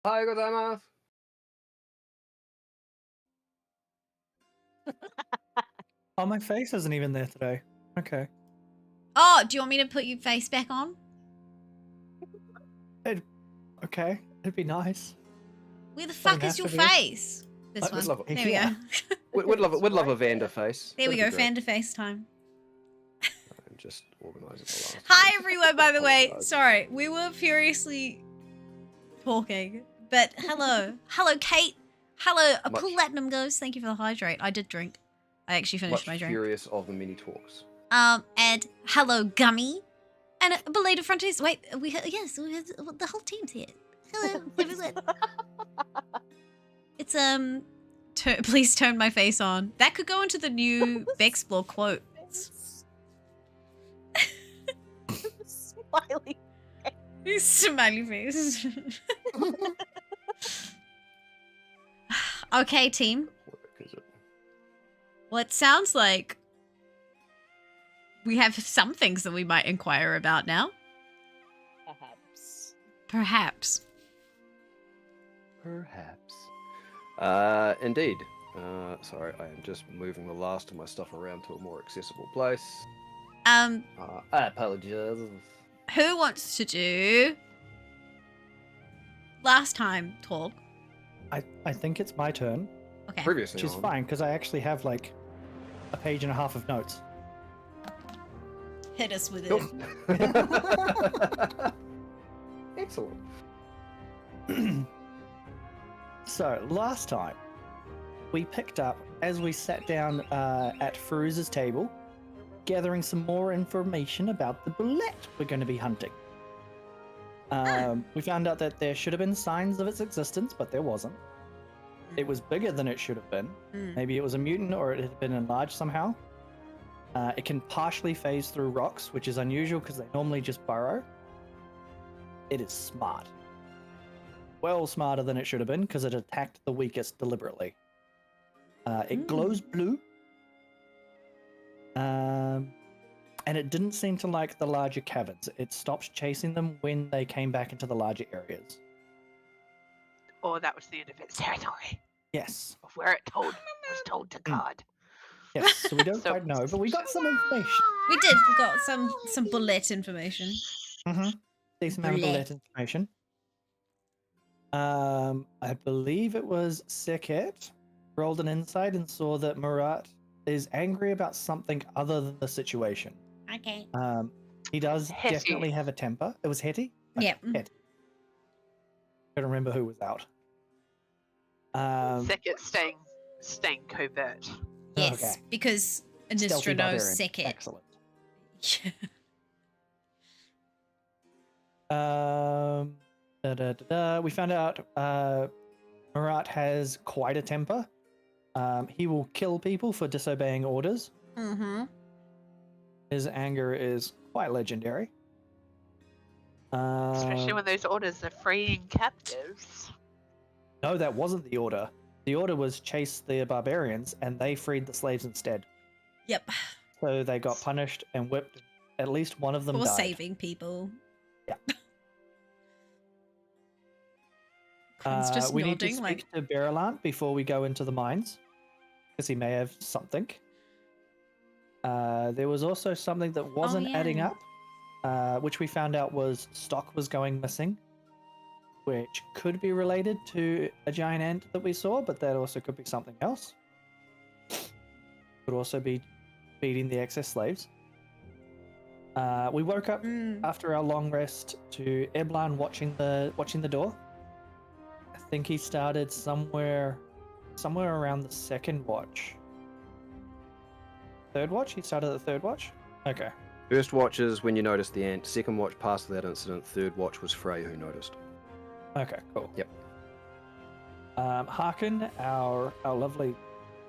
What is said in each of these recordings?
Hi, gozaimasu. Oh, my face isn't even there today. Okay. Oh, do you want me to put your face back on? Okay. It'd be nice. Where the Doesn't fuck have is your to be. face? This We'd one. love it. There we Yeah. go. We'd love a Vander face. There we That'd go. be great. Fan to face time. I'm just organising the last. Hi everyone, by the way. Apologise. Sorry, we were furiously talking. But hello. Hello, Kate. Hello, a Much- Platinum Ghost. Thank you for the hydrate. I did drink. I actually finished Much my drink. furious of the mini talks. And hello, Gummy. And a belated frontiers. Wait, we had the whole team's here. Hello, everyone. It's please turn my face on. That could go into the new Bexplore quote. Smiley. Smiley face. Okay, team. Work, is it? Well, it sounds like we have some things that we might inquire about now. Perhaps. Perhaps. Indeed. Sorry, I am just moving the last of my stuff around to a more accessible place. I apologize. Who wants to do last time talk? I think it's my turn, Okay. Previously which is on. fine because I actually have like a page and a half of notes. Hit us with Cool. it. Excellent. So last time we picked up as we sat down at Feruz's table, gathering some more information about the Bullete we're going to be hunting. We found out that there should have been signs of its existence, but there wasn't. It was bigger than it should have been. Mm. Maybe it was a mutant or it had been enlarged somehow. It can partially phase through rocks, which is unusual because they normally just burrow. It is smart. Well smarter than it should have been because it attacked the weakest deliberately. It glows blue. And it didn't seem to like the larger caverns. It stopped chasing them when they came back into the larger areas. Or that was the end of its territory. Yes. Of where it was told to guard. Yes, so we don't So- quite know, but we got some information. We did. We got some Bullete information. Mm-hmm. Decent amount of Bleh. bullet information. I believe it was Sekhet rolled an insight and saw that Murat is angry about something other than the situation. Okay. He does Hetty. definitely have a temper. It was Hetty? Yep. Hetty. I don't remember who was out. Second, staying covert. Yes, okay. because Stealthy Innistra knows barbarian. Sekhet. Excellent. We found out Murat has quite a temper. He will kill people for disobeying orders. Mm-hmm. His anger is quite legendary. Especially when those orders are freeing captives. No, that wasn't the order. The order was chase the barbarians, and they freed the slaves instead. Yep. So they got punished and whipped. At least one of them For died. saving people. Yeah. Quinn's just we need to nodding speak like, to Berilant before we go into the mines, because he may have something. There was also something that wasn't adding yeah. up, which we found out was stock was going missing, which could be related to a giant ant that we saw, but that also could be something else. Could also be feeding the excess slaves. We woke up after our long rest to Eblan watching the door. I think he started somewhere around the second watch. Third watch? He started at the third watch? Okay. First watch is when you noticed the ant. Second watch past that incident. Third watch was Frey who noticed. Okay, cool. Yep. Harkin, our lovely,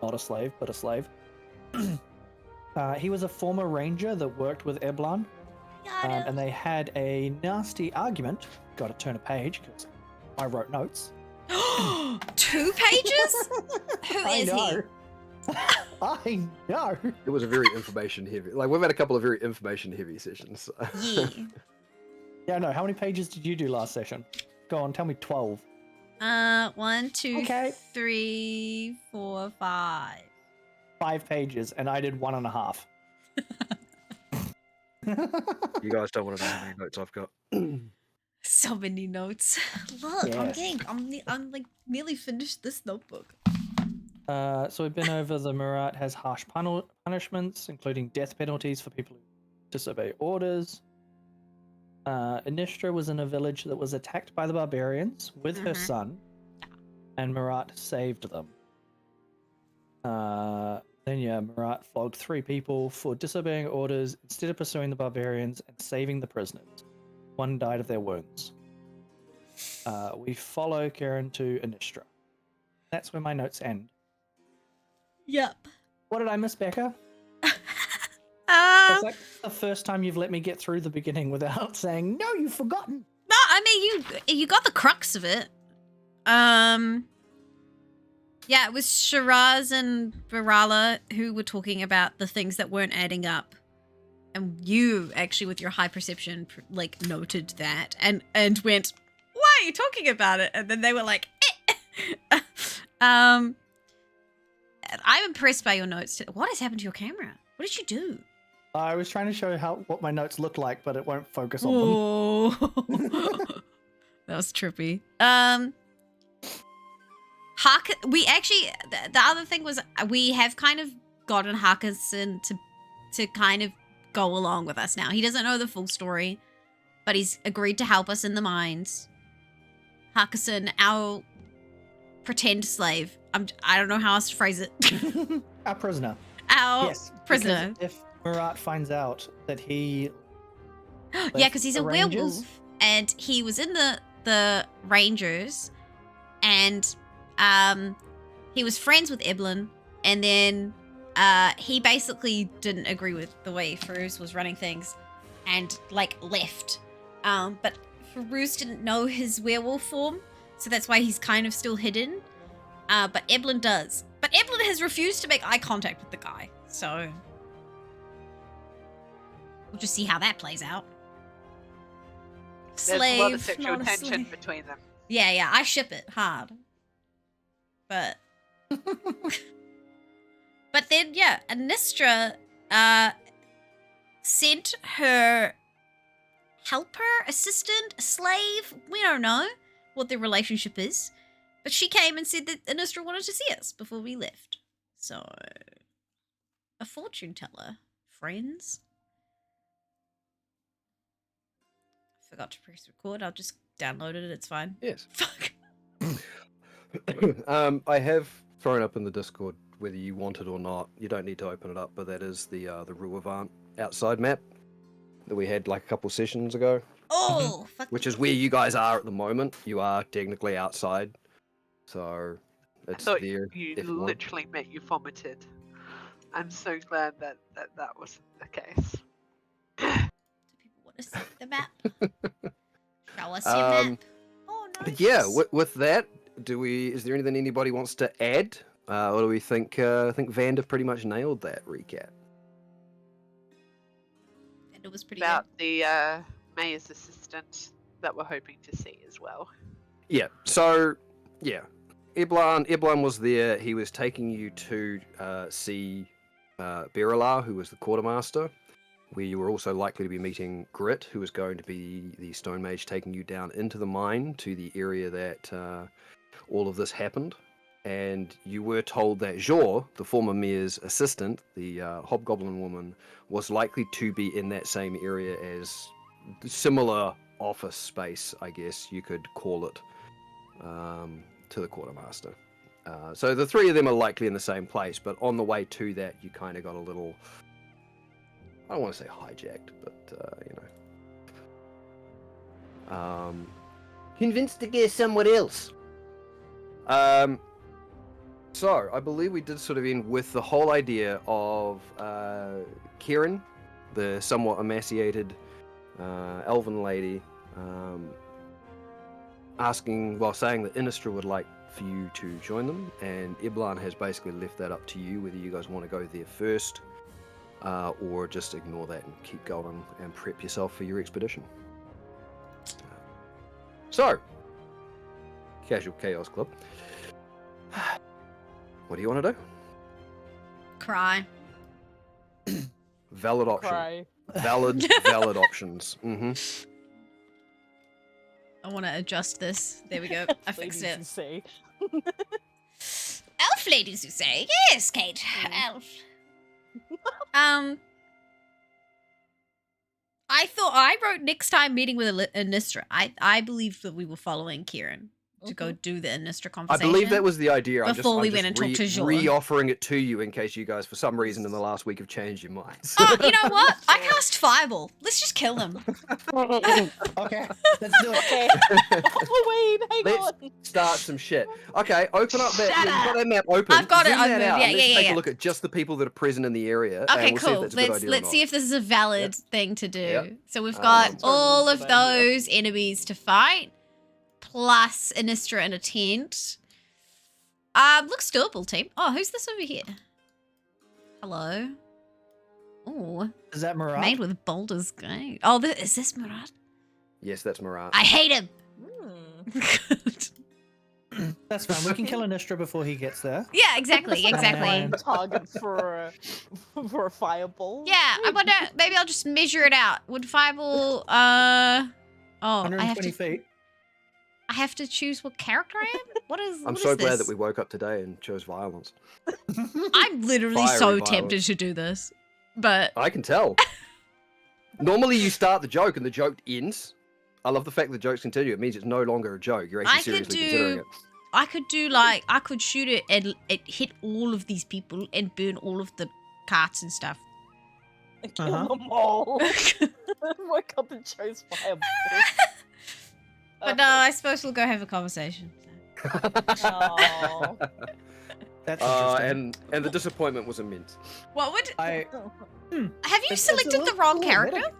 not a slave, but a slave. He was a former ranger that worked with Eblan, and they had a nasty argument. Got to turn a page because I wrote notes. 2 pages? Who I is know. I know. It was a very information heavy. Like we've had a couple of very information heavy sessions. he? Yeah. Yeah, no. How many pages did you do last session? Go on, tell me 12. 1, 2, Okay. 3, 4, 5. 5 pages, and I did 1.5. You guys don't want to know how many notes I've got. So many notes. Look, Yes. I'm like nearly finished this notebook. So we've been over the Murat has harsh punishments, including death penalties for people who disobey orders. Innistra was in a village that was attacked by the barbarians with her son, and Murat saved them. Then Murat flogged 3 people for disobeying orders instead of pursuing the barbarians and saving the prisoners. 1 died of their wounds. We follow Karen to Innistra. That's where my notes end. Yep. What did I miss, Becca? It's like the first time you've let me get through the beginning without saying, no, you've forgotten. No, I mean, you got the crux of it. Yeah, it was Shiraz and Barala who were talking about the things that weren't adding up. And you, actually, with your high perception, like, noted that and went, why are you talking about it? And then they were like, eh. I'm impressed by your notes. What has happened to your camera? What did you do? I was trying to show what my notes look like, but it won't focus on them. That was trippy. We actually, the other thing was we have kind of gotten Harkison to kind of go along with us now. He doesn't know the full story, but he's agreed to help us in the mines. Harkison, our pretend slave. I don't know how else to phrase it. Our prisoner. Our prisoner. If Murat finds out that he... Yeah, because he's a werewolf, and he was in the Rangers, and he was friends with Eblin, and then he basically didn't agree with the way Farouz was running things, and like left. But Farouz didn't know his werewolf form, so that's why he's kind of still hidden. But Eblin does. But Eblin has refused to make eye contact with the guy, so we'll just see how that plays out. There's a lot of Slave, sexual not a tension slave. between them. Yeah, I ship it hard. But then Innistra sent her helper, assistant, slave, we don't know what their relationship is. But she came and said that Innistra wanted to see us before we left. So, a fortune teller, friends. Forgot to press record. I'll just download it. It's fine. Yes. Fuck. I have thrown up in the Discord whether you want it or not. You don't need to open it up, but that is the Ruavant outside map that we had like a couple sessions ago. Oh, fuck. Which is where you guys are at the moment. You are technically outside. So it's I thought there. you if you want. literally meant you vomited. I'm so glad that wasn't the case. Do people want to see the map? Show us your map. Oh, no. But yeah, with that, is there anything anybody wants to add? Or do we think I think Vander pretty much nailed that recap? It was pretty About the mayor's assistant that we're hoping to see as well. Yeah. So yeah, Eblan was there. He was taking you to see Berilar, who was the quartermaster, where you were also likely to be meeting Grit, who was going to be the stone mage taking you down into the mine to the area that all of this happened. And you were told that Jor, the former mayor's assistant, the hobgoblin woman, was likely to be in that same area as similar office space, I guess you could call it, to the quartermaster. So the 3 of them are likely in the same place, but on the way to that, you kind of got a little, I don't want to say hijacked, but, convinced to go somewhere else. So, I believe we did sort of end with the whole idea of Kieran, the somewhat emaciated elven lady, saying that Innistra would like for you to join them, and Eblan has basically left that up to you whether you guys want to go there first or just ignore that and keep going and prep yourself for your expedition. So, Casual Chaos Club. What do you want to do? Cry. Valid option. Cry. Valid options. Mm-hmm. I want to adjust this. There we go. I fixed Ladies who it. say. Elf ladies who say. Yes, Kate. Elf. I wrote next time meeting with Innistra. I believed that we were following Kieran to go do the Innistra I conversation. believe that was the idea. Before I'm we just went and talked to Jean. re-offering it to you in case you guys, for some reason in the last week, have changed your minds. Oh, you know what? I cast Fireball. Let's just kill them. Okay, let's do it. Okay. Oh, wait, hang Let's on. start some shit. Okay, open up that. Shut You've got up. that map open. I've got it Zoom that open. out. Yeah, Let's yeah, take yeah. a look at just the people that are present in the area. Okay, and we'll see if cool. that's a good Let's idea or let's not. see if this is a valid thing to do. Yep. So we've got That's all a of good idea. those enemies to fight, plus Innistra and a tent. Looks doable, team. Oh, who's this over here? Hello. Oh, Is that Murat? made with Baldur's Gate. Oh, is this Murat? Yes, that's Murat. I hate him. That's fine. We can kill Innistra before he gets there. Yeah, exactly, exactly. And- Target for a fireball. Yeah, I wonder. Maybe I'll just measure it out. Would Fireball? Oh, I have 120 to. feet. I have to choose what character I am. What is? I'm what so is glad this? that we woke up today and chose violence. I'm literally Fiery so violence. tempted to do this, but I can tell. Normally you start the joke and the joke ends. I love the fact that the jokes continue. It means it's no longer a joke. You're actually I could seriously considering do. it. I could do like I could shoot it and it hit all of these people and burn all of the carts and stuff. Kill Uh-huh. them all. Wake up and chose fireball. But no, I suppose we'll go have a conversation. Oh. That's interesting. and the disappointment was immense. What would? I Have you It's a selected the little- wrong little character? meta-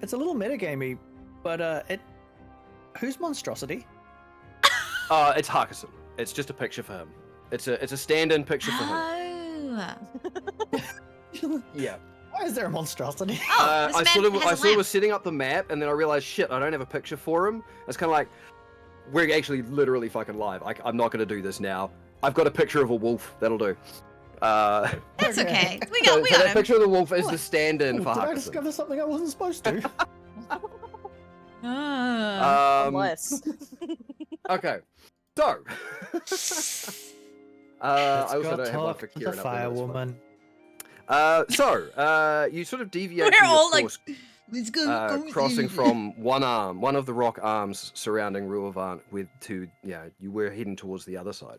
It's a little metagamey, but who's Monstrosity? It's Harkison. It's just a picture for him. It's a stand-in picture for him. Oh. Yeah. Why is there a monstrosity? Oh, this I man sort of has a lamp. was setting up the map, and then I realized, shit, I don't have a picture for him. It's kind of like, we're actually literally fucking live. I'm not going to do this now. I've got a picture of a wolf. That'll do. That's okay. We So got that him. picture of the wolf is What? the stand-in Did for I Harkison. discover something I wasn't supposed to? Ah. Unless. Okay. So. I also don't have one for to the Kieran up there, fire that's fine. woman. You sort of deviate We're from your all like, course, let's go. crossing from one of the rock arms surrounding Ruavant you were heading towards the other side.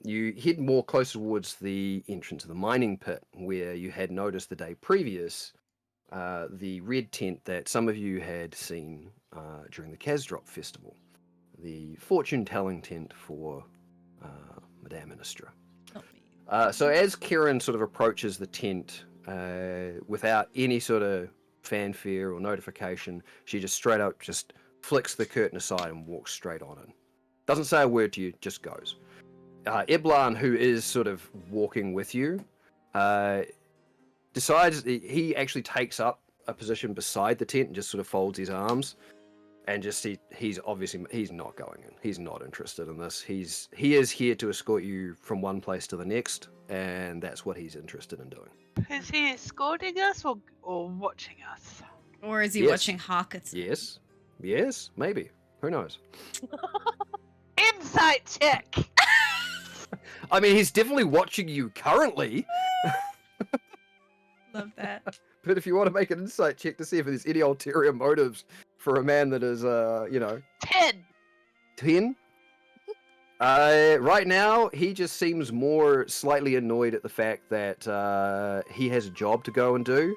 You head more closer towards the entrance of the mining pit, where you had noticed the day previous the red tent that some of you had seen during the Kazdrop festival, the fortune-telling tent for Madame Innistra. So as Kieran sort of approaches the tent, without any sort of fanfare or notification, she just straight up just flicks the curtain aside and walks straight on in. Doesn't say a word to you, just goes. Iblan, who is sort of walking with you, decides he actually takes up a position beside the tent and just sort of folds his arms. And just he's not going in. He's not interested in this. He is here to escort you from one place to the next, and that's what he's interested in doing. Is he escorting us or watching us? Or is he Yes. watching Harkins? Yes, maybe. Who knows? Insight check! I mean, he's definitely watching you currently. Love that. But if you want to make an insight check to see if there's any ulterior motives for a man that is, 10! 10? Right now, he just seems more slightly annoyed at the fact that he has a job to go and do.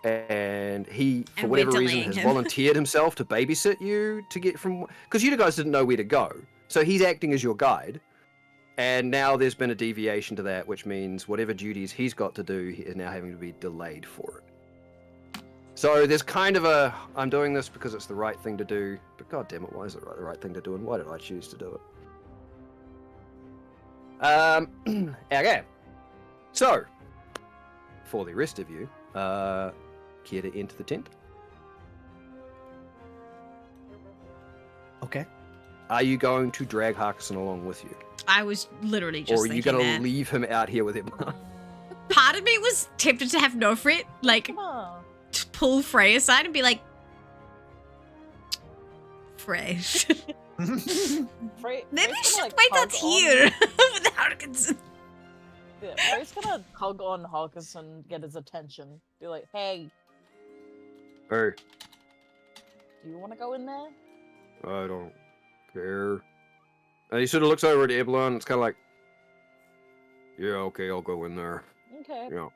And he, for And we're whatever reason, delaying has him. volunteered himself to babysit you to get from... Because you guys didn't know where to go. So he's acting as your guide. And now there's been a deviation to that, which means whatever duties he's got to do he is now having to be delayed for it. So there's kind of a, I'm doing this because it's the right thing to do, but god damn it, why is it the right thing to do, and why did I choose to do it? Okay. So, for the rest of you, care to enter the tent? Okay. Are you going to drag Harkison along with you? I was literally just Or are you thinking going that. to leave him out here with him? Part of me was tempted to have Nofrit, like, to pull Frey aside and be like, Frey. Frey, Maybe we Frey's should gonna, wait hug out here with Harkison. Yeah, Frey's gonna hug on Harkison, get his attention. Be like, hey, Hey, do you want to go in there? I don't care. And he sort of looks over at Eblon. It's kind of like, yeah, okay, I'll go in there. Okay. Yeah.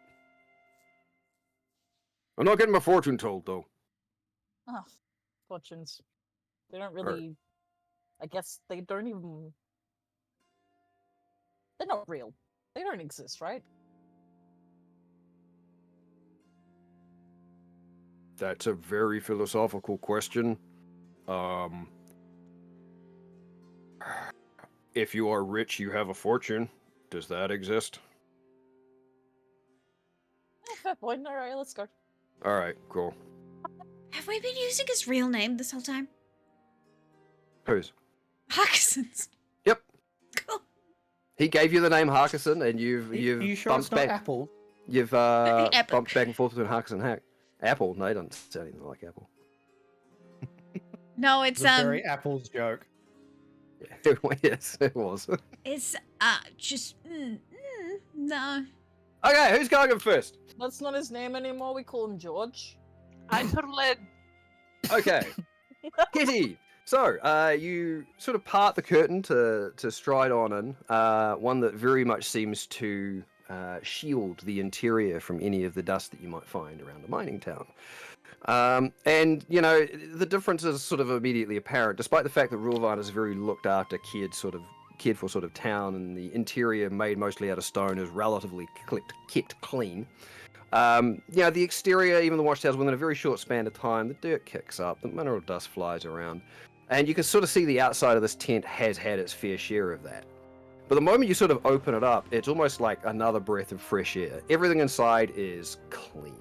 I'm not getting my fortune told, though. Ah, fortunes. They don't really... I guess they don't even... They're not real. They don't exist, right? That's a very philosophical question. If you are rich, you have a fortune. Does that exist? Fair point. Alright, let's go. Alright, cool. Have we been using his real name this whole time? Whose? Harkison's. Yep. Cool. He gave you the name Harkison, and you've Are you sure bumped it's not back. Apple? You've Apple. bumped back and forth between Harkison and Hack. Apple? No, he doesn't sound anything like Apple. No, It's it's a very Apple's joke. Yeah, yes, it was. it's just no. Okay, who's going in first? That's not his name anymore. We call him George. I total in. Okay, Kitty. So, you sort of part the curtain to stride on in, one that very much seems to shield the interior from any of the dust that you might find around a mining town. And, you know, the difference is sort of immediately apparent, despite the fact that Rulvan is a very looked after, cared for sort of town, and the interior, made mostly out of stone, is relatively kept clean. You know, the exterior, even the watchtowers, within a very short span of time, the dirt kicks up, the mineral dust flies around, and you can sort of see the outside of this tent has had its fair share of that. But the moment you sort of open it up, it's almost like another breath of fresh air. Everything inside is clean.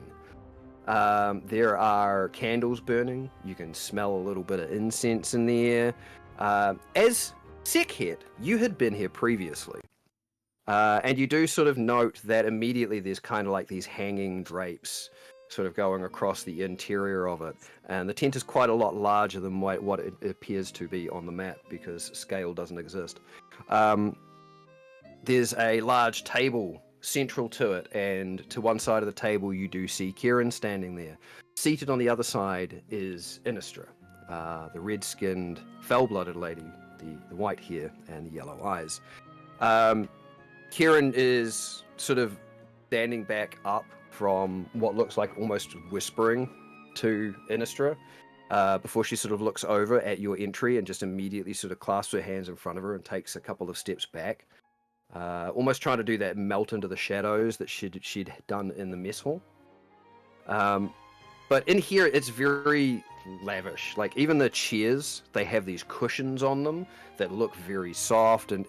There are candles burning. You can smell a little bit of incense in the air. As Sekhet, you had been here previously. And you do sort of note that immediately there's kind of like these hanging drapes sort of going across the interior of it. And the tent is quite a lot larger than what it appears to be on the map, because scale doesn't exist. There's a large table central to it, and to one side of the table you do see Kieran standing there. Seated on the other side is Innistra, the red-skinned, fell-blooded lady, the white hair and the yellow eyes. Kieran is sort of standing back up from what looks like almost whispering to Innistra, before she sort of looks over at your entry and just immediately sort of clasps her hands in front of her and takes a couple of steps back. Almost trying to do that melt into the shadows that she'd done in the mess hall. But in here, it's very lavish. Like, even the chairs, they have these cushions on them that look very soft, and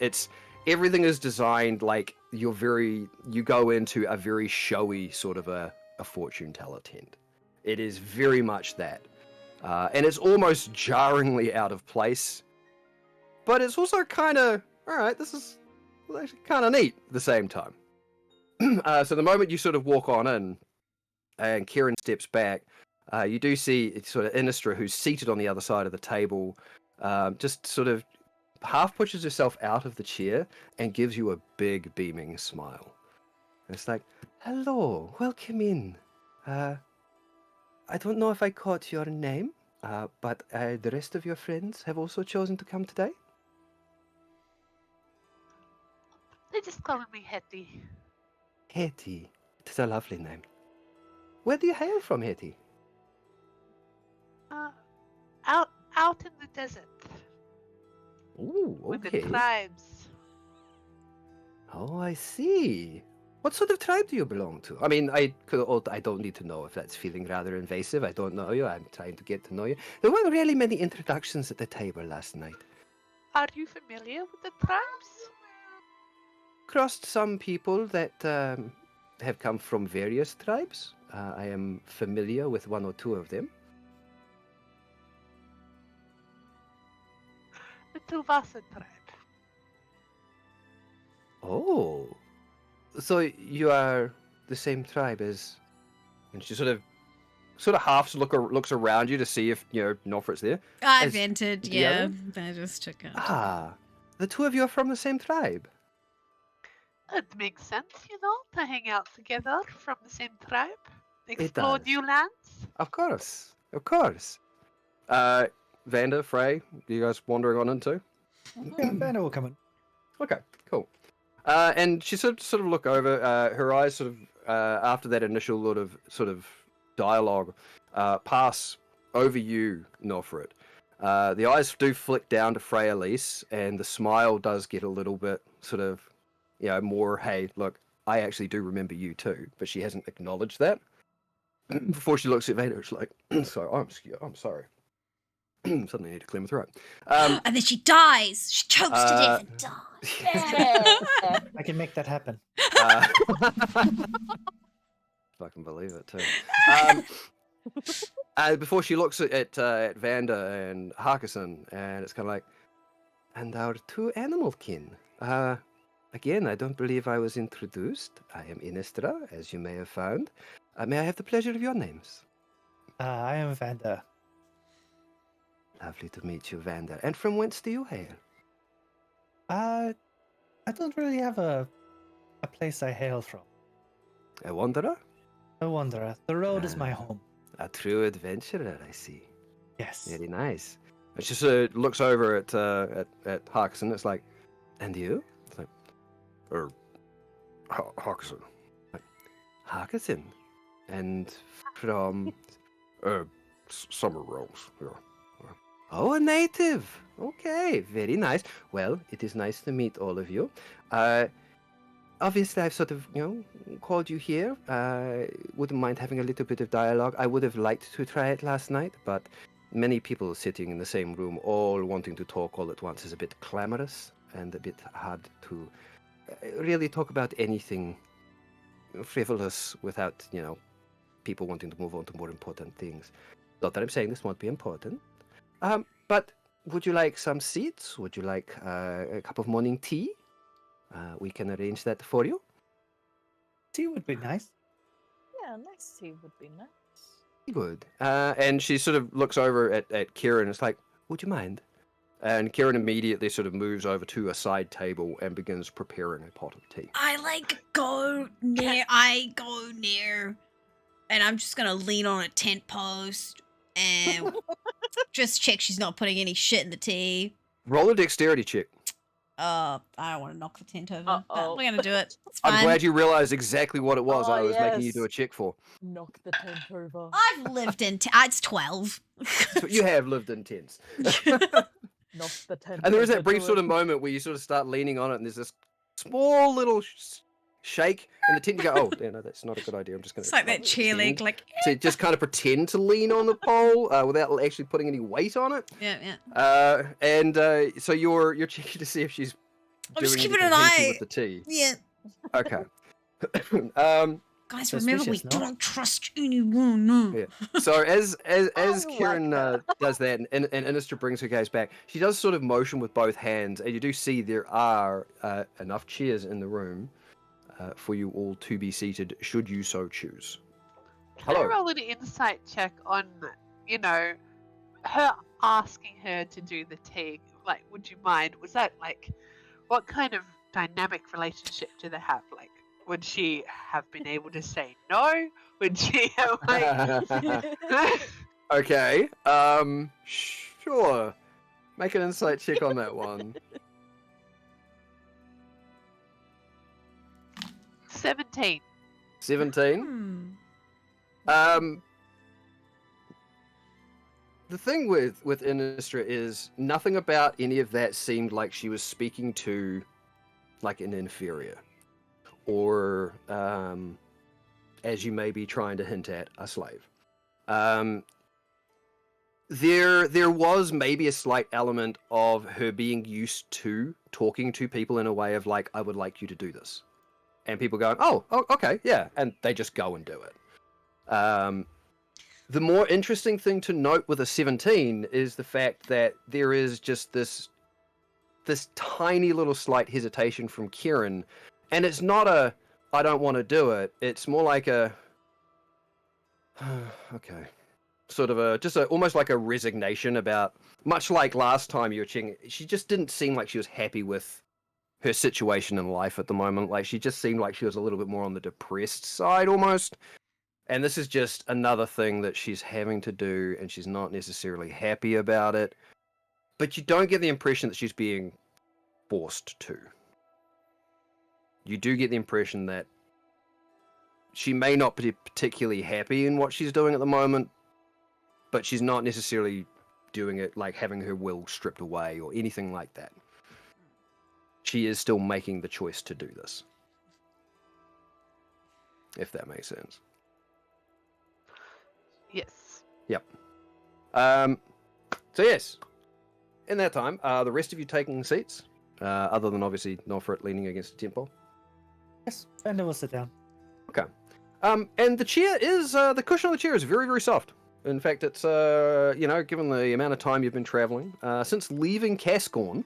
everything is designed like you go into a very showy sort of a fortune teller tent. It is very much that. And it's almost jarringly out of place, but it's also kind of, all right, this is actually kind of neat at the same time. So the moment you sort of walk on in and Kieran steps back, you do see sort of Innistra, who's seated on the other side of the table, just sort of half pushes herself out of the chair and gives you a big beaming smile. And it's like, hello, welcome in. I don't know if I caught your name, but the rest of your friends have also chosen to come today? They just call me Hetty. Hetty. It is a lovely name. Where do you hail from, Hetty? Out in the desert. Ooh, With okay. the tribes. Oh, I see. What sort of tribe do you belong to? I mean, I don't need to know if that's feeling rather invasive. I don't know you. I'm trying to get to know you. There weren't really many introductions at the table last night. Are you familiar with the tribes? Crossed some people that have come from various tribes. I am familiar with one or two of them. The Tuvasa tribe. Oh, so you are the same tribe as? And she sort of half looks around you to see if Nofret's there. I've As entered, the yeah. other? I just took it. Ah, the two of you are from the same tribe. It makes sense, to hang out together from the same tribe. Explore does. new lands. Of course, of course. Vander, Frey, you guys wandering on into? Yeah, Vanna will come in. Okay, cool. And she sort of look over. Her eyes sort of after that initial sort of dialogue pass over you, Nofret. The eyes do flick down to Frey Elise, and the smile does get a little bit sort of, more. Hey, look, I actually do remember you too, but she hasn't acknowledged that. Before she looks at Vader, she's like, "Sorry, I'm sorry." Suddenly, I need to clear my throat. And then she dies. She chokes to death and dies. Yeah. I can make that happen. Fucking believe it too. Before she looks at Vanda and Harkison, and it's kind of like, and our two animal kin. Again, I don't believe I was introduced. I am Innistra, as you may have found. May I have the pleasure of your names? I am Vanda. Lovely to meet you, Vanda. And from whence do you hail? I don't really have a place I hail from. A wanderer? A wanderer. The road is my Ah. home. A true adventurer, I see. Yes. Very nice. It just looks over at Harkison. It's like, and you? It's like, Harkison. Like, Harkison? And from, Summer Rose. Yeah. Oh, a native. Okay, very nice. Well, it is nice to meet all of you. Obviously, I've sort of, called you here. Wouldn't mind having a little bit of dialogue. I would have liked to try it last night, but many people sitting in the same room, all wanting to talk all at once, is a bit clamorous and a bit hard to really talk about anything frivolous without, people wanting to move on to more important things. Not that I'm saying this won't be important. But would you like some seats? Would you like a cup of morning tea? We can arrange that for you. Tea would be nice. Yeah, nice tea would be nice. Good. And she sort of looks over at Kieran and is like, would you mind? And Kieran immediately sort of moves over to a side table and begins preparing a pot of tea. I go near, and I'm just gonna lean on a tent post and just check she's not putting any shit in the tea. Roll a dexterity check. I don't want to knock the tent over. But Uh-oh. we're gonna do it. It's fine. I'm glad you realized exactly what it was Oh, I was making you yes. do a check for. Knock the tent over. I've lived in. It's 12. So you have lived in tents. Knock the tent And there is over that brief to sort it. of moment where you sort of start leaning on it and there's this small little shake and the tent you go, oh, yeah, no, that's not a good idea. I'm just going to... It's like that chair leg, like... So just kind of pretend to lean on the pole without actually putting any weight on it. Yeah. So you're checking to see if she's I'm just doing keeping anything an hinky eye. with the tea. Yeah. Okay. Guys, Suspicious, remember, we no? don't trust anyone. No. Yeah. So as like Kieran that. does that, and Innistra brings her gaze back, she does sort of motion with both hands, and you do see there are enough chairs in the room for you all to be seated, should you so choose. Can I Hello. roll an insight check on, her asking her to do the tea? Like, would you mind? Was that what kind of dynamic relationship do they have? Like, would she have been able to say no? Would she have Okay. Sure. Make an insight check on that one. 17. 17. The thing with Innistra is nothing about any of that seemed like she was speaking to like an inferior or as you may be trying to hint at, a slave. There was maybe a slight element of her being used to talking to people in a way of like, I would like you to do this. And people going, oh, okay, yeah. And they just go and do it. The more interesting thing to note with a 17 is the fact that there is just this this tiny little slight hesitation from Kieran, and it's not a I don't want to do it. It's more like a okay, sort of almost like a resignation about, much like last time you were checking. She just didn't seem like she was happy with her situation in life at the moment. Like she just seemed like she was a little bit more on the depressed side almost. And this is just another thing that she's having to do, and she's not necessarily happy about it. But you don't get the impression that she's being forced to. You do get the impression that she may not be particularly happy in what she's doing at the moment, but she's not necessarily doing it like having her will stripped away or anything like that. She is still making the choice to do this. If that makes sense. Yes. Yep. So yes, in that time, the rest of you taking seats, other than obviously Nofrit leaning against the temple. Yes, and then we'll sit down. Okay. And the chair is the cushion on the chair is very, very soft. In fact, it's given the amount of time you've been traveling since leaving Cascorn,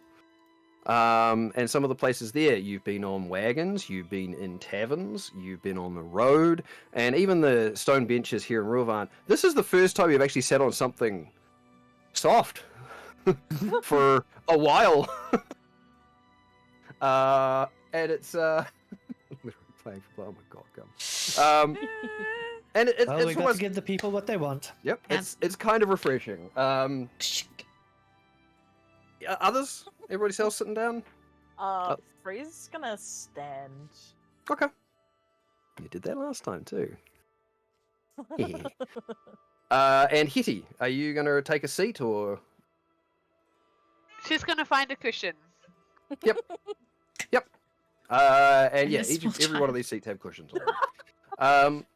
and some of the places there, you've been on wagons, you've been in taverns, you've been on the road, and even the stone benches here in Ruvan. This is the first time you've actually sat on something soft for a while. And it's playing for, oh my god, gum. And Well, it's we got almost, to give the people what they want. yep, it's kind of refreshing. Others, everybody else sitting down. Free's gonna stand. Okay, you did that last time too. And Hitty, are you going to take a seat or? She's gonna find a cushion. Yep. And yeah, this will every one of these seats have cushions on them.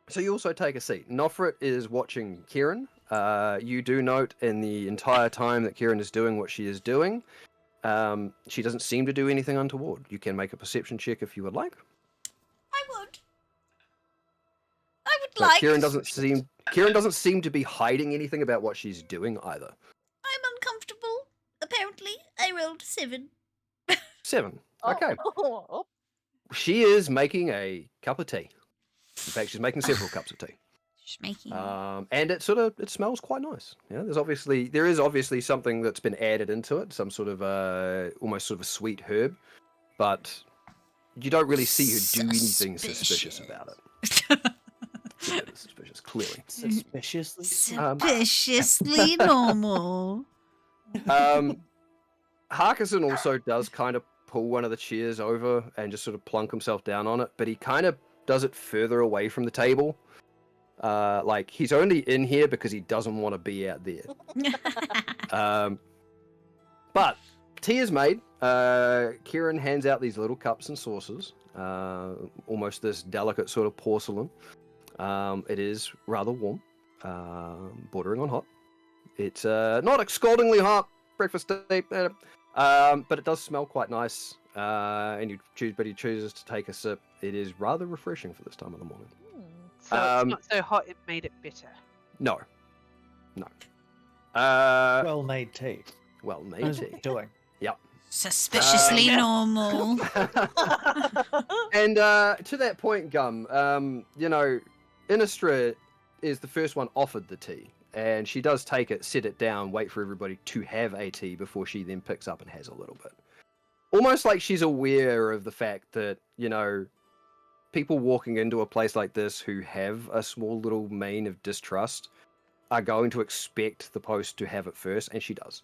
So you also take a seat. Nofrit is watching Kieran. You do note in the entire time that Kieran is doing what she is doing, she doesn't seem to do anything untoward. You can make a perception check if you would like. I would But like. Kieran doesn't seem to be hiding anything about what she's doing either. I'm uncomfortable. Apparently, I rolled 7. 7. Okay. Oh. She is making a cup of tea. In fact, she's making several cups of tea. Just making. And it smells quite nice. Yeah, there is obviously something that's been added into it, some sort of almost sort of a sweet herb, but you don't really see her do anything suspicious about it. Yeah, it's suspicious, clearly. Suspiciously. Suspiciously normal. Harkison also does kind of pull one of the chairs over and just sort of plunk himself down on it, but he kind of does it further away from the table. Like he's only in here because he doesn't want to be out there. But tea is made. Kieran hands out these little cups and saucers, almost this delicate sort of porcelain. It is rather warm, bordering on hot. It's not scaldingly hot breakfast tea, but it does smell quite nice. And he chooses to take a sip. It is rather refreshing for this time of the morning. So it's not so hot it made it bitter. No. Well-made tea. Well-made Knows tea. what you're doing. Yep. Suspiciously normal. And to that point, Gum, Innistra is the first one offered the tea, and she does take it, sit it down, wait for everybody to have a tea before she then picks up and has a little bit. Almost like she's aware of the fact that, people walking into a place like this who have a small little mane of distrust are going to expect the post to have it first, and she does.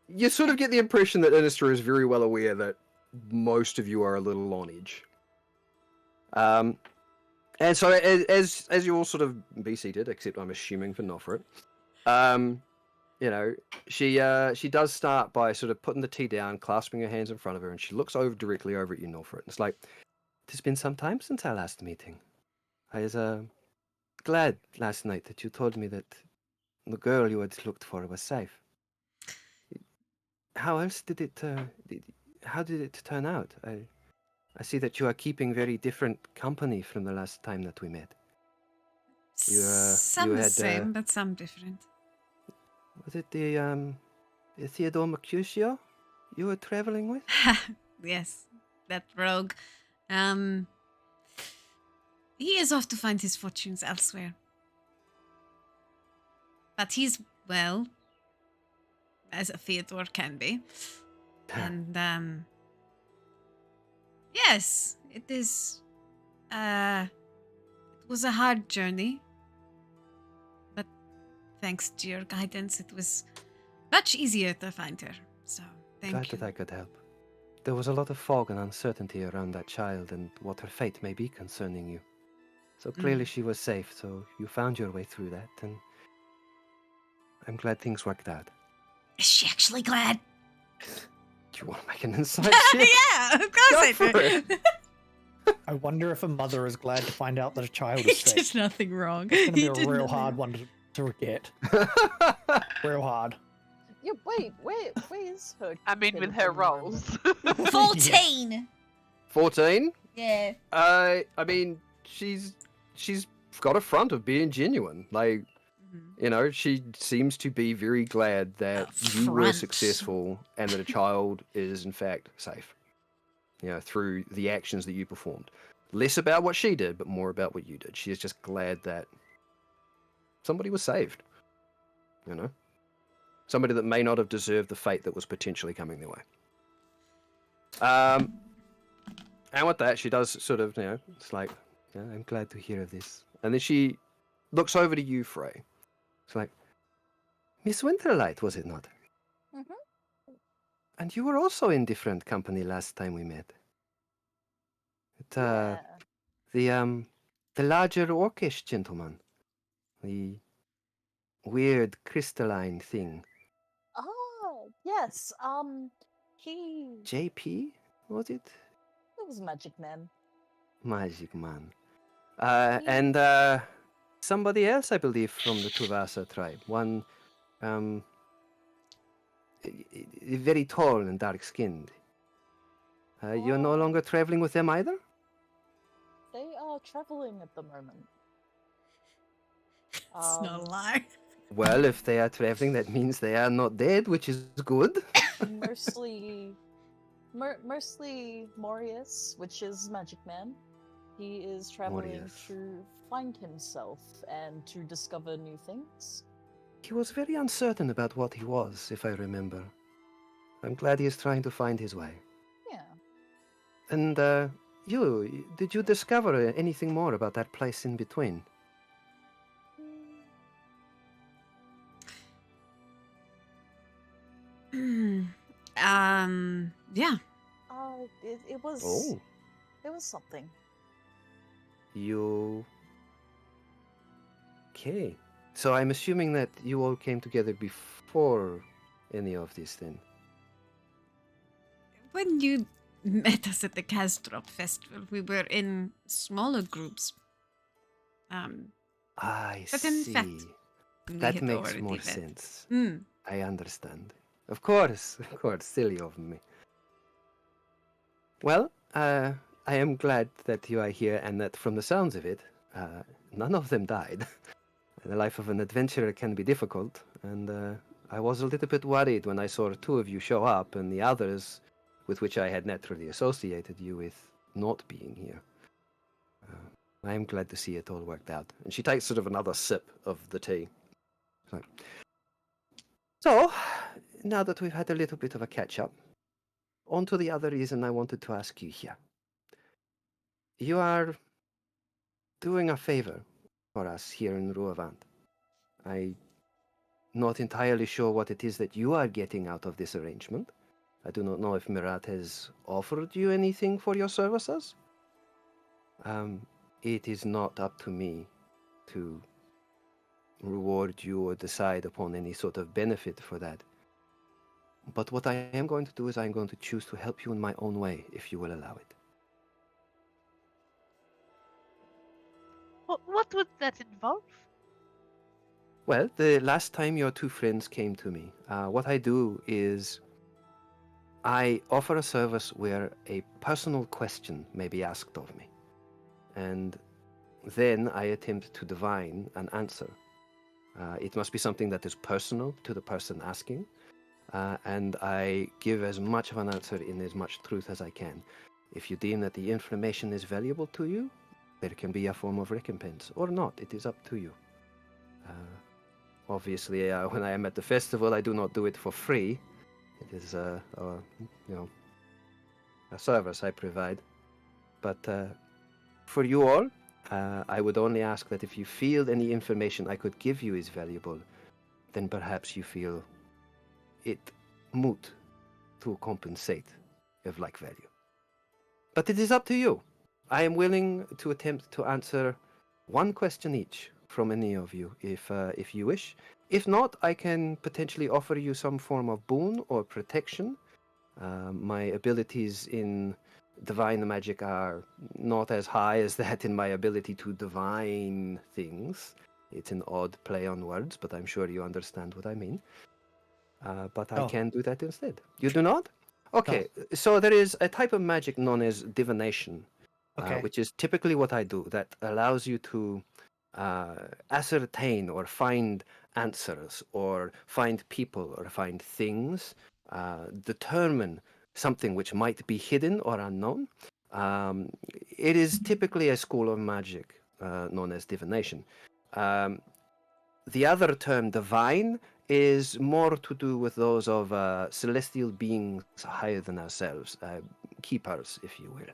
You sort of get the impression that Innistra is very well aware that most of you are a little on edge. And so as you all sort of be seated, except I'm assuming for Nofrit, she does start by sort of putting the tea down, clasping her hands in front of her, and she looks directly over at you, Nofrit. It's like, it's been some time since our last meeting. I was glad last night that you told me that the girl you had looked for was safe. How else did it? How did it turn out? I see that you are keeping very different company from the last time that we met. Some you the had, same, but some different. Was it the Theodore Mercutio, you were traveling with? Yes, that rogue. He is off to find his fortunes elsewhere. But he's, well, as a Theodore can be. And, yes, it is, it was a hard journey. But thanks to your guidance, it was much easier to find her. So, thank Glad you. that I could help. There was a lot of fog and uncertainty around that child and what her fate may be concerning you. So clearly she was safe, so you found your way through that, and I'm glad things worked out. Is she actually glad? Do you want to make an insight check? Yeah, of course Go I for do. it. I wonder if a mother is glad to find out that a child He is did safe. nothing wrong. It's gonna He be a did real nothing hard wrong. one to get. Real hard. Yeah, wait, where's her? I mean, kid with at her the moment? roles. 14! 14? Yeah. I mean, she's got a front of being genuine. Like, you know, she seems to be very glad that you were front. successful and that a child is in fact safe. You know, through the actions that you performed. Less about what she did, but more about what you did. She is just glad that somebody was saved. You know? Somebody that may not have deserved the fate that was potentially coming their way. And with that, she does sort of, you know, it's like, yeah, I'm glad to hear of this. And then she looks over to you, Frey. It's like, Miss Winterlight, was it not? Mm-hmm. And you were also in different company last time we met. Yeah. The larger orcish gentleman. The weird crystalline thing. Oh, yes. He JP, was it? was a magic man. Magic man. He- And somebody else, I believe, from the Tuvasa tribe. One, very tall and dark-skinned. You're no Oh. longer traveling with them either? They are traveling at the moment. It's not a lie. Well, if they are traveling, that means they are not dead, which is good. mostly Morius, which is Magic Man. He is traveling Morius. to find himself and to discover new things. He was very uncertain about what he was, if I remember. I'm glad he is trying to find his way. Yeah. And did you discover anything more about that place in between? Yeah. It was. Oh. It was something. You... Okay. So I'm assuming that you all came together before any of this then? When you met us at the Kastrop Festival, we were in smaller groups. I But in see. fact, we That had makes already more met. sense. Mm. I understand. Of course, silly of me. Well, I am glad that you are here and that from the sounds of it, none of them died. The life of an adventurer can be difficult, and I was a little bit worried when I saw two of you show up and the others with which I had naturally associated you with not being here. I am glad to see it all worked out. And she takes sort of another sip of the tea. So, now that we've had a little bit of a catch-up, on to the other reason I wanted to ask you here. You are doing a favor for us here in Ruavant. I'm not entirely sure what it is that you are getting out of this arrangement. I do not know if Mirat has offered you anything for your services. It is not up to me to reward you or decide upon any sort of benefit for that. But what I am going to do is I'm going to choose to help you in my own way, if you will allow it. What would that involve? Well, the last time your two friends came to me, what I do is I offer a service where a personal question may be asked of me. And then I attempt to divine an answer. It must be something that is personal to the person asking. and I give as much of an answer in as much truth as I can. If you deem that the information is valuable to you, there can be a form of recompense, or not. It is up to you. Obviously, when I am at the festival, I do not do it for free. It is a service I provide. But for you all, I would only ask that if you feel any information I could give you is valuable, then perhaps you feel it moot to compensate of like value. But it is up to you. I am willing to attempt to answer one question each from any of you, if you wish. If not, I can potentially offer you some form of boon or protection. My abilities in divine magic are not as high as that in my ability to divine things. It's an odd play on words, but I'm sure you understand what I mean. But I Oh. can do that instead. You do not? Okay, so there is a type of magic known as divination, which is typically what I do, that allows you to ascertain or find answers, or find people, or find things, determine something which might be hidden or unknown. It is typically a school of magic known as divination. The other term, divine, is more to do with those of celestial beings higher than ourselves, keepers, if you will.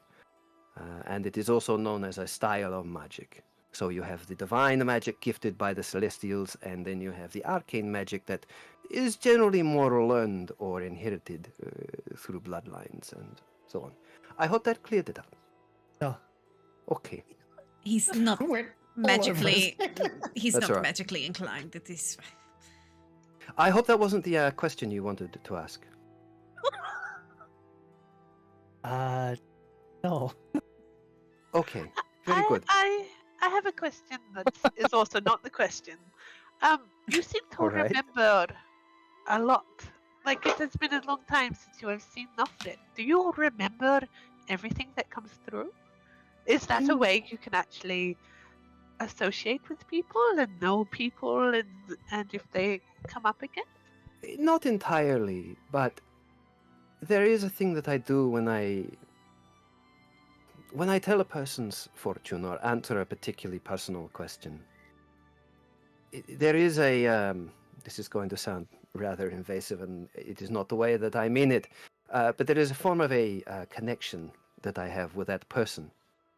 And it is also known as a style of magic. So you have the divine magic gifted by the celestials, and then you have the arcane magic that is generally more learned or inherited through bloodlines and so on. I hope that cleared it up. No. Okay. He's not magically. He's That's not all right. magically inclined. It is. I hope that wasn't the question you wanted to ask. No. Okay, very good. I have a question that is also not the question. You seem to All right. remember a lot. Like it has been a long time since you have seen Nofrit. Do you remember everything that comes through? Is that a way you can actually associate with people and know people, and if they come up again? Not entirely, but there is a thing that I do when I tell a person's fortune or answer a particularly personal question. There is a this is going to sound rather invasive, and it is not the way that I mean it, but there is a form of a connection that I have with that person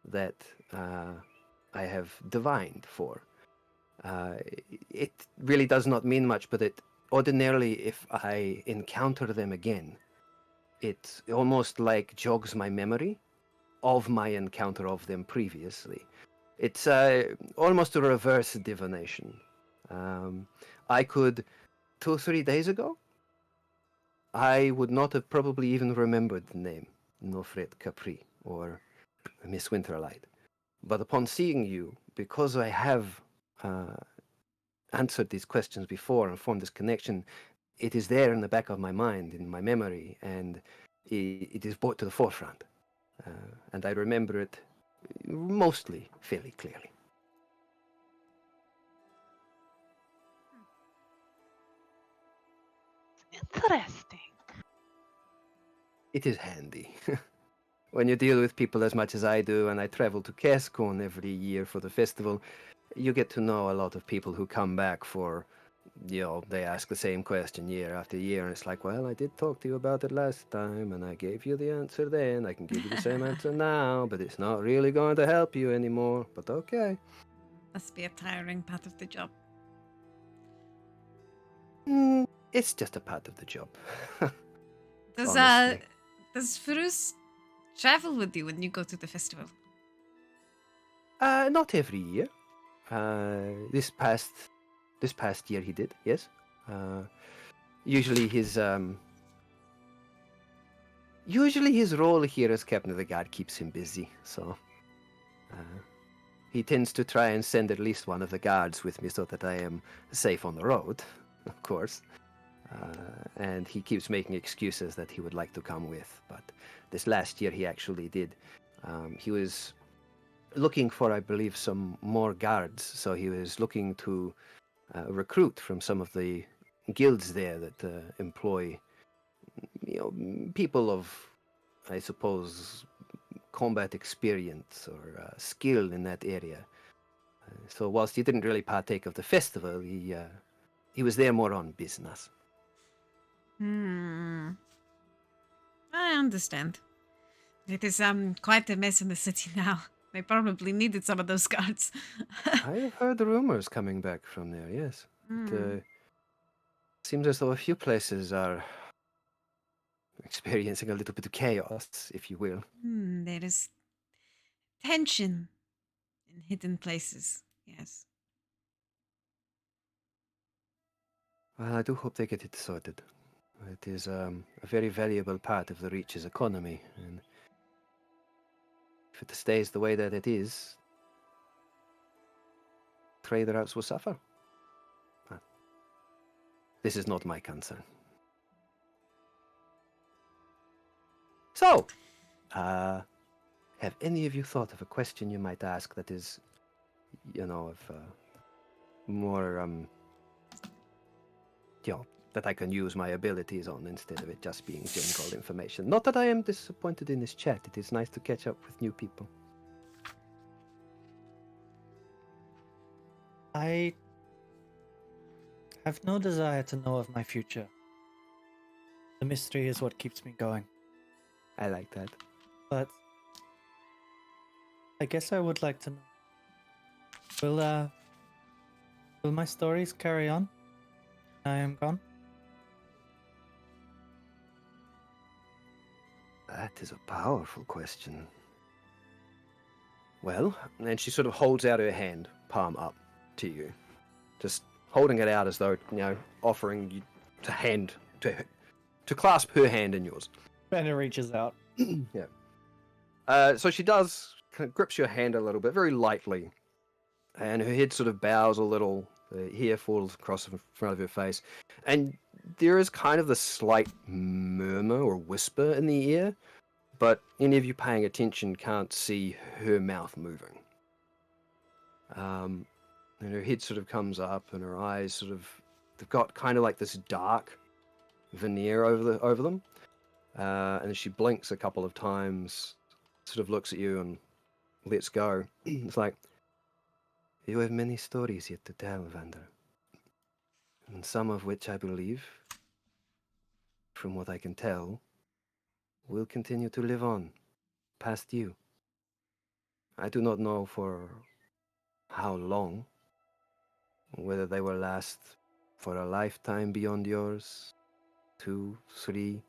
that I have divined for. It really does not mean much, but it ordinarily, if I encounter them again, it almost like jogs my memory of my encounter of them previously. It's almost a reverse divination. I could, 2 or 3 days ago, I would not have probably even remembered the name Nofret Capri or Miss Winterlight. But upon seeing you, because I have answered these questions before and formed this connection, it is there in the back of my mind, in my memory, and it is brought to the forefront. And I remember it mostly fairly clearly. Interesting. It is handy. When you deal with people as much as I do, and I travel to Cascon every year for the festival, you get to know a lot of people who come back for, they ask the same question year after year, and it's like, well, I did talk to you about it last time, and I gave you the answer then. I can give you the same answer now, but it's not really going to help you anymore. But okay. Must be a tiring part of the job. It's just a part of the job. Does Furus travel with you when you go to the festival? Not every year. This past year he did, yes. Usually his role here as captain of the guard keeps him busy, so he tends to try and send at least one of the guards with me so that I am safe on the road, of course. And he keeps making excuses that he would like to come with, but this last year he actually did. He was looking for, I believe, some more guards, so he was looking to recruit from some of the guilds there that employ people of, I suppose, combat experience or skill in that area. So whilst he didn't really partake of the festival, he was there more on business. Hmm. I understand. It is quite a mess in the city now. They probably needed some of those guards. I've heard rumors coming back from there, yes. It seems as though a few places are experiencing a little bit of chaos, if you will. There is tension in hidden places. Yes. Well, I do hope they get it sorted. It is a very valuable part of the Reach's economy, and if it stays the way that it is, trade routes will suffer. But this is not my concern. So, have any of you thought of a question you might ask that is, of more, that I can use my abilities on instead of it just being general information? Not that I am disappointed in this chat. It is nice to catch up with new people. I have no desire to know of my future. The mystery is what keeps me going. I like that. But I guess I would like to know. Will my stories carry on when I am gone? That is a powerful question. Well, and she sort of holds out her hand, palm up, to you. Just holding it out as though, offering you to clasp her hand in yours. Brenda reaches out. Yeah. So she does, kind of grips your hand a little bit, very lightly. And her head sort of bows a little. The hair falls across in front of her face. And there is kind of the slight murmur or whisper in the ear. But any of you paying attention can't see her mouth moving. And her head sort of comes up, and her eyes they've got kind of like this dark veneer over them. And she blinks a couple of times, sort of looks at you and lets go. It's like, you have many stories yet to tell, Vander. And some of which I believe, from what I can tell, will continue to live on, past you. I do not know for how long, whether they will last for a lifetime beyond yours, 2, 3,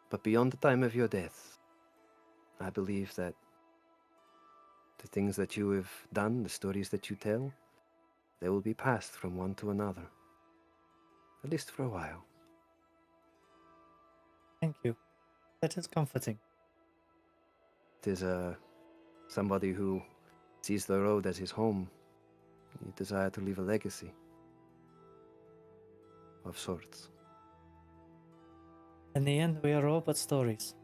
but beyond the time of your death, I believe that the things that you have done, the stories that you tell, they will be passed from one to another, at least for a while. Thank you. That is comforting. It is somebody who sees the road as his home. You desire to leave a legacy of sorts. In the end, we are all but stories.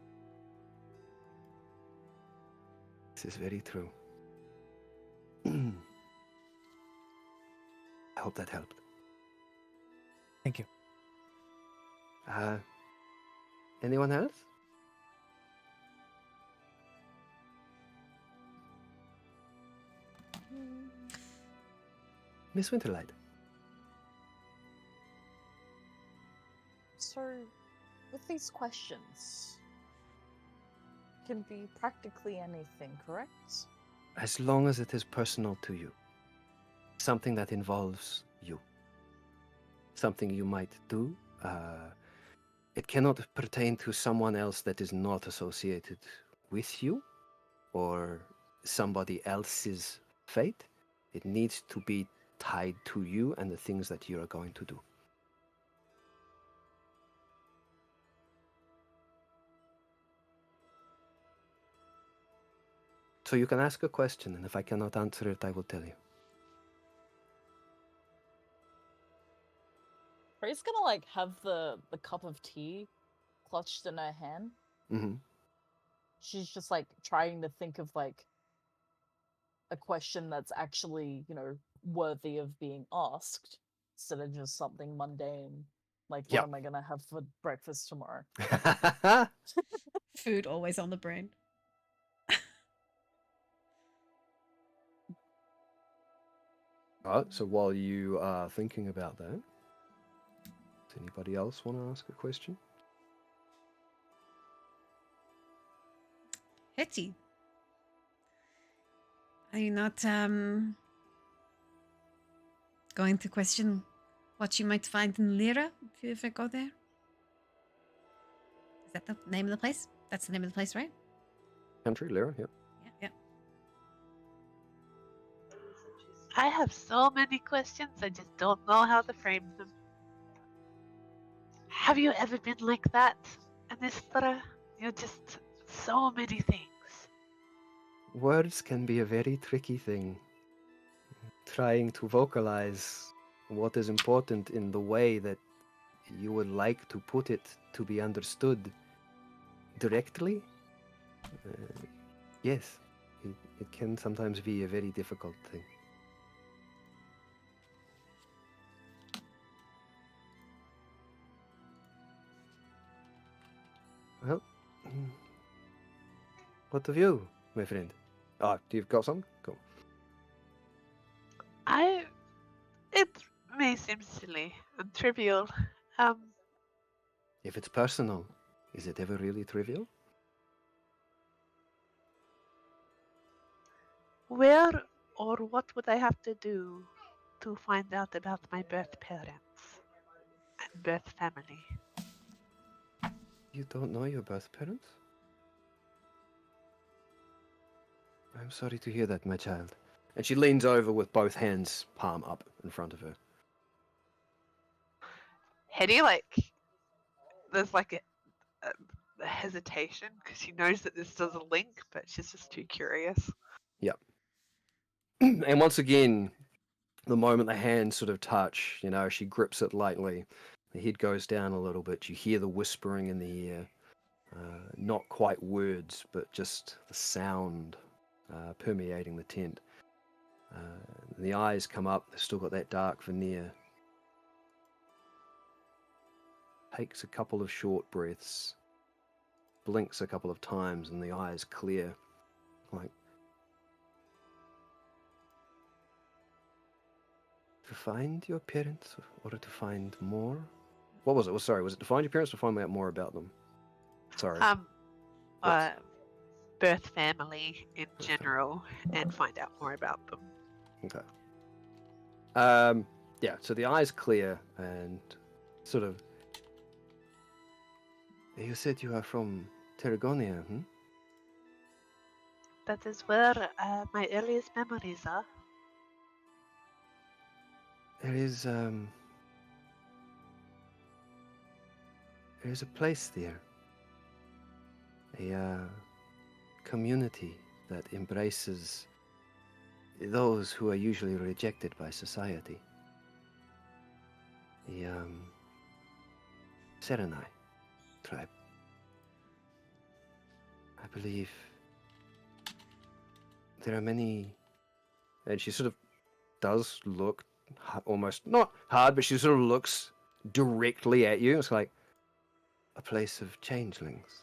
This is very true. I hope that helped. Thank you. Anyone else? Miss Winterlight. So, with these questions, can be practically anything, correct? As long as it is personal to you. Something that involves you. Something you might do. It cannot pertain to someone else that is not associated with you or somebody else's fate. It needs to be tied to you and the things that you are going to do. So you can ask a question, and if I cannot answer it, I will tell you. Ray's gonna have the cup of tea clutched in her hand. Mm-hmm. She's just trying to think of a question that's actually, worthy of being asked instead of just something mundane. Like, what Yep. am I gonna have for breakfast tomorrow? Food always on the brain. Alright, so while you are thinking about that, does anybody else want to ask a question? Hetty, are you not going to question what you might find in Lyra if you ever go there? Is that the name of the place? That's the name of the place, right? Country, Lyra, yep. Yeah, yeah. I have so many questions, I just don't know how to frame them. Have you ever been like that, Innistra? You're just so many things. Words can be a very tricky thing. Trying to vocalize what is important in the way that you would like to put it to be understood directly, yes, it can sometimes be a very difficult thing. Well, what of you, my friend? Ah, you've got some? Cool. It may seem silly and trivial. If it's personal, is it ever really trivial? Where or what would I have to do to find out about my birth parents and birth family? You don't know your birth parents? I'm sorry to hear that, my child. And she leans over with both hands palm up in front of her. Hetty, there's a hesitation because she knows that this does a link, but she's just too curious. Yep. And once again, the moment the hands sort of touch, she grips it lightly. The head goes down a little bit. You hear the whispering in the air. Not quite words, but just the sound permeating the tent. The eyes come up. They've still got that dark veneer. Takes a couple of short breaths. Blinks a couple of times, and the eyes clear. Like, to find your parents or to find more? What was it? Sorry, was it to find your parents or find out more about them? Sorry. Birth family in general, and find out more about them. Okay. Yeah, so the eyes clear and sort of... You said you are from Terragonia, hmm? That is where my earliest memories are. There is a place there. A community that embraces those who are usually rejected by society. The Serenai tribe. I believe there are many, and she sort of does look almost not hard, but she sort of looks directly at you. It's like a place of changelings.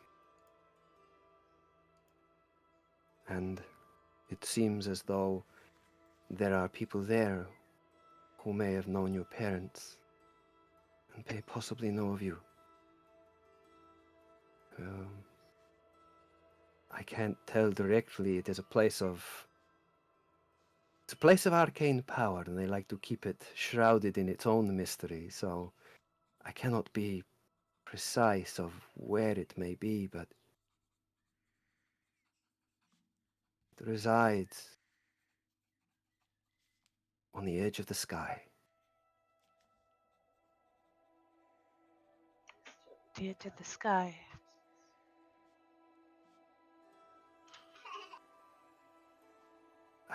And it seems as though there are people there who may have known your parents and may possibly know of you. I can't tell directly. It's a place of arcane power, and they like to keep it shrouded in its own mystery, so I cannot be precise of where it may be, but it resides on the edge of the sky. The edge of the sky.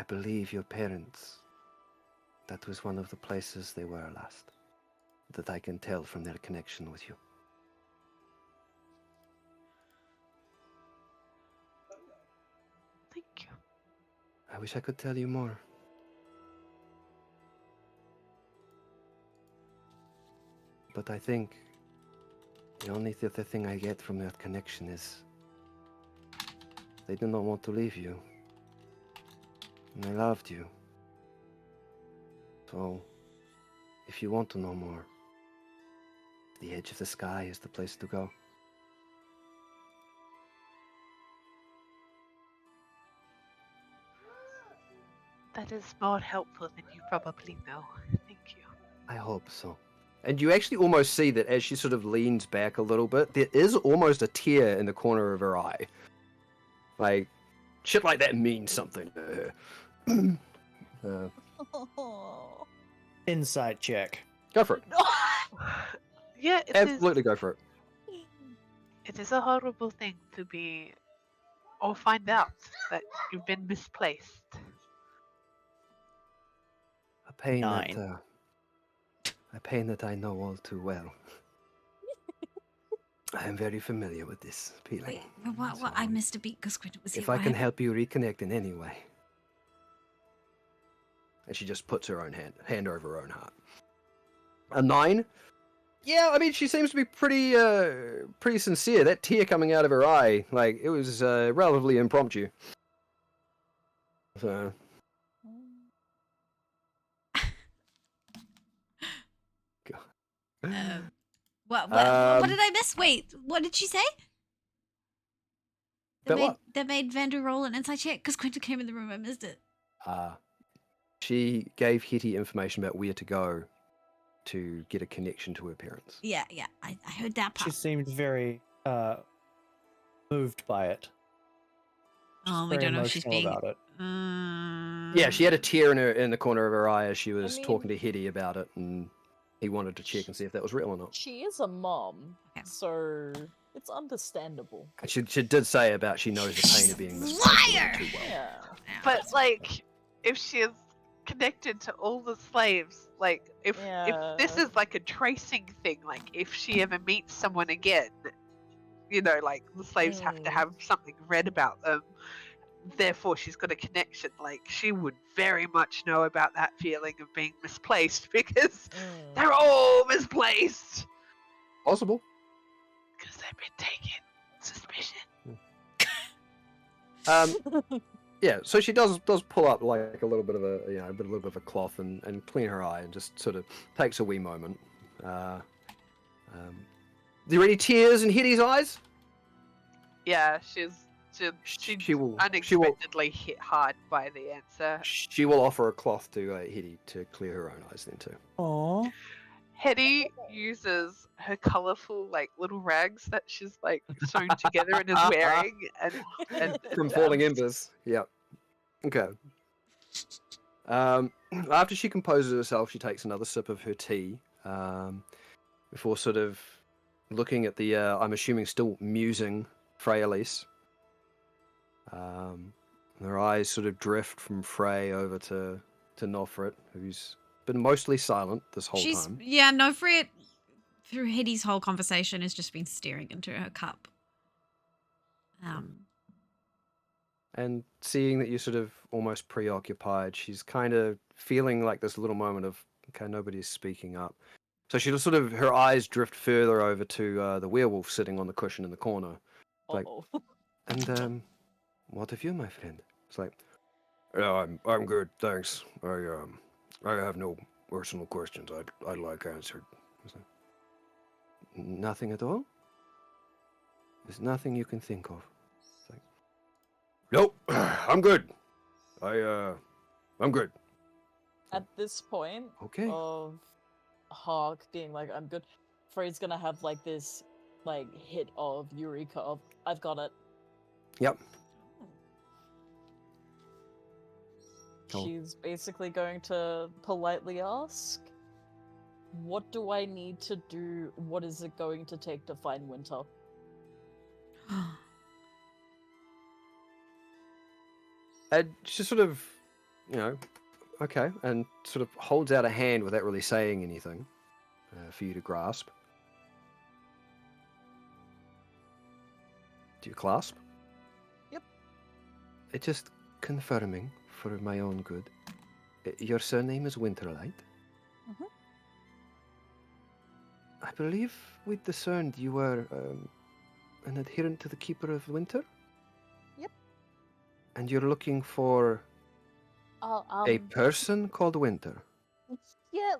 I believe your parents, that was one of the places they were last, that I can tell from their connection with you. Thank you. I wish I could tell you more. But I think the only other thing I get from that connection is they did not want to leave you. And they loved you. So, if you want to know more, the edge of the sky is the place to go. That is more helpful than you probably know. Thank you. I hope so. And you actually almost see that as she sort of leans back a little bit, there is almost a tear in the corner of her eye. Like, shit like that means something to her. Insight check. Go for it. Yeah, Absolutely go for it. It is a horrible thing to be, or find out that you've been misplaced. A pain 9. a pain that I know all too well. I am very familiar with this feeling. Wait, what? I missed a beat because was If I can help you reconnect in any way. And she just puts her own hand over her own heart. A 9? Yeah, I mean, she seems to be pretty sincere. That tear coming out of her eye, like, it was relatively impromptu. So... What did I miss? Wait, what did she say? That made Vander roll an insight check because Quinta came in the room. I missed it. She gave Hetty information about where to go to get a connection to her parents. Yeah, I heard that part. She seemed very moved by it. We don't know if she's being about it. Yeah, she had a tear in the corner of her eye as she was talking to Hetty about it, and he wanted to check and see if that was real or not. She is a mom, so it's understandable. And she did say about she knows the pain of being liar. Too well. Yeah. But like, if she is connected to all the slaves, like if this is like a tracing thing, like if she ever meets someone again, you know, like the slaves have to have something read about them. Therefore, she's got a connection. Like, she would very much know about that feeling of being misplaced because they're all misplaced. Possible. Because they've been taken. Suspicion. Yeah. So she does pull up like a little bit of a cloth and clean her eye and just sort of takes a wee moment. Are there any tears in Hetty's eyes? Yeah, she will unexpectedly hit hard by the answer. She will offer a cloth to Hetty to clear her own eyes then too. Aww. Hetty uses her colourful like little rags that she's like sewn together and is wearing and from falling embers. Yeah. Okay. After she composes herself, she takes another sip of her tea before sort of looking at the I'm assuming still musing Freyalise. Her eyes sort of drift from Frey over to Nofret, who's been mostly silent this whole time. Yeah, Nofret, through Hetty's whole conversation, has just been staring into her cup. And seeing that you're sort of almost preoccupied, she's kind of feeling like this little moment of, okay, nobody's speaking up. So she just sort of, her eyes drift further over to the werewolf sitting on the cushion in the corner. Like, and what of you, my friend? It's like, yeah, I'm good, thanks. I have no personal questions I'd like answered. It's like, nothing at all? There's nothing you can think of. It's like, nope, I'm good. I'm good. At this point Okay. of Hawk being like, I'm good, Frey's gonna have like this like hit of Eureka of, I've got it. Yep. She's basically going to politely ask, what do I need to do? What is it going to take to find Winter? And she sort of, okay, and sort of holds out a hand without really saying anything for you to grasp. Do you clasp? Yep. It's just confirming for my own good. Your surname is Winterlight? Mm-hmm. I believe we discerned you were an adherent to the Keeper of Winter? Yep. And you're looking for a person called Winter? Yeah,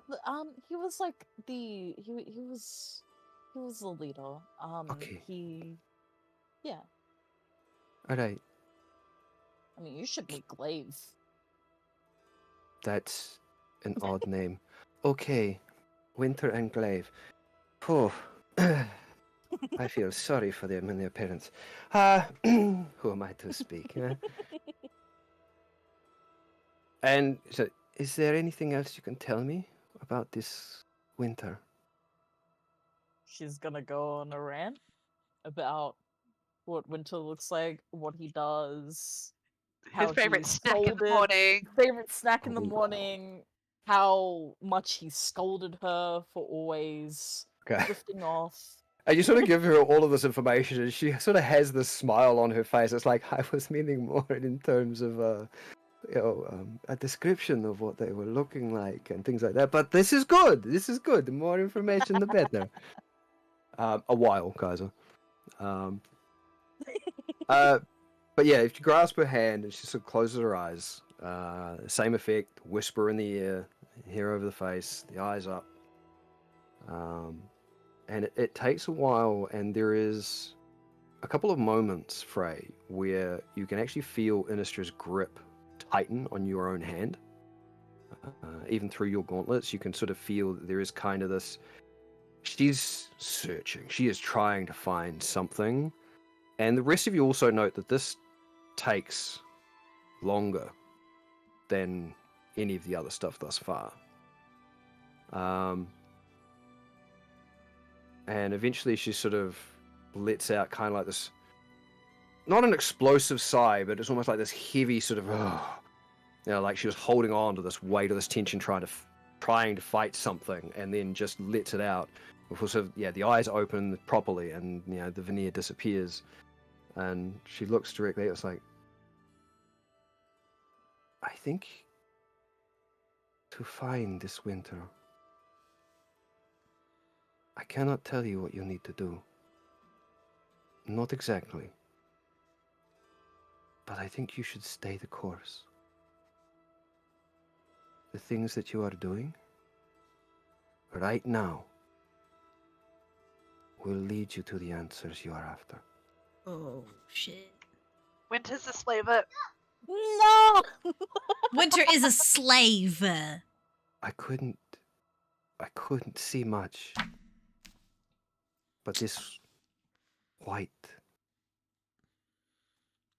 he was like he was the leader. Okay. Yeah. Alright, I mean, you should meet Glaive. that's an odd name. Okay, Winter and Glaive. Oh, I feel sorry for them and their parents. Who am I to speak? And so, is there anything else you can tell me about this Winter? She's gonna go on a rant about what Winter looks like, what he does, His how favorite he's snack in the scolded, morning. favorite snack in the Oh. morning, how much he scolded her for always Okay. drifting off. And you sort of give her all of this information, and she sort of has this smile on her face. It's like, I was meaning more in terms of, a description of what they were looking like and things like that. But this is good. This is good. The more information, the better. A while, Kaiser. But yeah, if you grasp her hand and she sort of closes her eyes, same effect, whisper in the ear, hair over the face, the eyes up. And it takes a while, and there is a couple of moments, Frey, where you can actually feel Innistra's grip tighten on your own hand. Even through your gauntlets, you can sort of feel that there is kind of this. She's searching. She is trying to find something. And the rest of you also note that this takes longer than any of the other stuff thus far. And eventually she sort of lets out kind of like this, not an explosive sigh, but it's almost like this heavy sort of, like she was holding on to this weight of this tension, trying to fight something, and then just lets it out. Before sort of, the eyes open properly, and the veneer disappears, and she looks directly. It's like, I think to find this Winter, I cannot tell you what you need to do. Not exactly. But I think you should stay the course. The things that you are doing right now will lead you to the answers you are after. Oh, shit. Winter's a slaver. No! Winter is a slave. I couldn't see much. But this white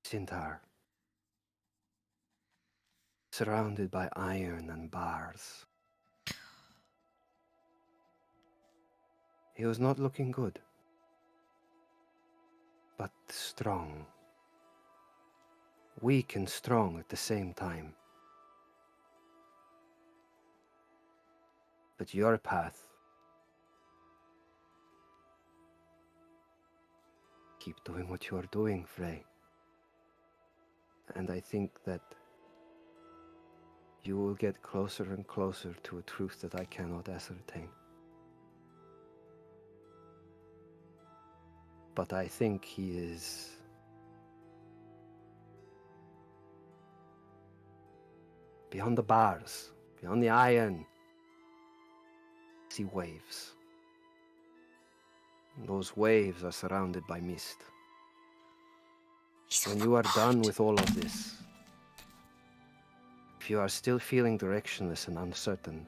centaur, surrounded by iron and bars. He was not looking good, but strong. Weak and strong at the same time. But your path, keep doing what you are doing, Frey. And I think that you will get closer and closer to a truth that I cannot ascertain. But I think he is beyond the bars, beyond the iron. See waves. Those waves are surrounded by mist. When you are done with all of this, if you are still feeling directionless and uncertain,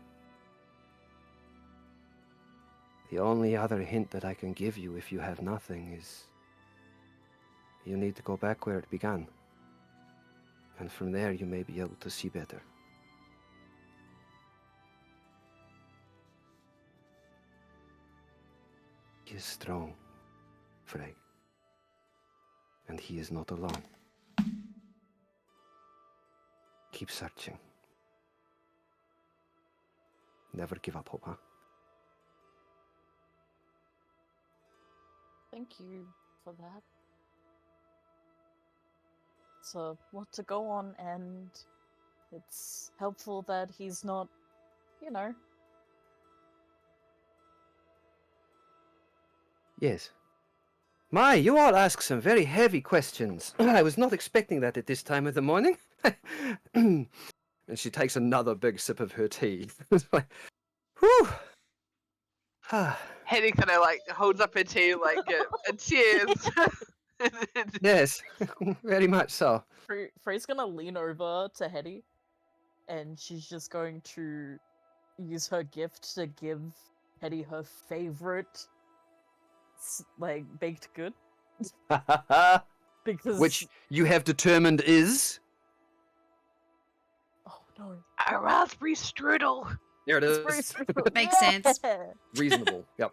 the only other hint that I can give you if you have nothing is you need to go back where it began. And from there you may be able to see better. He is strong, Frey. And he is not alone. Keep searching. Never give up hope, huh? Thank you for that. It's a lot to go on, and it's helpful that he's not, Yes. My, you all ask some very heavy questions. I was not expecting that at this time of the morning. And she takes another big sip of her tea. It's like, whew. Hetty kind of like holds up her tea like a cheers. Yes, very much so. Frey's gonna lean over to Hetty, and she's just going to use her gift to give Hetty her favorite, like, baked good. Because... Which you have determined is... Oh, no. A raspberry strudel. There it is. Makes sense. Reasonable, yep.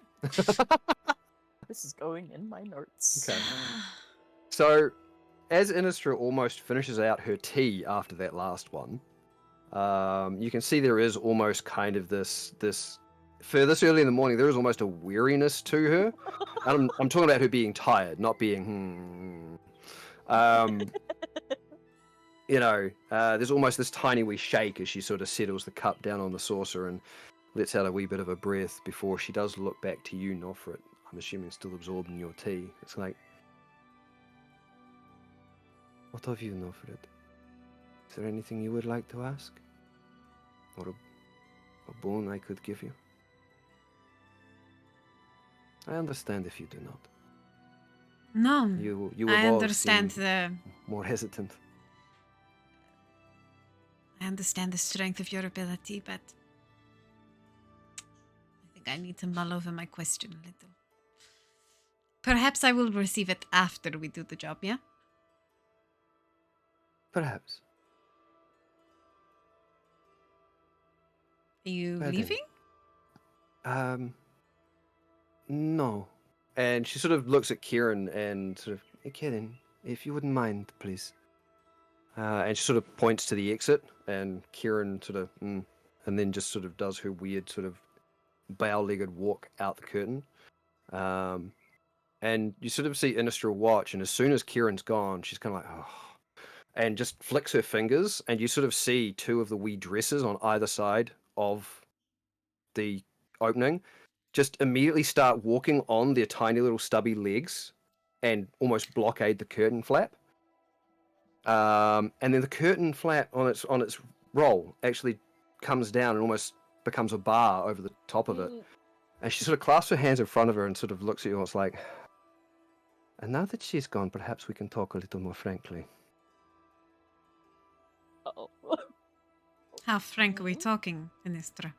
This is going in my notes. Okay. So, as Innistra almost finishes out her tea after that last one, you can see there is almost kind of this for this early in the morning, there is almost a weariness to her. And I'm talking about her being tired, not being there's almost this tiny wee shake as she sort of settles the cup down on the saucer and lets out a wee bit of a breath before she does look back to you, Nofrit. I'm assuming still absorbed in your tea. It's like, what of you, Nofrit? Is there anything you would like to ask? Or a boon I could give you? I understand if you do not. No. You I have all understand seemed more hesitant. I understand the strength of your ability, but I think I need to mull over my question a little. Perhaps I will receive it after we do the job, yeah? Perhaps. Are you Well then. leaving? No. And she sort of looks at Kieran and sort of, hey, Kieran, if you wouldn't mind, please. And she sort of points to the exit, and Kieran sort of, and then just sort of does her weird sort of bow-legged walk out the curtain. And you sort of see Innistra watch, and as soon as Kieran's gone, she's kind of like, oh, and just flicks her fingers, and you sort of see two of the wee dresses on either side of the opening just immediately start walking on their tiny little stubby legs and almost blockade the curtain flap. And then the curtain flap on its roll actually comes down and almost becomes a bar over the top of it. And she sort of clasps her hands in front of her and sort of looks at you and it's like, and now that she's gone, perhaps we can talk a little more frankly. Uh-oh. How frank are we talking, Innistra?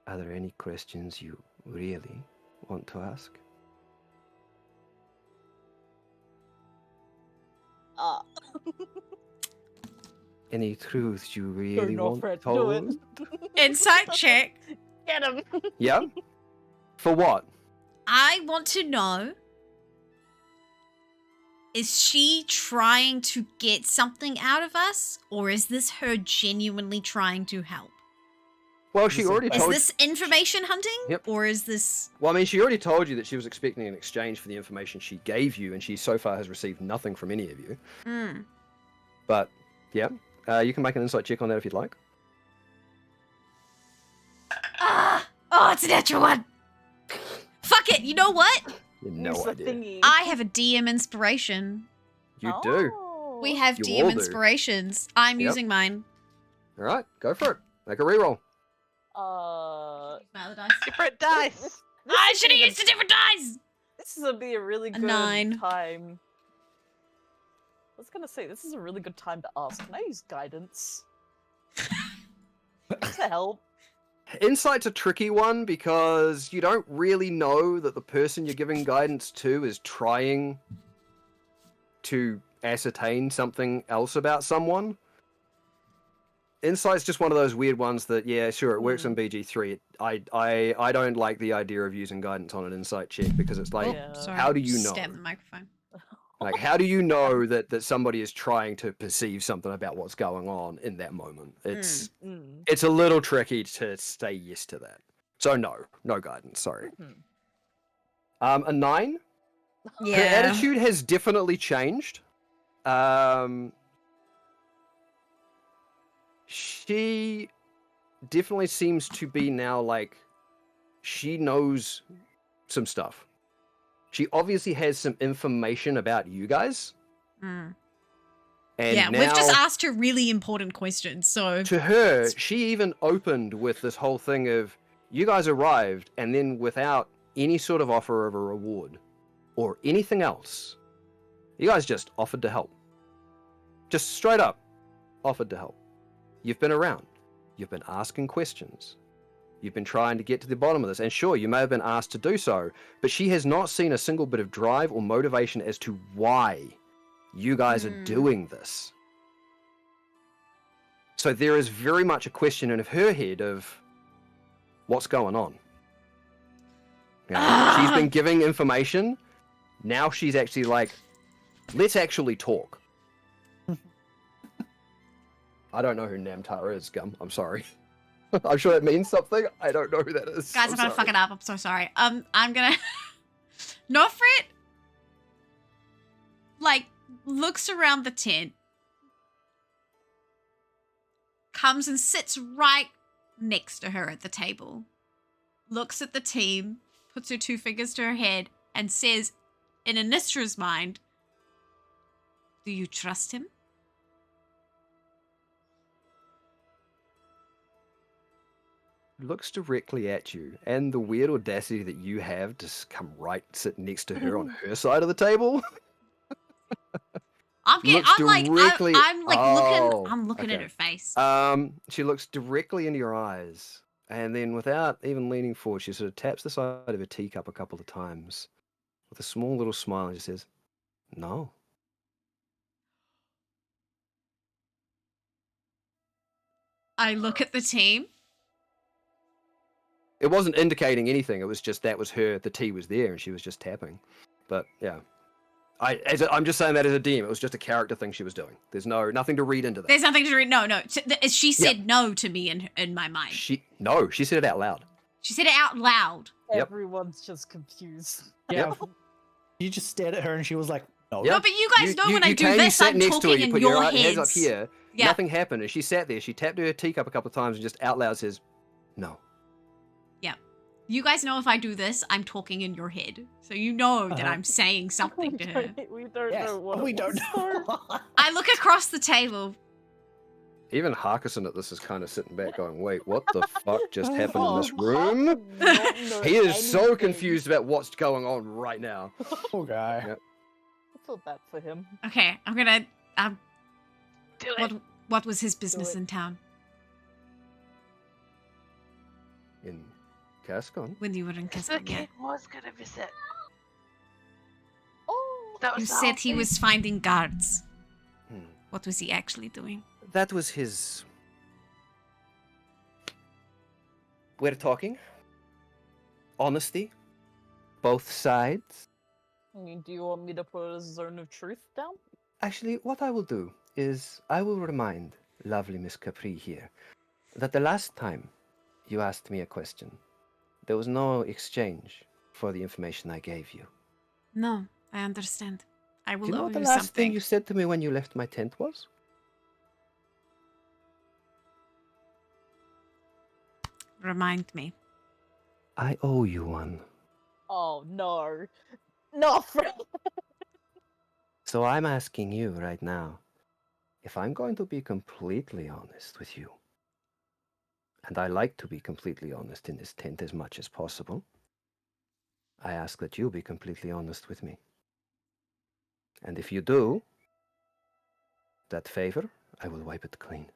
Are there any questions you really want to ask? Any truths you really want told? Insight check. Get him! Yeah? For what? I want to know, is she trying to get something out of us, or is this her genuinely trying to help? Well, she already Is told this information hunting? Yep. Or is this... Well, I mean, she already told you that she was expecting an exchange for the information she gave you, and she so far has received nothing from any of you. But, yeah, you can make an insight check on that if you'd like. Oh, it's a natural one! Fuck it, you know what? You have no idea. I have a DM inspiration. You do. We have You DM all do. inspirations. I'm Yep. using mine. All right, go for it. Make a reroll. Different dice. I should have used a different dice! This is gonna be a really good 9. time. I was gonna say, this is a really good time to ask. Can I use guidance? To help? Insight's a tricky one because you don't really know that the person you're giving guidance to is trying to ascertain something else about someone. Insight's just one of those weird ones that, yeah, sure, it works in BG3. I don't like the idea of using guidance on an insight check because it's like, Sorry, how do you know? Stab the microphone. Like, how do you know that somebody is trying to perceive something about what's going on in that moment? It's a little tricky to say yes to that. So no guidance, sorry. A 9? Yeah. Her attitude has definitely changed. She definitely seems to be now like, she knows some stuff. She obviously has some information about you guys. Mm. And Yeah, now, we've just asked her really important questions, so... to her, she even opened with this whole thing of, you guys arrived, and then without any sort of offer of a reward, or anything else, you guys just offered to help. Just straight up offered to help. You've been around. You've been asking questions. You've been trying to get to the bottom of this. And sure, you may have been asked to do so, but she has not seen a single bit of drive or motivation as to why you guys are doing this. So there is very much a question in her head of what's going on. You know, she's been giving information. Now she's actually like, let's actually talk. I don't know who Namtar is, Gum. I'm sorry. I'm sure that means something. I don't know who that is. Guys, I'm gonna fuck it up. I'm so sorry. I'm gonna... Nofrit, like, looks around the tent, comes and sits right next to her at the table, looks at the team, puts her 2 fingers to her head, and says, in Innistra's mind, do you trust him? Looks directly at you, and the weird audacity that you have to come right sit next to her on her side of the table. I'm getting, Looks I'm like, directly- I'm like Oh, looking, I'm looking at okay. her face. She looks directly into your eyes, and then without even leaning forward, she sort of taps the side of her teacup a couple of times with a small little smile and just says, "No." I look at the team. It wasn't indicating anything. It was just that was her. The tea was there, and she was just tapping. But yeah, I'm just saying that as a DM. It was just a character thing she was doing. There's nothing to read into that. There's nothing to read. No. She said no to me in my mind. She said it out loud. She said it out loud. Yep. Everyone's just confused. Yeah. You just stared at her and she was like, no. Yep. No, but you guys know when I do came, you this, sat I'm next to her, talking you in put your your hands up heads. here. Yeah. Nothing happened, and she sat there. She tapped her teacup a couple of times and just out loud says, "No." Yeah. You guys know if I do this, I'm talking in your head. So you know that I'm saying something to her. We don't Yes. know what We it don't was. know. I look across the table. Even Harkison at this is kind of sitting back going, "Wait, what the fuck just happened in this Oh, room?" Hawk would not know He is so anything. confused about what's going on right now. Poor guy. Yep. I feel bad for him. Okay, I'm gonna. Do it. What was his business it. in town In Cascon. when you were in The Casablanca? king was gonna visit. Oh, That was You the said whole he thing. was finding guards. Hmm. What was he actually doing? That was his. We're talking. Honesty. Both sides. I mean, do you want me to put a zone of truth down? Actually, what I will do is I will remind lovely Miss Capri here that the last time you asked me a question, there was no exchange for the information I gave you. No, I understand. I Do will you know owe what the you last something. thing you said to me when you left my tent was? Remind me. I owe you one. Oh no, no, Fred. So I'm asking you right now, if I'm going to be completely honest with you, and I like to be completely honest in this tent as much as possible, I ask that you be completely honest with me. And if you do, that favor, I will wipe it clean.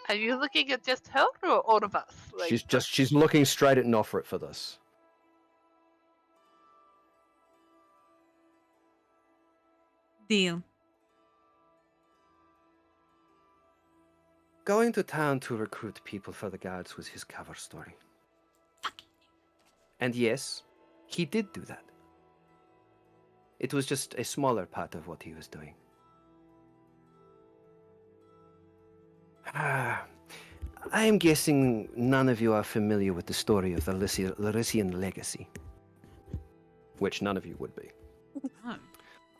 Are you looking at just her or all of us? Like, She's looking straight at Nofrit for this. Deal. Going to town to recruit people for the guards was his cover story. And yes, he did do that. It was just a smaller part of what he was doing. I am guessing none of you are familiar with the story of the Lyrian legacy. Which none of you would be.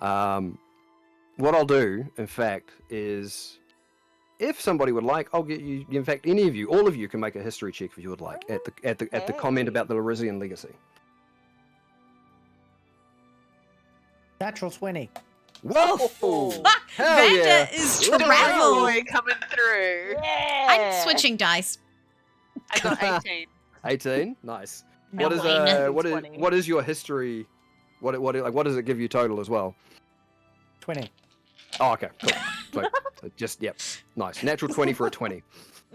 Oh. What I'll do, in fact, is if somebody would like, I'll get you. In fact, any of you, all of you, can make a history check if you would like at the comment about the Lorisian legacy. Natural 20. Whoa! Fuck! Hell Vanda yeah! is Look at travel. Boy coming through. Yeah. I'm switching dice. I got 18. 18. Nice. Now What is mine. what is your history? What does it give you total as well? 20. Oh, okay, cool. So just yep, nice. Natural 20 for a 20.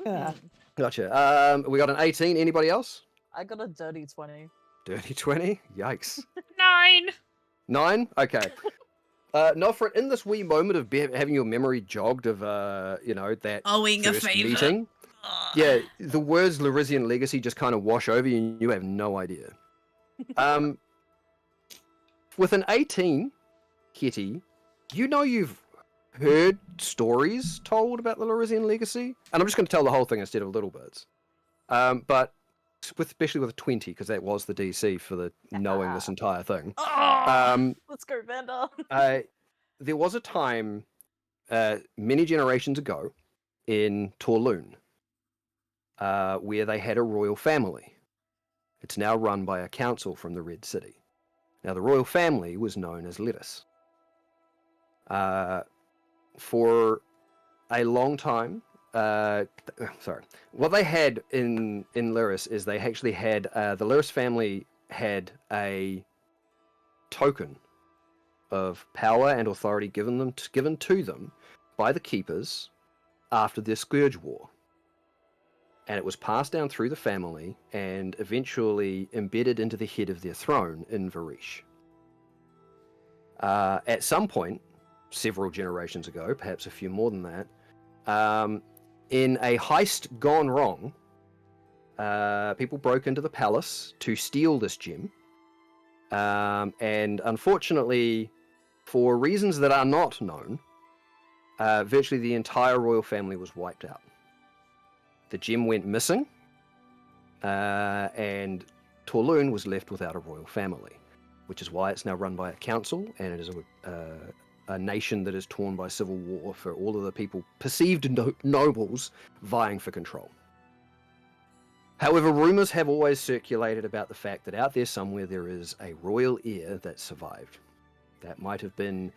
Yeah. Gotcha. We got an 18. Anybody else? I got a dirty 20. Dirty 20. Yikes. 9. 9. Okay. Nofrit, in this wee moment of having your memory jogged of that Owing a first favor. meeting, yeah, the words Lorisian legacy just kind of wash over you, and you have no idea. With an 18, Kitty, you know you've heard stories told about the Lorisian legacy, and I'm just going to tell the whole thing instead of little bits. But especially with a 20, because that was the DC for the knowing this entire thing. Let's go, Vanda. There was a time many generations ago in Torloon where they had a royal family. It's now run by a council from the Red City. Now, the royal family was known as Lettuce. For a long time, what they had in Lyris is they actually had, the Lyris family had a token of power and authority given to them by the keepers after the Scourge War. And it was passed down through the family and eventually embedded into the head of their throne in Varish. At some point, several generations ago, perhaps a few more than that, in a heist gone wrong, people broke into the palace to steal this gem. And unfortunately, for reasons that are not known, virtually the entire royal family was wiped out. The gem went missing, and Torloon was left without a royal family, which is why it's now run by a council, and it is a nation that is torn by civil war for all of the people, perceived nobles, vying for control. However, rumours have always circulated about the fact that out there somewhere there is a royal heir that survived. That might have been,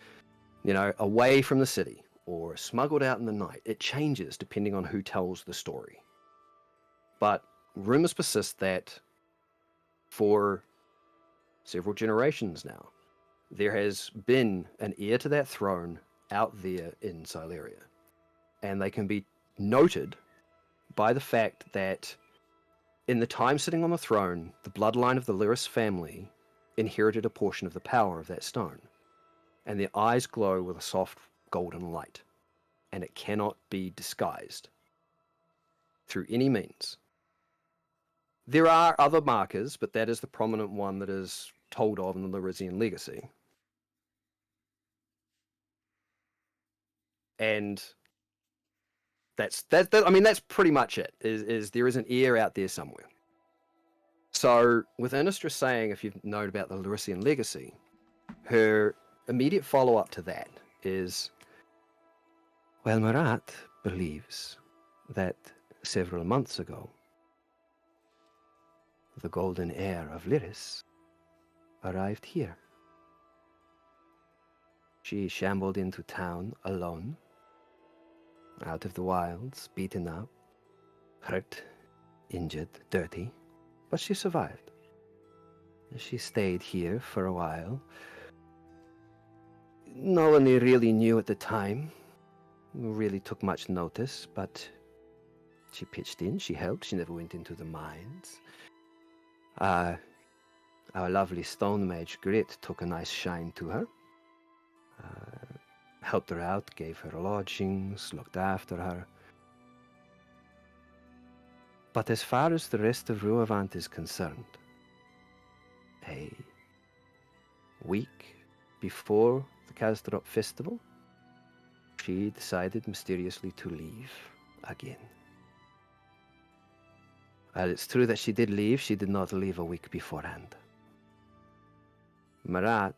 away from the city, or smuggled out in the night. It changes depending on who tells the story. But rumours persist that for several generations now, there has been an heir to that throne out there in Syleria. And they can be noted by the fact that in the time sitting on the throne, the bloodline of the Lyris family inherited a portion of the power of that stone. And their eyes glow with a soft golden light. And it cannot be disguised through any means. There are other markers, but that is the prominent one that is told of in the Lorisian legacy. And that's pretty much it. Is there is an heir out there somewhere. So with Innistra saying, if you've known about the Lorisian legacy, her immediate follow-up to that is, well, Marat believes that several months ago, the golden heir of Lyris arrived here. She shambled into town alone, out of the wilds, beaten up, hurt, injured, dirty, but she survived. She stayed here for a while. No one really knew at the time, really took much notice, but she pitched in, she helped, she never went into the mines. Our lovely stone mage Grit took a nice shine to her. Helped her out, gave her lodgings, looked after her. But as far as the rest of Ruavant is concerned, a week before the Kazdrop festival, she decided mysteriously to leave again. While it's true that she did leave, she did not leave a week beforehand. Marat,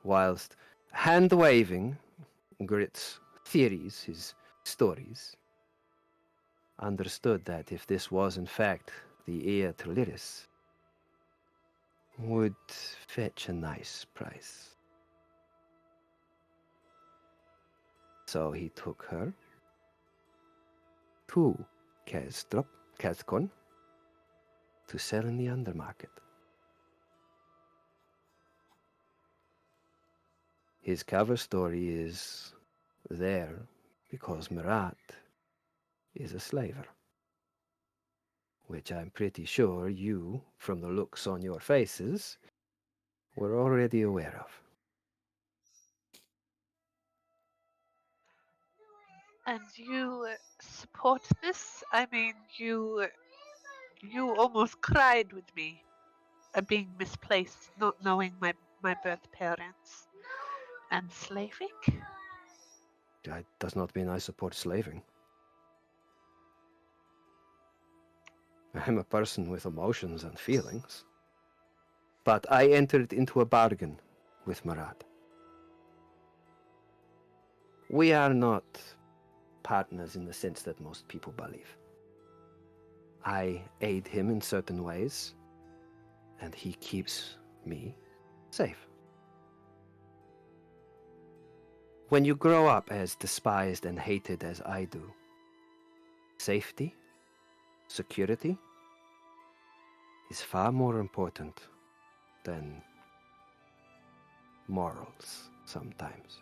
whilst hand-waving Grit's theories, his stories, understood that if this was in fact the heir to Lyris, would fetch a nice price. So he took her to Kazkon to sell in the undermarket. His cover story is there because Murat is a slaver, which I'm pretty sure you, from the looks on your faces, were already aware of. And you support this? I mean, you almost cried with me at being misplaced, not knowing my birth parents, and slaving. That does not mean I support slaving. I'm a person with emotions and feelings. But I entered into a bargain with Murat. We are not partners in the sense that most people believe. I aid him in certain ways, and he keeps me safe. When you grow up as despised and hated as I do, safety, security, is far more important than morals sometimes.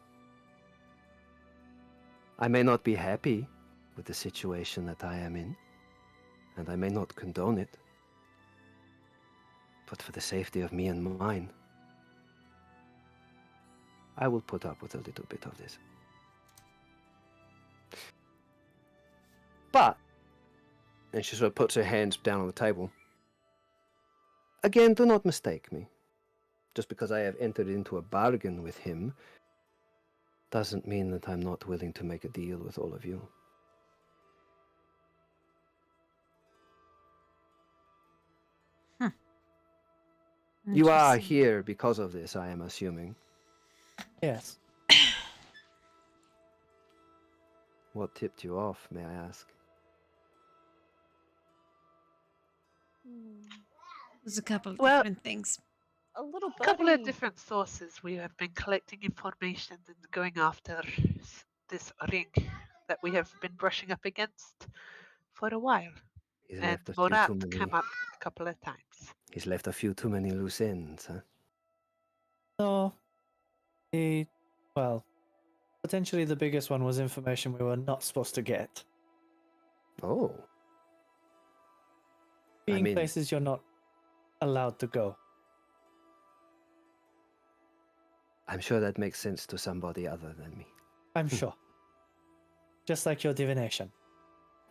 I may not be happy with the situation that I am in, and I may not condone it, but for the safety of me and mine, I will put up with a little bit of this. But, and she sort of puts her hands down on the table, again, do not mistake me. Just because I have entered into a bargain with him doesn't mean that I'm not willing to make a deal with all of you. You are Interesting. here because of this, I am assuming. Yes. What tipped you off, may I ask? There's a couple of Well, different things. A little A couple of birdie. different sources we have been collecting information and going after this ring that we have been brushing up against for a while. He's And left a few Morat too many. came up a couple of times. He's left a few too many loose ends, huh? No. Well, potentially the biggest one was information we were not supposed to get. Oh. Being places you're not allowed to go. I'm sure that makes sense to somebody other than me. I'm sure. Just like your divination.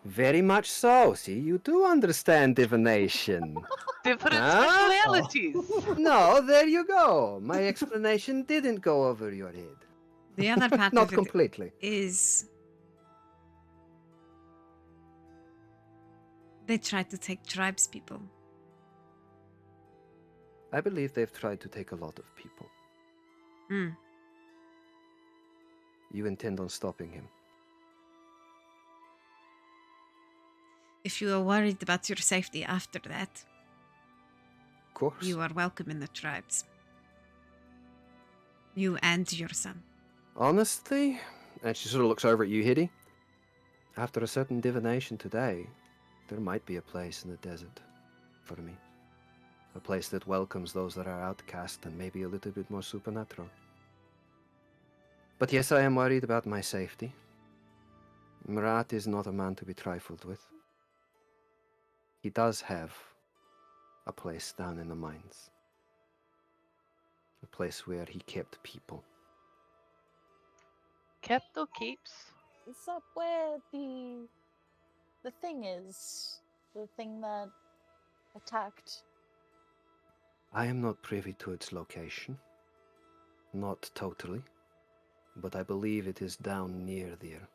Very much so. See, you do understand divination. Different Huh? specialities. No, there you go. My explanation didn't go over your head. The other part Not of it completely. is they try to take tribes people. I believe they've tried to take a lot of people. Mm. You intend on stopping him? If you are worried about your safety after that, Of course. you are welcome in the tribes. You and your son. Honestly, and she sort of looks over at you, Hiddy. After a certain divination today, there might be a place in the desert for me. A place that welcomes those that are outcast and maybe a little bit more supernatural. But yes, I am worried about my safety. Murat is not a man to be trifled with. He does have a place down in the mines. A place where he kept people. Kept or keeps? Is that where the thing is? The thing that attacked? I am not privy to its location. Not totally. But I believe it is down near there.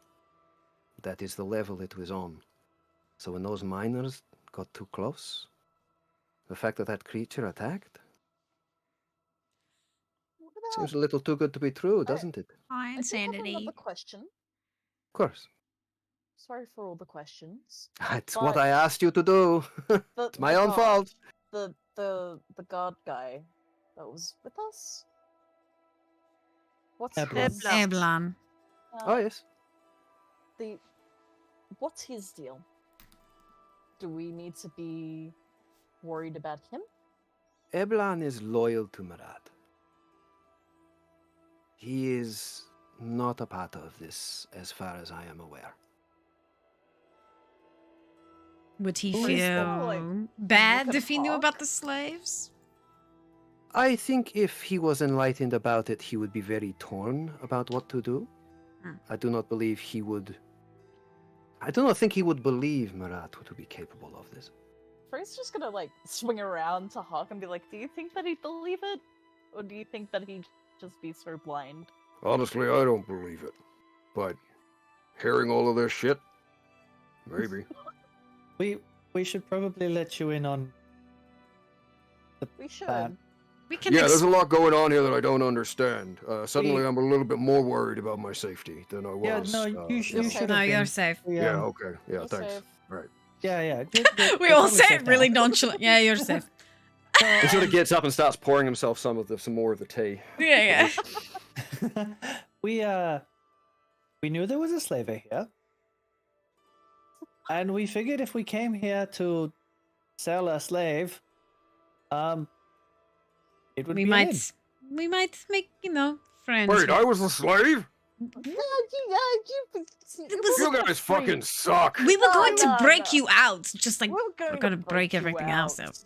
That is the level it was on. So when those miners got too close, the fact that that creature attacked What about, seems a little too good to be true, doesn't it? High I do have another insanity. question. Of course. Sorry for all the questions. That's But what I asked you to do. It's my own fault. The guard guy that was with us. What's Eblan. his Eblan. Oh, yes. What's his deal? Do we need to be worried about him? Eblan is loyal to Marat. He is not a part of this, as far as I am aware. Would he Who is feel that, like, bad look at if he knew Hawk? about the slaves? I think if he was enlightened about it, he would be very torn about what to do. I do not believe he would... I do not think he would believe Marat to be capable of this. Frey's just gonna like swing around to Hawk and be like, "Do you think that he'd believe it, or do you think that he'd just be so blind?" Honestly, I don't believe it. But hearing all of this shit, maybe. We should probably let you in on We should. that. We can Yeah, there's a lot going on here that I don't understand. Suddenly We- I'm a little bit more worried about my safety than I was. Yeah, no, you You're should safe. have No, been. you're safe. Yeah, okay. Yeah, You're thanks. safe. Right. Yeah. We you're all totally say safe it really now. nonchalant. Yeah, you're safe. He sort of gets up and starts pouring himself some more of the tea. Yeah, yeah. We knew there was a slaver here, and we figured if we came here to sell a slave, it would We be an inn. might make, friends. Wait, with- I was a slave? You was- You guys fucking suck. We were No, going to no, break no. you out, just like We're gonna break everything else out.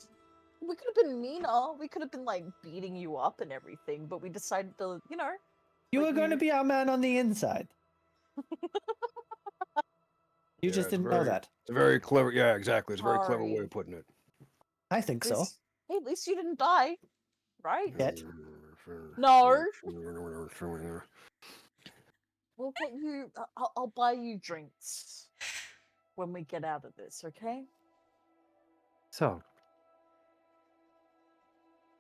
We could have been meaner. We could have been like beating you up and everything, but we decided to, You Like were going to you- be our man on the inside. You Yeah, just it's didn't know very- that. It's a very clever, yeah, exactly. It's a very clever way Sorry. of putting it. I think so. Hey, at least you didn't die, right? Yet. No. We'll get you. I'll buy you drinks when we get out of this, okay? So,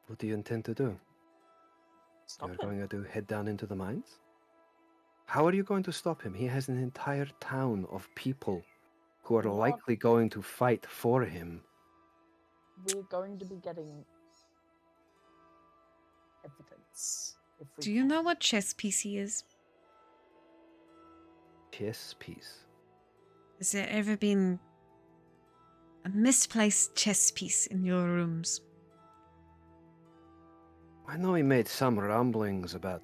what do you intend to do? Stop You're him. going to head down into the mines? How are you going to stop him? He has an entire town of people who are We're not- likely going to fight for him. We're going to be getting evidence. If we Do you can. know what chess piece he is? Chess piece. Has there ever been a misplaced chess piece in your rooms? I know he made some rumblings about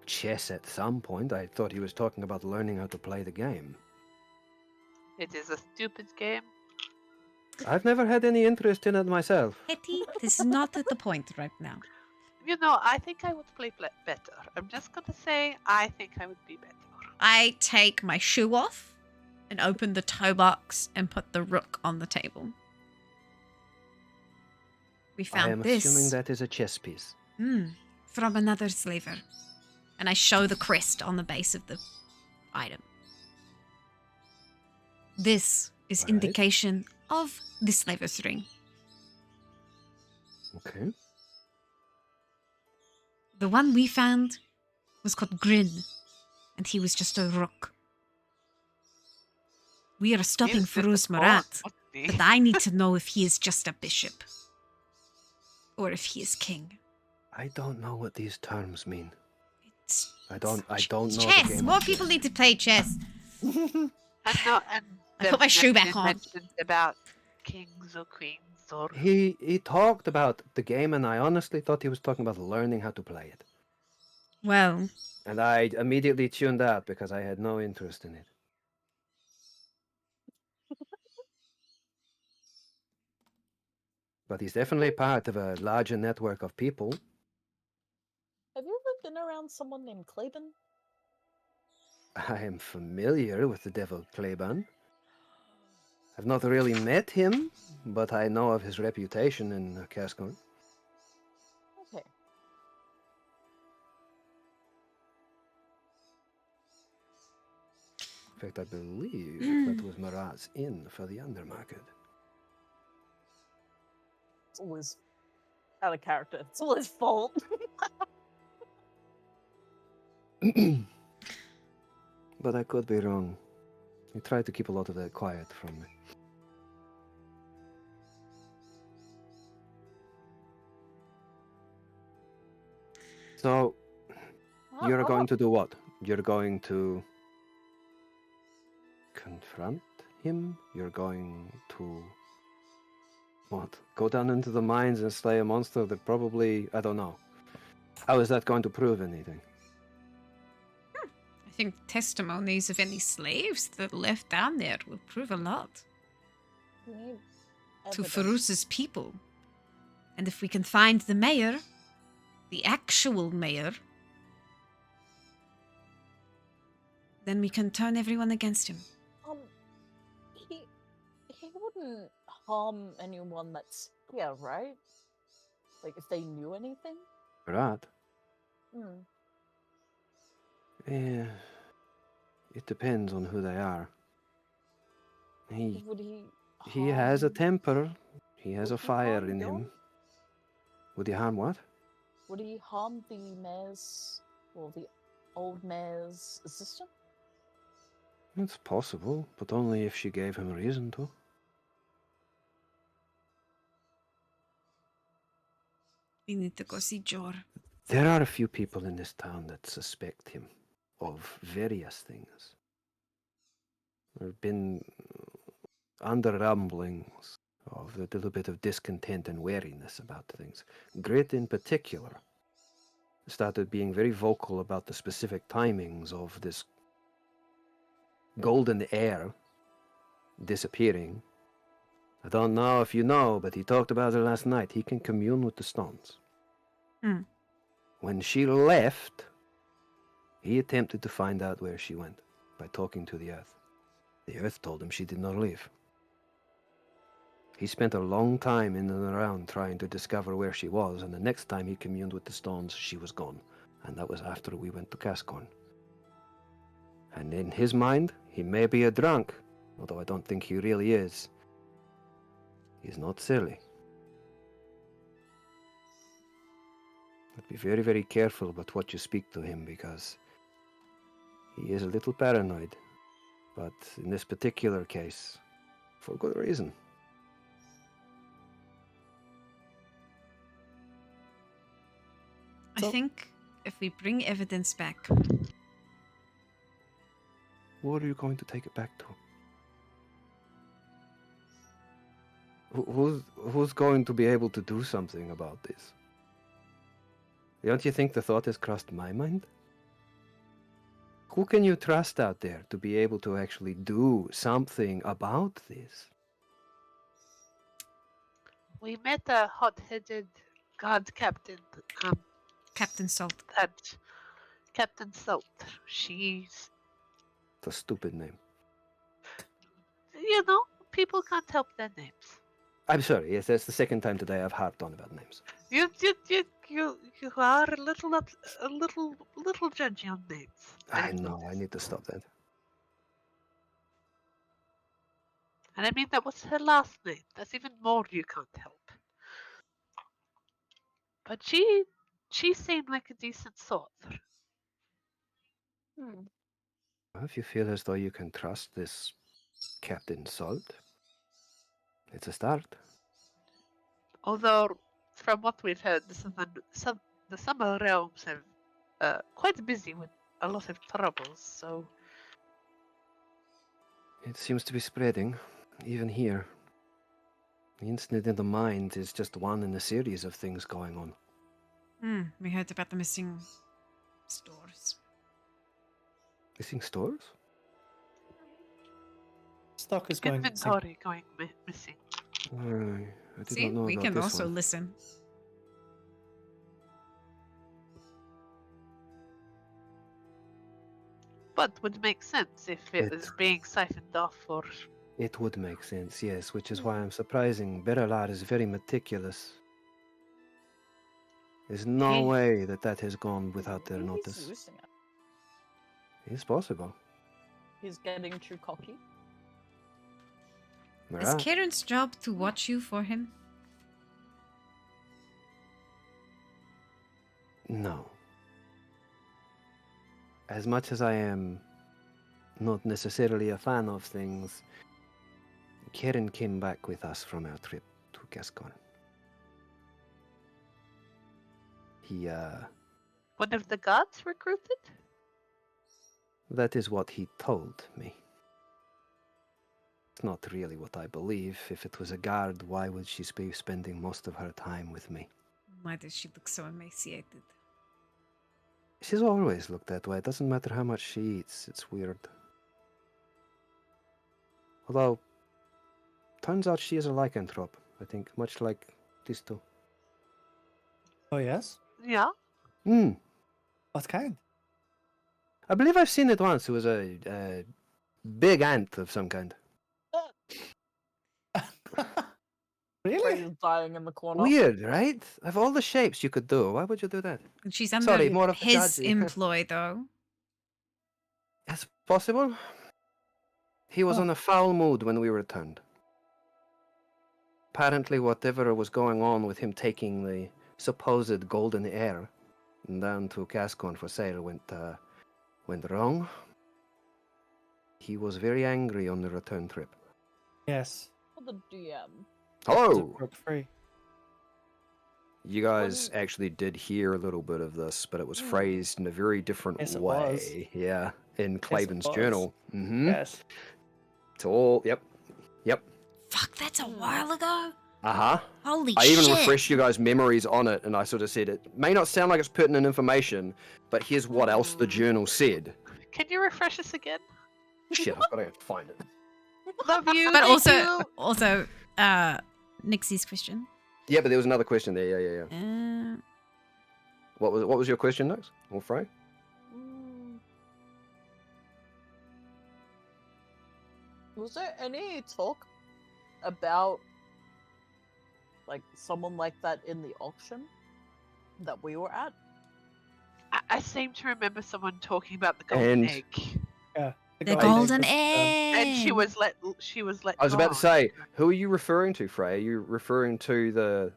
chess at some point. I thought he was talking about learning how to play the game. It is a stupid game. I've never had any interest in it myself. Hetty, this is not at the point right now. I think I would play better. I'm just gonna say, I think I would be better. I take my shoe off and open the toe box and put the rook on the table. We I found am this assuming that is a chess piece. from another slaver. And I show the crest on the base of the item. This is Alright. indication of the slaver's ring. Okay. The one we found was called Grin, and he was just a rook. We are stopping Yes, this Feruz is Marat, must be. but I need to know if he is just a bishop or if he is king. I don't know what these terms mean. It's I don't know chess. the game. More people need to play chess. And I put my shoe back nothing on. mentioned about kings or queens or He talked about the game, and I honestly thought he was talking about learning how to play it. Well, And I immediately tuned out because I had no interest in it. But he's definitely part of a larger network of people. Have you ever been around someone named Claben? I am familiar with the Devil Kleban. I've not really met him, but I know of his reputation in Cascon. Okay. In fact, I believe that was Marat's inn for the Undermarket. It's always out of character. It's all his fault. But I could be wrong. He tried to keep a lot of that quiet from me. So, you're going to do what? You're going to confront him? You're going to what? Go down into the mines and slay a monster that probably, I don't know. How is that going to prove anything? I think testimonies of any slaves that are left down there will prove a lot We need to evidence. Farus's people. And if we can find the mayor, the actual mayor, then we can turn everyone against him. He wouldn't harm anyone that's here, right? Like if they knew anything. Right. Hmm. Yeah. It depends on who they are. Would he? He has a harm- temper. He has would a he fire harm in Dawn? him. Would he harm what? Would he harm the mayor's, or the old mayor's assistant? It's possible, but only if she gave him a reason to. We need to go see Jor. There are a few people in this town that suspect him of various things. There have been under rumblings of a little bit of discontent and wariness about things. Grit, in particular, started being very vocal about the specific timings of this golden air disappearing. I don't know if you know, but he talked about it last night. He can commune with the stones. Hmm. When she left, he attempted to find out where she went by talking to the earth. The earth told him she did not leave. He spent a long time in and around trying to discover where she was, and the next time he communed with the stones, she was gone. And that was after we went to Cascorn. And in his mind, he may be a drunk, although I don't think he really is. He's not silly. But be very, very careful about what you speak to him, because he is a little paranoid. But in this particular case, for good reason. I think if we bring evidence back, Who are you going to take it back to? Who's going to be able to do something about this? Don't you think the thought has crossed my mind? Who can you trust out there to be able to actually do something about this? We met a hot-headed guard captain, Captain Salt. that Captain Salt. She's, It's a stupid name. people can't help their names. I'm sorry, yes, that's the second time today I've harped on about names. You are a little judgy on names. I know, I need to stop that. And I mean, that was her last name. That's even more you can't help. But she seemed like a decent sort. Hmm. Well, if you feel as though you can trust this Captain Salt, it's a start. Although, from what we've heard, the Summer Realms have quite busy with a lot of troubles, so... It seems to be spreading, even here. The incident in the mines is just one in a series of things going on. We heard about the missing stores. Missing stores? Stock is going missing. Inventory going missing. I did See, not know we about can this also one. listen. But would make sense if it was being siphoned off or... It would make sense, yes, which is why I'm surprising. Berelar is very meticulous. There's no way that has gone without their Maybe notice. He's losing it. It's possible. He's getting too cocky. Is Right. Karen's job to watch you for him? No. As much as I am not necessarily a fan of things, Kieran came back with us from our trip to Gascon. He, One of the guards recruited? that is what he told me. It's not really what I believe. If it was a guard, why would she be spending most of her time with me? Why does she look so emaciated? She's always looked that way. It doesn't matter how much she eats. It's weird. Although, turns out she is a lycanthrope, I think, much like these two. Oh, yes? Yeah. Hmm. What kind? I believe I've seen it once. It was a big ant of some kind. Frey Really? is dying in the corner. Weird, right? Of all the shapes you could do, why would you do that? And she's under Sorry, more of the his judgy. employ, though. It's possible. He was Huh. in a foul mood when we returned. Apparently, whatever was going on with him taking the supposed golden air down to Gascon for sale went wrong. He was very angry on the return trip. Yes. For the DM. Hello! Broke free. You guys actually did hear a little bit of this, but it was phrased in a very different Yes, it way. was. Yeah, in Claiborne's was. journal. Mm-hmm. Yes. It's all, yep. Fuck, that's a while ago. Uh-huh. Holy I shit. even refreshed you guys' memories on it, and I sort of said it may not sound like it's pertinent information, but here's what else the journal said. Can you refresh us again? Shit, I've got to find it. Love you. But thank also, you. Nixie's question. Yeah, but there was another question there. Yeah. What was your question, Nix? Or Frey? Was there any talk about like someone like that in the auction that we were at? I seem to remember someone talking about the golden And- egg, The golden egg. and she was let. I was about to gone. say, who are you referring to, Frey? Are you referring to the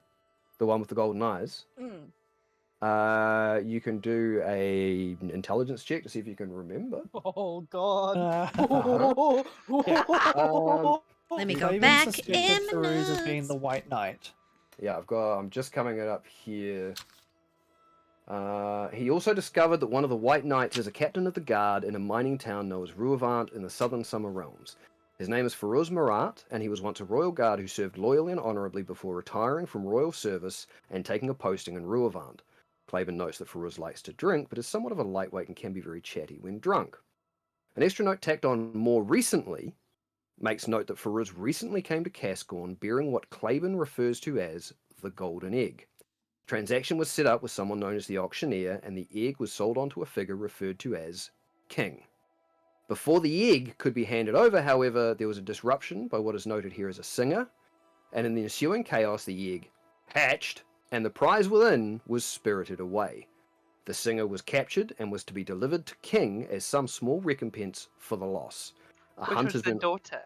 one with the golden eyes? You can do an intelligence check to see if you can remember. Oh god. Let me You go I even back suspected in the Farouz as being notes. the White Knight. Yeah, I'm just coming it up here. He also discovered that one of the White Knights is a captain of the guard in a mining town known as Ruavant in the southern Summer Realms. His name is Farouz Marat, and he was once a royal guard who served loyally and honorably before retiring from royal service and taking a posting in Ruavant. Claiborne notes that Farouz likes to drink, but is somewhat of a lightweight and can be very chatty when drunk. An extra note tacked on more recently makes note that Farouz recently came to Gascon bearing what Claiborne refers to as the golden egg. Transaction was set up with someone known as the auctioneer, and the egg was sold on to a figure referred to as King. Before the egg could be handed over, however, there was a disruption by what is noted here as a singer, and in the ensuing chaos, the egg hatched, and the prize within was spirited away. The singer was captured and was to be delivered to King as some small recompense for the loss. Which was the daughter.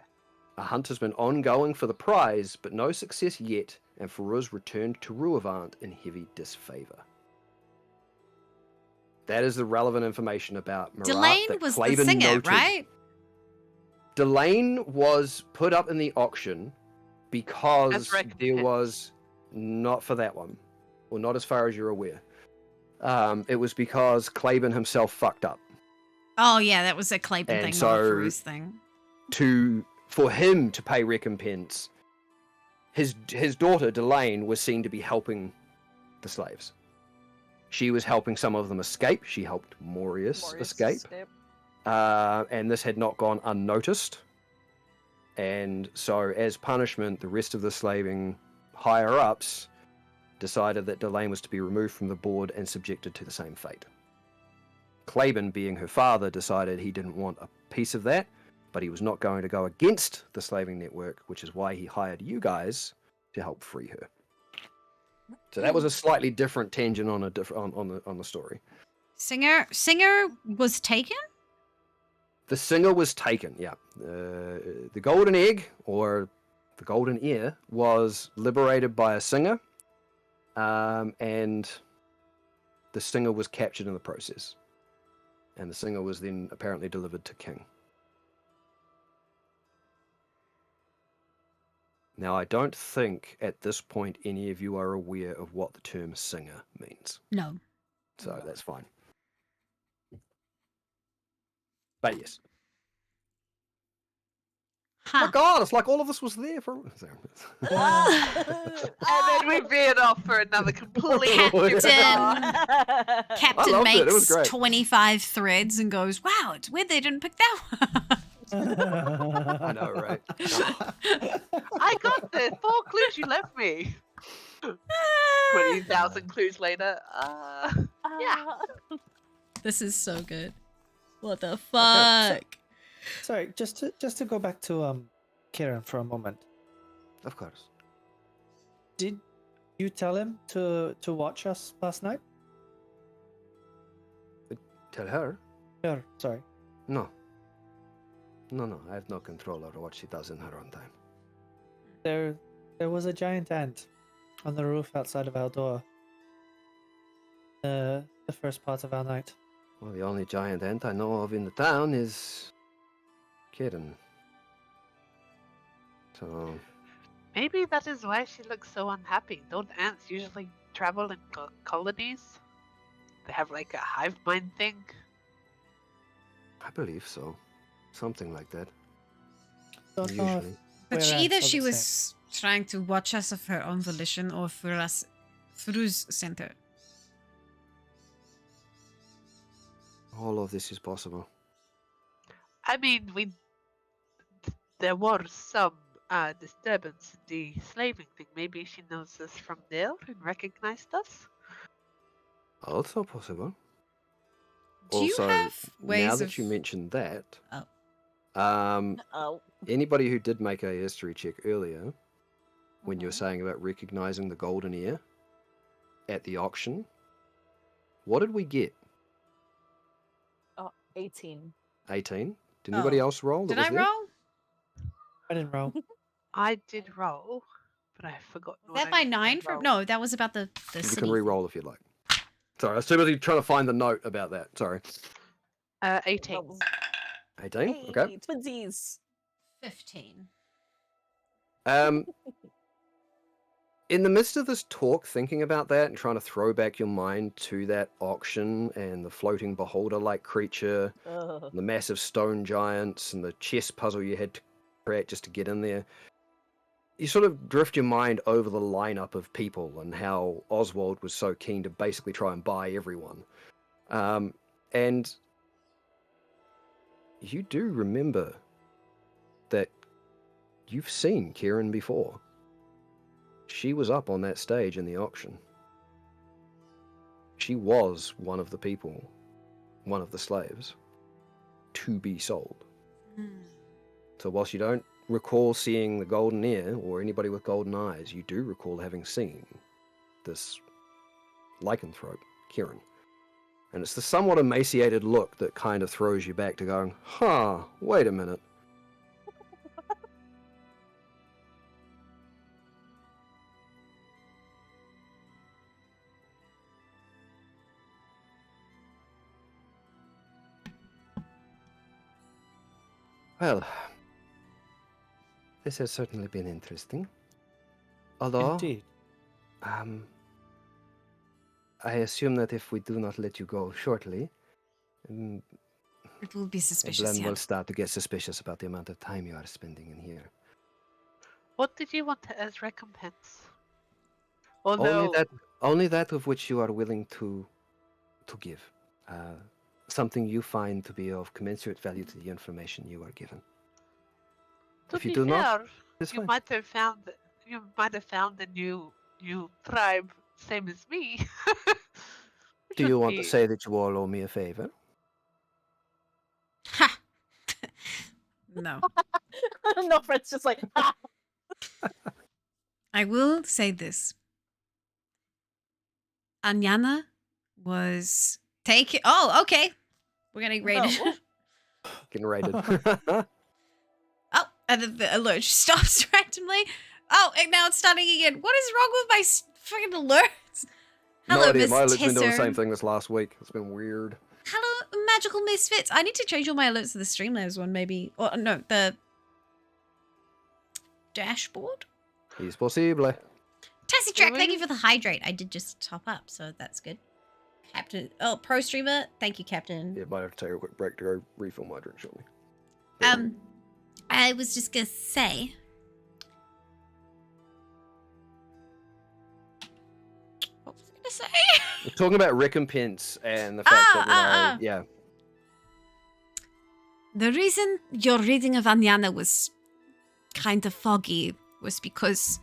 A hunt has been ongoing for the prize, but no success yet, and Farouz returned to Ruavant in heavy disfavor. That is the relevant information about Marat. Delane that was the Claiborne singer, noted. right? Delane was put up in the auction because As there recompense. was not for that one, or not as far as you're aware. It was because Claiborne himself fucked up. Oh yeah, that was a Claiborne And thing, so- not a Farouz thing. For him to pay recompense, his daughter Delane was seen to be helping the slaves. She was helping some of them escape. She helped Morius escape. And this had not gone unnoticed. And so, as punishment, the rest of the slaving higher-ups decided that Delane was to be removed from the board and subjected to the same fate. Claiborne, being her father, decided he didn't want a piece of that, but he was not going to go against the slaving network, which is why he hired you guys to help free her. So that was a slightly different tangent on the story. Singer was taken? The singer was taken, yeah. The golden egg, or the golden ear, was liberated by a singer, and the singer was captured in the process. And the singer was then apparently delivered to King. Now, I don't think at this point any of you are aware of what the term singer means. No. So No. that's fine. But yes. Huh. My God, it's like all of this was there for. And then we veered off for another completely different Captain. path. Captain loved it. It was makes great. 25 threads and goes, wow, it's weird they didn't pick that one. I know, right? I got the 4 clues you left me. 20,000 clues later. Yeah. This is so good. What the fuck? Sorry, just to go back to Kieran for a moment. Of course. Did you tell him to watch us last night? Tell her? Sure, sorry. No. No, I have no control over what she does in her own time. There was a giant ant on the roof outside of our door. The first part of our night. Well, the only giant ant I know of in the town is Kieran. So, Maybe that is why she looks so unhappy. Don't ants usually travel in colonies? They have like a hive mind thing? I believe so. Something like that. Don't know if Usually. But we're either ants are she the was trying to watch us of her own volition or for us Fru's center. All of this is possible. I mean, there was some disturbance in the slaving thing. Maybe she knows us from there and recognized us? Also possible. Do you have ways now of... that you mentioned that, Oh. Oh. anybody who did make a history check earlier, when you were saying about recognizing the golden ear at the auction, what did we get? 18. 18? Did anybody Oh. else roll? that Did was I there? roll? I didn't roll. I did roll, but I forgot. Was that by 9 from... No, that was about the You city can re-roll if you'd like. Sorry, I was too busy trying to find the note about that. Sorry. 18. 18? Okay. Hey, twinsies. 15. In the midst of this talk, thinking about that and trying to throw back your mind to that auction and the floating beholder-like creature, Ugh. the massive stone giants and the chess puzzle you had to create just to get in there, you sort of drift your mind over the lineup of people and how Oswald was so keen to basically try and buy everyone. And you do remember that you've seen Kieran before. She was up on that stage in the auction. She was one of the people, one of the slaves, to be sold. So whilst you don't recall seeing the golden ear or anybody with golden eyes, you do recall having seen this lycanthrope, Kieran. And it's the somewhat emaciated look that kind of throws you back to going, wait a minute. Well, this has certainly been interesting. Although, Indeed. I assume that if we do not let you go shortly, It will be suspicious, Eblan yeah. will start to get suspicious about the amount of time you are spending in here. What did you want as recompense? Although, Only that of which you are willing to give. Something you find to be of commensurate value to the information you are given. to if you be do fair, not, it's you fine. might have found a new tribe, same as me. Do you want to say that you all owe me a favor? Ha! No. No, Fred's just like, ah! I will say this. Anyana was taken... Oh, okay. We're getting raided. No. Getting raided. Oh, and then the alert stops randomly. Oh, and now it's starting again. What is wrong with my fucking alerts? Hello, no idea. Miss My alert's been doing the Tisser. same thing this last week. It's been weird. Hello, Magical Misfits. I need to change all my alerts to the Streamlabs one, maybe. Or no, the dashboard. It's possible. Taxi Track, thank you for the hydrate. I did just top up, so that's good. Captain, pro streamer, thank you, Captain. Yeah, might have to take a quick break to go refill my drink shortly. I was just gonna say. What was I gonna say? We're talking about recompense and the fact that, yeah. The reason your reading of Anyana was kind of foggy was because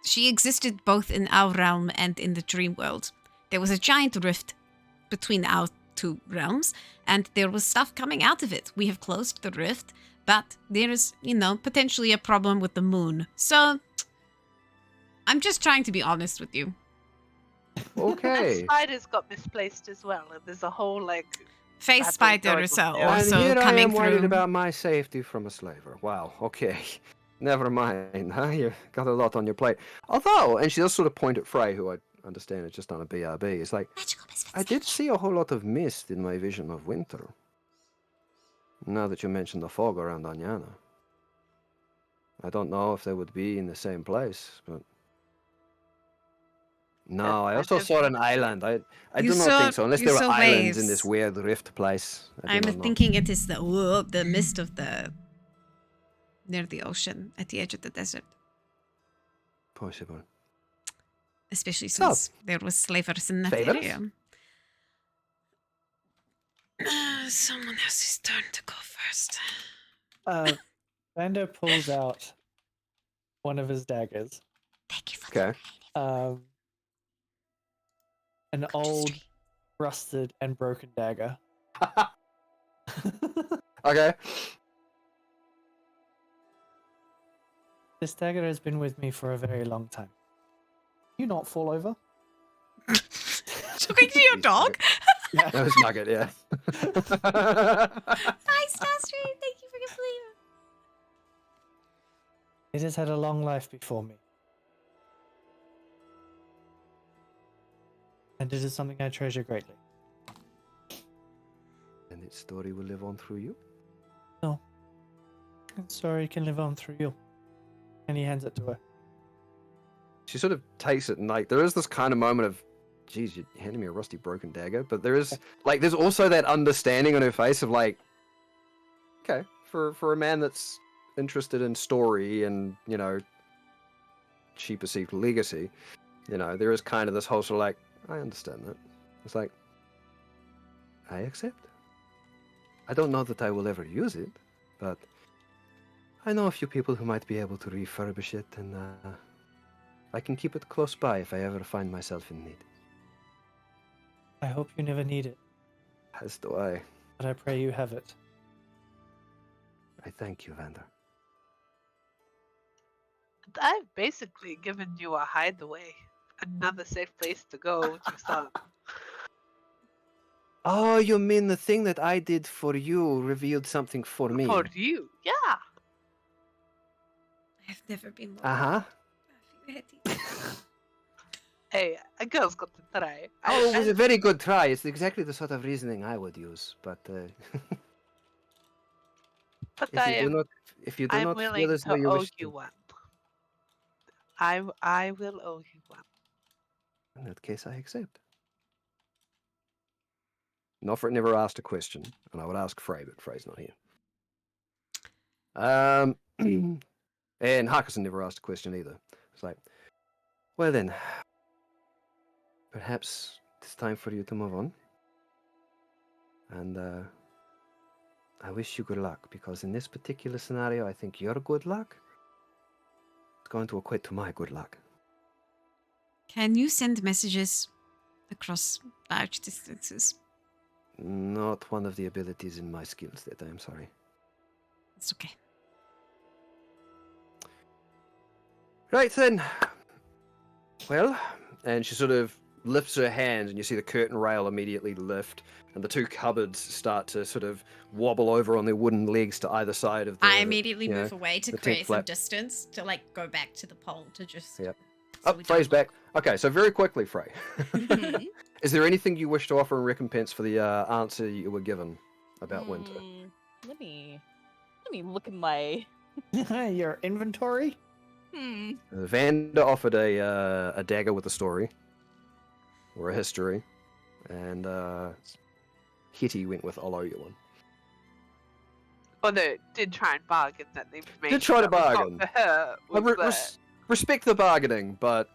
she existed both in our realm and in the dream world. There was a giant rift between our two realms, and there was stuff coming out of it. We have closed the rift, but there is, potentially a problem with the moon. So, I'm just trying to be honest with you. Okay. And Spider's got misplaced as well, and there's a whole, Face battle Spider going also, on. And here I coming am worried through. about my safety from a slaver. Wow, okay. Never mind, huh? You got a lot on your plate. Although, and she does sort of point at Frey, who I understand is just on a BRB. It's like, I did see a whole lot of mist in my vision of winter. Now that you mentioned the fog around Anyana. I don't know if they would be in the same place, but... No, I also saw an island. I do not think so, unless there were islands in this weird rift place. I'm thinking it is the mist of near the ocean, at the edge of the desert. Possible. Especially since there was slavers in that area. Someone else's turn to go first. Vander pulls out one of his daggers. Thank you for the an old, rusted, and broken dagger. Okay. This dagger has been with me for a very long time. You not fall over? Talking to your dog? Yeah. That was Nugget, yeah. Nice, Starstream. Thank you for your flavor. It has had a long life before me. And it is something I treasure greatly. And its story will live on through you? No. Its story can live on through you. And he hands it to her. She sort of takes it and there is this kind of moment of, geez, you're handing me a rusty broken dagger, but there's also that understanding on her face of okay, for a man that's interested in story and, she perceived legacy, there is kind of this whole sort of I understand that. It's I accept. I don't know that I will ever use it, but I know a few people who might be able to refurbish it, and I can keep it close by if I ever find myself in need. I hope you never need it. As do I. But I pray you have it. I thank you, Vander. I've basically given you a hideaway. Another safe place to go to some. Oh, you mean the thing that I did for you revealed something for me? For you, yeah. I've never been more. Hey, a girl's got to try. It was a very good try. It's exactly the sort of reasoning I would use, but if you do I'm not willing feel as though to you owe wish you to, one. I will owe you one. in that case, I accept. Nofrit never asked a question, and I would ask Frey, but Frey's not here. And Harkison never asked a question either. It's well then, perhaps it's time for you to move on. And I wish you good luck, because in this particular scenario, I think your good luck is going to equate to my good luck. Can you send messages across large distances? Not one of the abilities in my skill set, I am sorry. It's okay. Right then. Well, and she sort of lifts her hands, and you see the curtain rail immediately lift, and the two cupboards start to sort of wobble over on their wooden legs to either side of the... I immediately move away to create some distance, to go back to the pole, to just... Yep. So Frey's back. Okay, so very quickly, Frey. Is there anything you wish to offer in recompense for the answer you were given about winter? Let me look at my Your inventory? Vanda offered a dagger with a story. Or a history. And Hitty went with I'll owe you one. Although did try and bargain that the information Did try to that was not bargain. for her was Respect the bargaining, but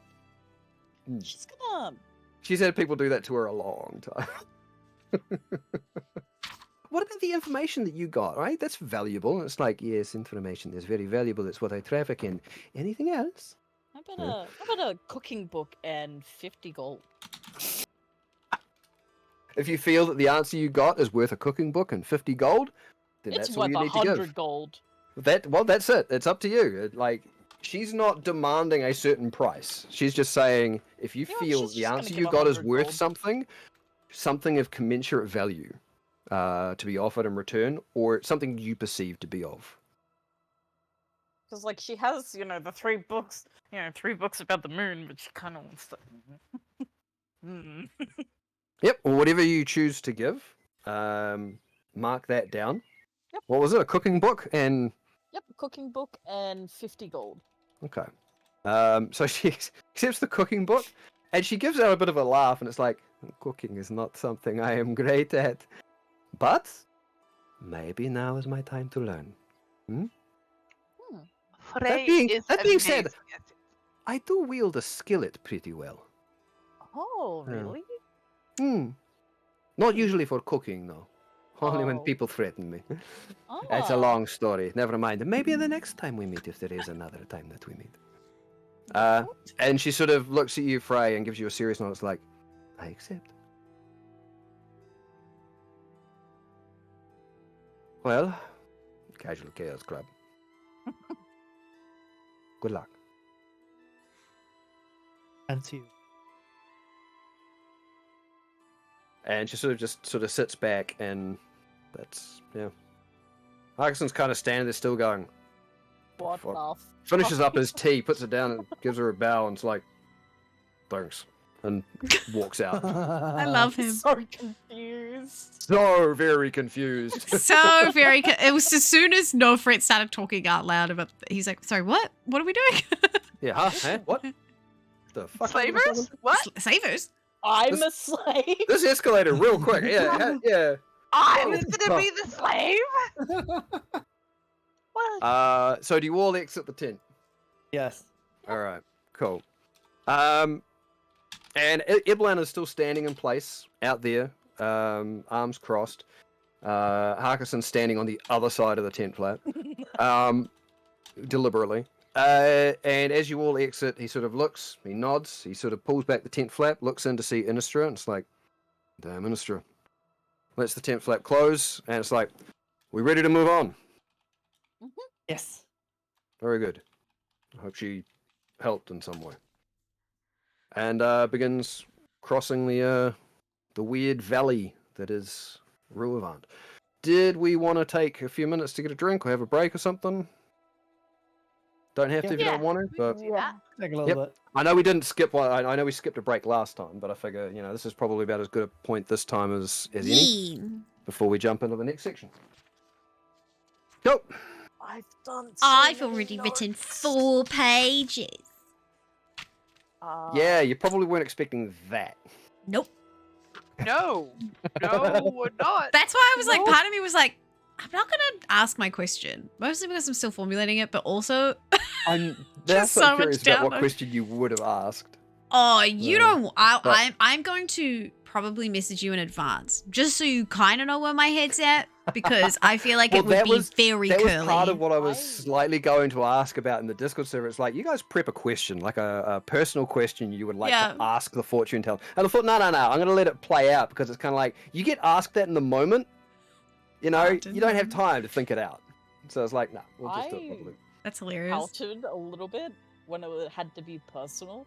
She's gonna. she's had people do that to her a long time. What about the information that you got, right? That's valuable. It's like, yes, information is very valuable. It's what I traffic in. Anything else? How about a cooking book and 50 gold? If you feel that the answer you got is worth a cooking book and 50 gold, then It's that's all worth you need to 100 give. gold. That's it. It's up to you. Like, she's not demanding a certain price. She's just saying, if you You know what, feel she's the just gonna answer give you got is 100 worth gold. something of commensurate value to be offered in return, or something you perceive to be of. Because, like, she has, the 3 books, 3 books about the moon, but she kind of wants to. Yep, or whatever you choose to give, mark that down. Yep. What was it? A cooking book and Yep, cooking book and 50 gold. okay. So she accepts the cooking book, and she gives out a bit of a laugh, and it's like, cooking is not something I am great at, but maybe now is my time to learn. Frey being- is that being said- amazing at it. I do wield a skillet pretty well. Oh, Yeah. really? Not usually for cooking, though. Only when Oh. people threaten me. Oh. It's a long story. Never mind. Maybe the next time we meet, if there is another time that we meet. And she sort of looks at you, Frey, and gives you a serious nod. It's like, I accept. Well, Casual Chaos Club. Good luck. And to you. And she sort of sits back, and that's Harkison's kind of standing there, still going. What Fuck. the Finishes up his tea, puts it down, and gives her a bow, and it's like, thanks, and walks out. I love him. So confused. So very confused. So very. It was as soon as Nofret started talking out loud about. He's like, "Sorry, what? What are we doing?" Yeah, huh? Huh? What? The fuck? Slavers? What? Savers. I'm a slave. This escalated real quick. Yeah, yeah. I'm Oh, gonna be the slave? What? So do you all exit the tent? Yes. All right, cool. And Iblan is still standing in place out there, arms crossed. Harkison standing on the other side of the tent flap, deliberately. And as you all exit, he sort of looks, he nods, he sort of pulls back the tent flap, looks in to see Innistra, and it's like, damn Innistra. Lets the tent flap close, and it's like, we ready to move on? Yes. Very good. I hope she helped in some way. And begins crossing the weird valley that is Ruavant. Did we want to take a few minutes to get a drink or have a break or something? Don't have to if you don't want to, but Yeah. Take a little bit. I know we didn't skip one. I know we skipped a break last time, but I figure this is probably about as good a point this time as any Yeah. before we jump into the next section. Go. I've done. I've already written 4 pages. Yeah, you probably weren't expecting that. Nope. No, we're not. That's why I was like, No. part of me was like, I'm not gonna ask my question, mostly because I'm still formulating it, but also, I'm Just so so much curious about what down. question you would have asked. oh, you Yeah. don't. But- I'm going to probably message you in advance, just so you kind of know where my head's at, because I feel like Well, it would that be was- very That curly. was part of what I was I- slightly going to ask about in the Discord server. It's like, you guys prep a question, like a personal question you would like Yeah. to ask the fortune teller. And I thought, no, I'm going to let it play out because it's kind of like, you get asked that in the moment, you don't have time to think it out. So it's like, no, we'll just do it properly. That's hilarious. Pouted a little bit when it had to be personal,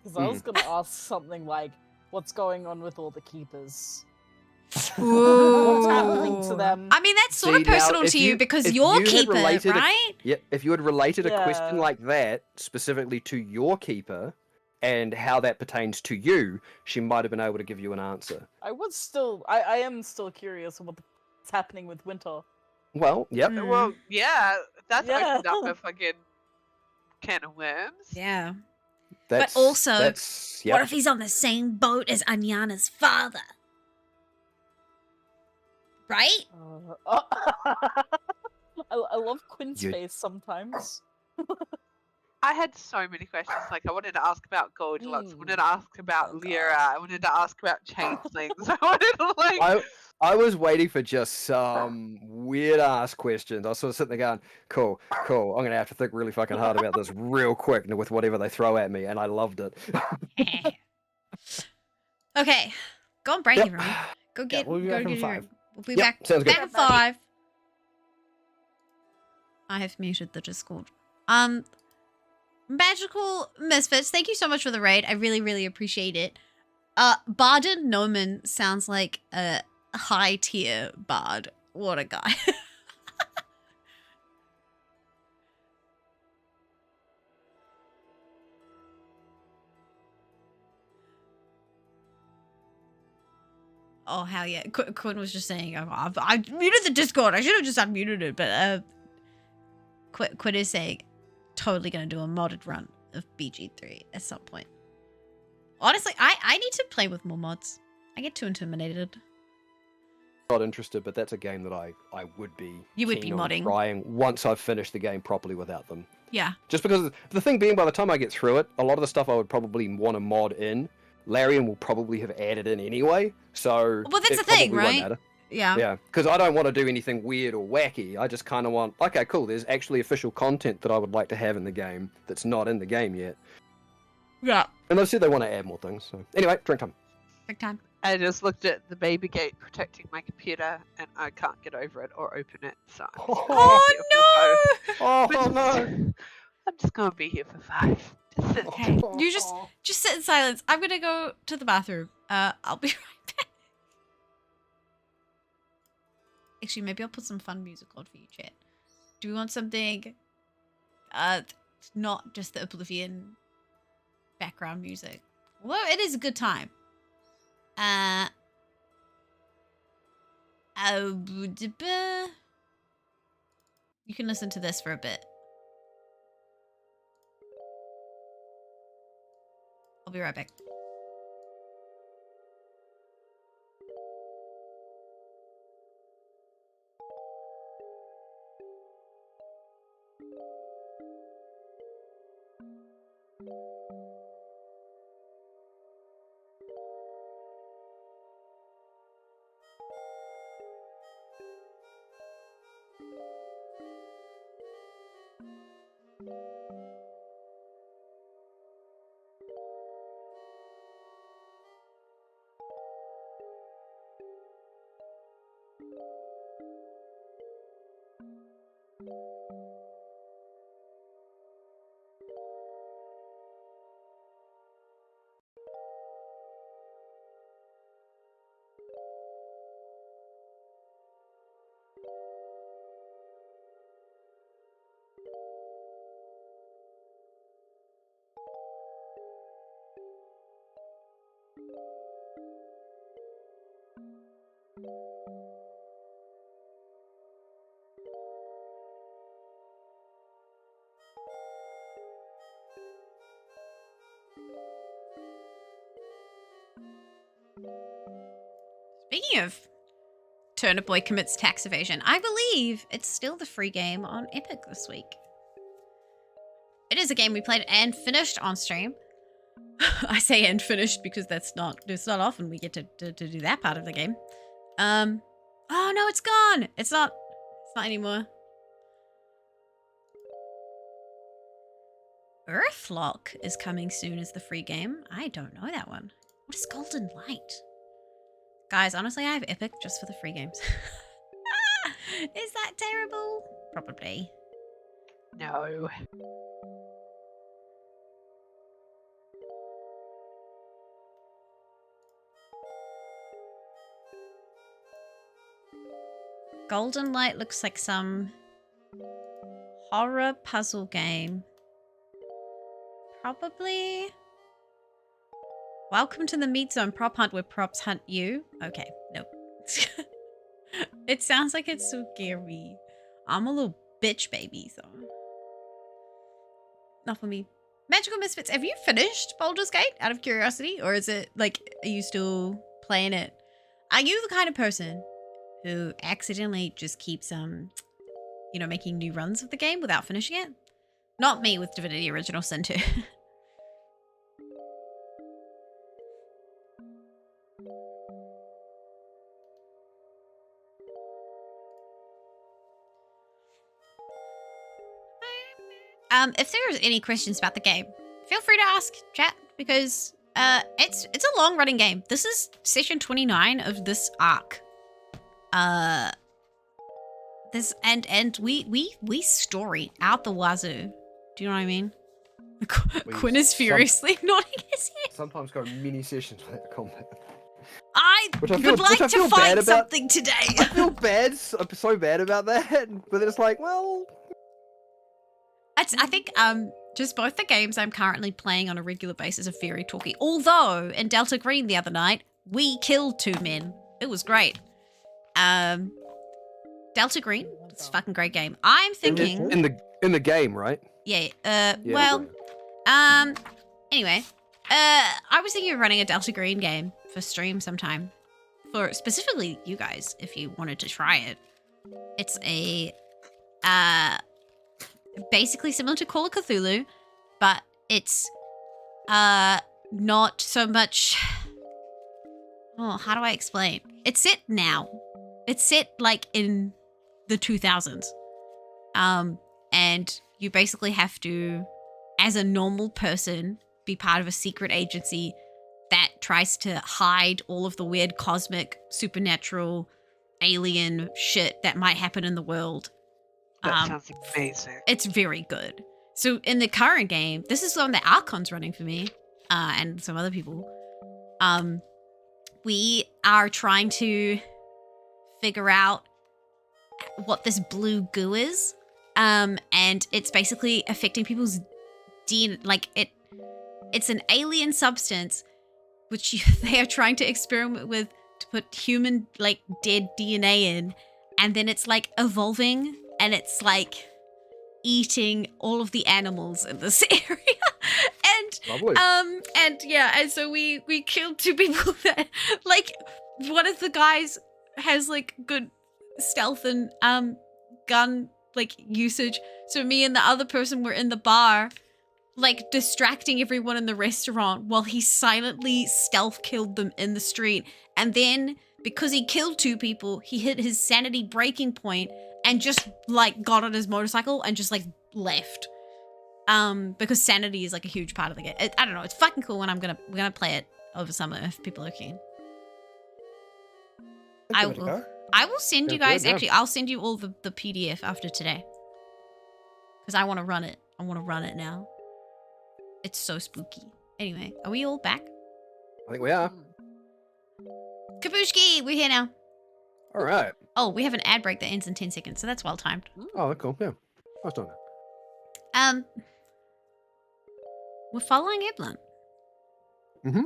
because I was gonna ask something like, "What's going on with all the keepers? What's happening to Ooh. them?" I mean, that's sort See, of now, personal if to you you- because if you're you had keeper, related a- right? Yeah, if you had related a question Yeah. like that specifically to your keeper and how that pertains to you, she might have been able to give you an answer. I am still curious what's happening with Winter. Well, yep. Mm. Well, yeah, that's Yeah. opened up a fucking can of worms. Yeah. That's, but also, that's, what yep. if he's on the same boat as Anyana's father? Right? I love Quinn's You- face sometimes. I had so many questions. Like, I wanted to ask about Goldilocks. I wanted to ask about Oh, God. Lyra. I wanted to ask about changelings. I wanted to, like... I was waiting for just some weird ass questions. I was sort of sitting there going, cool. I'm going to have to think really fucking hard about this real quick with whatever they throw at me. And I loved it. Okay. Go on break, Yep. everyone. Go get, we'll be go back in get your 5. room. We'll be Yep, back. sounds good. Back in 5. I have muted the Discord. Magical Misfits, thank you so much for the raid. I really, really appreciate it. Barden Noman sounds like a high tier bard. What a guy. Oh, hell yeah. Quinn was just saying, I muted the Discord. I should have just unmuted it. But Quinn is saying, totally going to do a modded run of BG3 at some point. Honestly, I need to play with more mods. I get too intimidated. Not interested, but that's a game that I would be You would be keen on modding. trying once I've finished the game properly without them. Yeah. Just because the thing being, by the time I get through it, a lot of the stuff I would probably want to mod in, Larian will probably have added in anyway. So Well, that's it the thing, probably won't right? matter. Yeah. Yeah, because I don't want to do anything weird or wacky. I just kind of want, okay, cool, there's actually official content that I would like to have in the game that's not in the game yet. Yeah. And they've said they want to add more things. So anyway, drink time. Big time. I just looked at the baby gate protecting my computer, and I can't get over it or open it. So I'm just gonna Oh, be here for 5. Oh But no! I'm just gonna be here for 5. Just sit Okay. there. You just sit in silence. I'm gonna go to the bathroom. I'll be right back. Actually, maybe I'll put some fun music on for you, chat. Do we want something not just the Oblivion background music? Although it is a good time. You can listen to this for a bit. I'll be right back. Speaking of Turnip Boy commits tax evasion, I believe it's still the free game on Epic this week. It is a game we played and finished on stream. I say and finished because it's not often we get to do that part of the game. Oh no, it's gone. It's not anymore. Earthlock is coming soon as the free game. I don't know that one. What is Golden Light? Guys, honestly, I have Epic just for the free games. Is that terrible? Probably. No. Golden Light looks like some horror puzzle game. Probably. Welcome to the Meat Zone prop hunt where props hunt you. Okay, nope. It sounds like it's so scary. I'm a little bitch baby, so. not for me. Magical Misfits, have you finished Baldur's Gate out of curiosity? Or is it like, are you still playing it? Are you the kind of person who accidentally just keeps, making new runs of the game without finishing it? Not me with Divinity Original Sin 2. If there's any questions about the game, feel free to ask, chat, because it's a long running game. This is session 29 of this arc. We story out the wazoo. Do you know what I mean? Quinn is furiously nodding his head. Sometimes go mini sessions without combat. I would like to find something today. I feel bad. I'm so bad about that. But then it's like, well... I think just both the games I'm currently playing on a regular basis are very talky. Although in Delta Green the other night, we killed 2 men. It was great. Delta Green, it's a fucking great game. I'm thinking in the game, right? Yeah. Yeah, Anyway, I was thinking of running a Delta Green game for stream sometime. For specifically you guys, if you wanted to try it. It's a basically similar to Call of Cthulhu, but it's not so much. Oh, how do I explain? It's set now. It's set like in the 2000s. And you basically have to, as a normal person, be part of a secret agency that tries to hide all of the weird cosmic, supernatural, alien shit that might happen in the world. That sounds amazing. It's very good. So in the current game, this is the one that Archon's running for me, and some other people. We are trying to figure out what this blue goo is. And it's basically affecting people's DNA. Like it's an alien substance which they are trying to experiment with to put human like dead DNA in, and then it's like evolving and it's like eating all of the animals in this area. Lovely. And so we killed 2 people that like one of the guys has like good stealth and gun like usage, so me and the other person were in the bar like distracting everyone in the restaurant while he silently stealth killed them in the street. And then because he killed 2 people, he hit his sanity breaking point and just like got on his motorcycle and just like left. Because sanity is like a huge part of the game. I don't know, it's fucking cool, and we're gonna play it over summer if people are keen. I will send you guys, actually, I'll send you all the PDF after today. Because I want to run it. I want to run it now. It's so spooky. Anyway, are we all back? I think we are. Kabushki, we're here now. All right. Oh, we have an ad break that ends in 10 seconds, so that's well timed. Oh, that's cool. Yeah. Nice done that. We're following Eblin. Mm-hmm.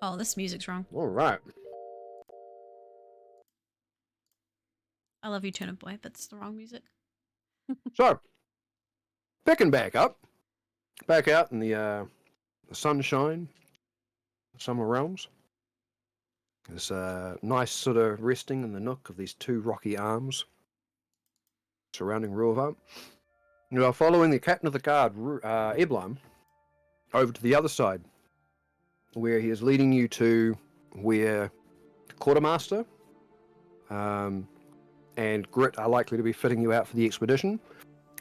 Oh, this music's wrong. All right. I love you, Turnip Boy, but it's the wrong music. So, picking back up. Back out in the sunshine, summer realms. There's nice sort of resting in the nook of these 2 rocky arms surrounding Ruavan. You are following the captain of the guard, Eblam, over to the other side, where he is leading you to where the quartermaster and Grit are likely to be fitting you out for the expedition,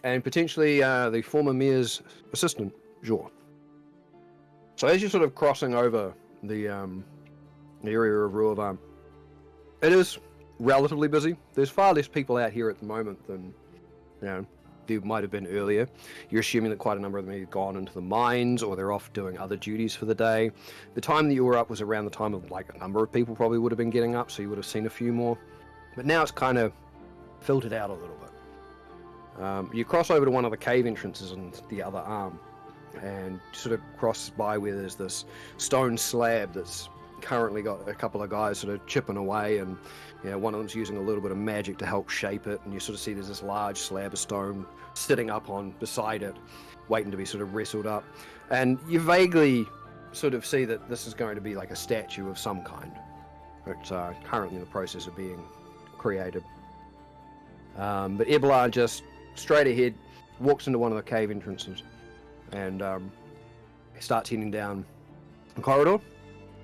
and potentially the former mayor's assistant, Jor. So as you're sort of crossing over the area of Ruavan, it is relatively busy. There's far less people out here at the moment than, there might have been earlier. You're assuming that quite a number of them have gone into the mines or they're off doing other duties for the day. The time that you were up was around the time of like a number of people probably would have been getting up, so you would have seen a few more. But now it's kind of filtered out a little bit. You cross over to one of the cave entrances on the other arm and sort of cross by where there's this stone slab that's currently got a couple of guys sort of chipping away, and one of them's using a little bit of magic to help shape it, and you sort of see there's this large slab of stone sitting up on beside it, waiting to be sort of wrestled up, and you vaguely sort of see that this is going to be like a statue of some kind. It's currently in the process of being created. But Eblan just straight ahead walks into one of the cave entrances and starts heading down the corridor.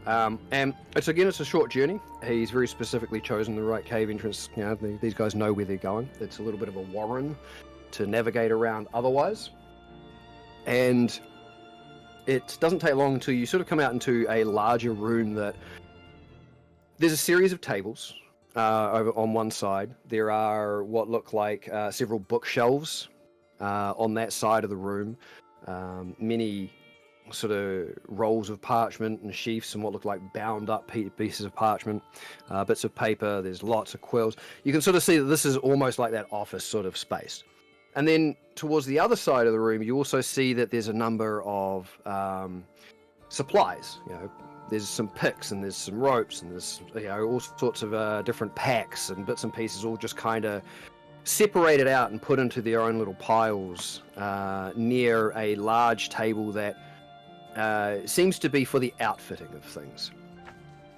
And it's a short journey. He's very specifically chosen the right cave entrance. These guys know where they're going. It's a little bit of a warren to navigate around otherwise. And it doesn't take long until you sort of come out into a larger room that there's a series of tables over on one side. There are what look like several bookshelves on that side of the room. Many sort of rolls of parchment and sheafs and what look like bound up pieces of parchment, bits of paper. There's lots of quills. You can sort of see that this is almost like that office sort of space. And then towards the other side of the room, you also see that there's a number of supplies. There's some picks and there's some ropes and there's all sorts of different packs and bits and pieces, all just kind of separated out and put into their own little piles near a large table that seems to be for the outfitting of things.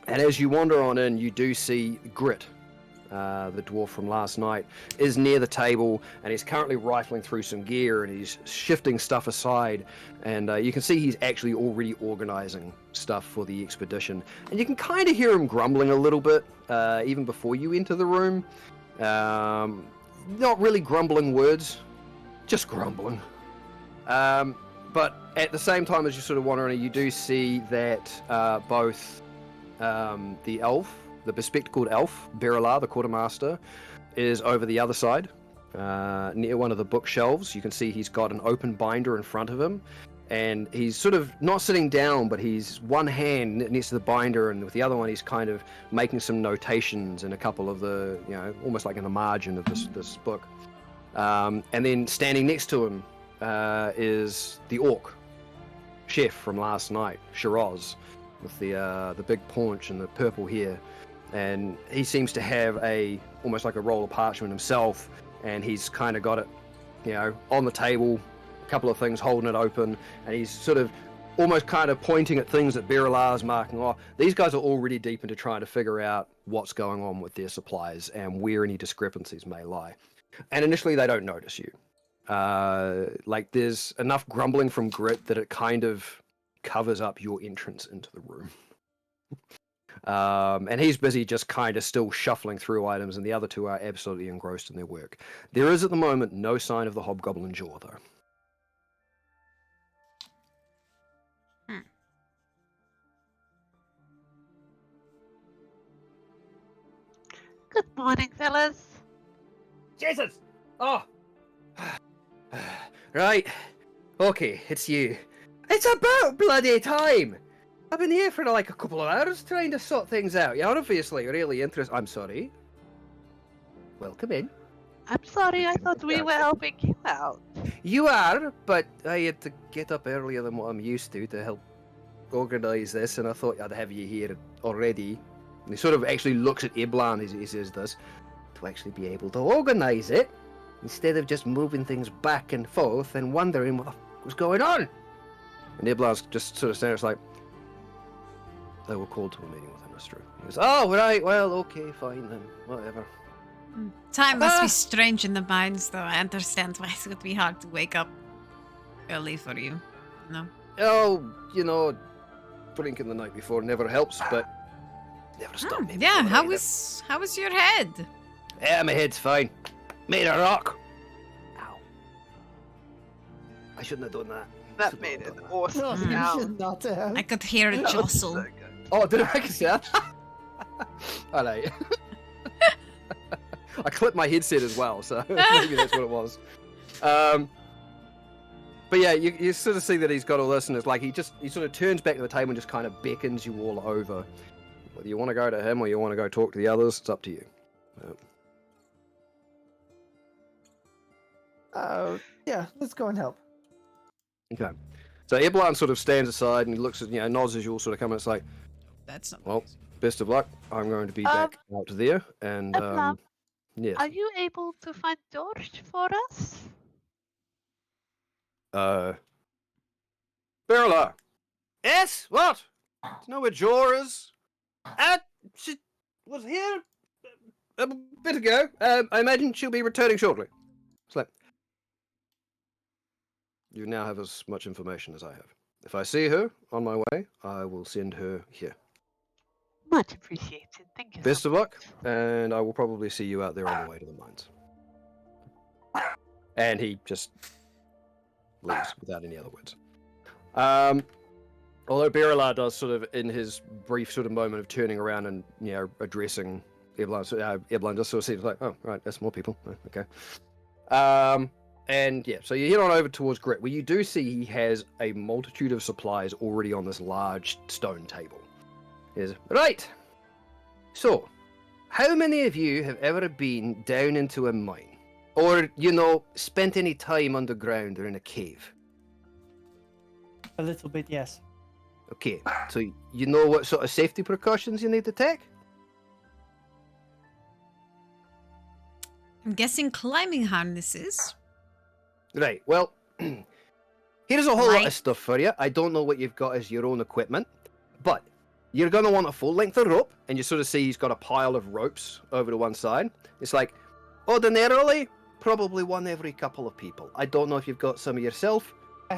And as you wander on in, you do see Grit, the dwarf from last night, is near the table, and he's currently rifling through some gear and he's shifting stuff aside, and you can see he's actually already organizing stuff for the expedition, and you can kind of hear him grumbling a little bit even before you enter the room. Not really grumbling words, just grumbling. But at the same time as you sort of wander in, you do see that both the elf, the bespectacled elf, Berilar, the quartermaster, is over the other side, near one of the bookshelves. You can see he's got an open binder in front of him, and he's sort of not sitting down, but he's one hand next to the binder, and with the other one he's kind of making some notations in a couple of the, almost like in the margin of this book. And then standing next to him is the orc chef from last night, Shiraz, with the big paunch and the purple hair. And he seems to have almost like a roll of parchment himself, and he's kind of got it, on the table, a couple of things, holding it open, and he's sort of almost kind of pointing at things that Berilar's marking. These guys are already deep into trying to figure out what's going on with their supplies and where any discrepancies may lie. And initially they don't notice you. There's enough grumbling from Grit that it kind of covers up your entrance into the room. And he's busy just kind of still shuffling through items, and the other two are absolutely engrossed in their work. There is at the moment no sign of the hobgoblin jaw, though. Good morning, fellas. Jesus! Oh! Right. Okay, it's you. It's about bloody time! I've been here for like a couple of hours trying to sort things out. You're obviously really interested. I'm sorry. Welcome in. I'm sorry, I thought we were helping you out. You are, but I had to get up earlier than what I'm used to help organise this, and I thought I'd have you here already. And he sort of actually looks at Eblan as he says this, to actually be able to organise it, instead of just moving things back and forth and wondering what the f was going on. And Eblan's just sort of standing there like, they were called to a meeting with Innistra. He goes, oh, right, well, okay, fine then, whatever. Time must be strange in the mines, though. I understand why it would be hard to wake up early for you. No. Oh, drinking the night before never helps, but never stopped me. Yeah, how was your head? Yeah, my head's fine. Made a rock. Ow. I shouldn't have done that. That made an awesome You sound. should not have. I could hear it That was jostle. so good. Oh, did I make a sound? Alright. I clipped my headset as well, so maybe that's what it was. But yeah, you sort of see that he's got all this, and it's like he sort of turns back to the table and just kind of beckons you all over. Whether you want to go to him or you want to go talk to the others, it's up to you. Yeah, let's go and help. Okay. So Eblan sort of stands aside and he looks at, nods as you all sort of come in. It's like, That's not. Well, best of luck. I'm going to be back out there, and yes. Are you able to find George for us? Berla. Yes. What? Do you know where Jor is? She was here a bit ago. I imagine she'll be returning shortly. Slap. You now have as much information as I have. If I see her on my way, I will send her here. Much appreciated. Thank you. Best of luck, and I will probably see you out there on the way to the mines. And he just leaves without any other words. Although Berilar does sort of, in his brief sort of moment of turning around and, you know, addressing Eblan, Eblan just sort of seems like, oh, right, that's more people. Oh, okay. And yeah, so you head on over towards Grit, where you do see he has a multitude of supplies already on this large stone table. Right. So, how many of you have ever been down into a mine? Or, you know, spent any time underground or in a cave? A little bit, yes. Okay, so you know what sort of safety precautions you need to take? I'm guessing climbing harnesses. Right, well, here's a whole lot of stuff for you. I don't know what you've got as your own equipment, but you're going to want a full length of rope, and you sort of see he's got a pile of ropes over to one side. It's like, ordinarily, probably one every couple of people. I don't know if you've got some of yourself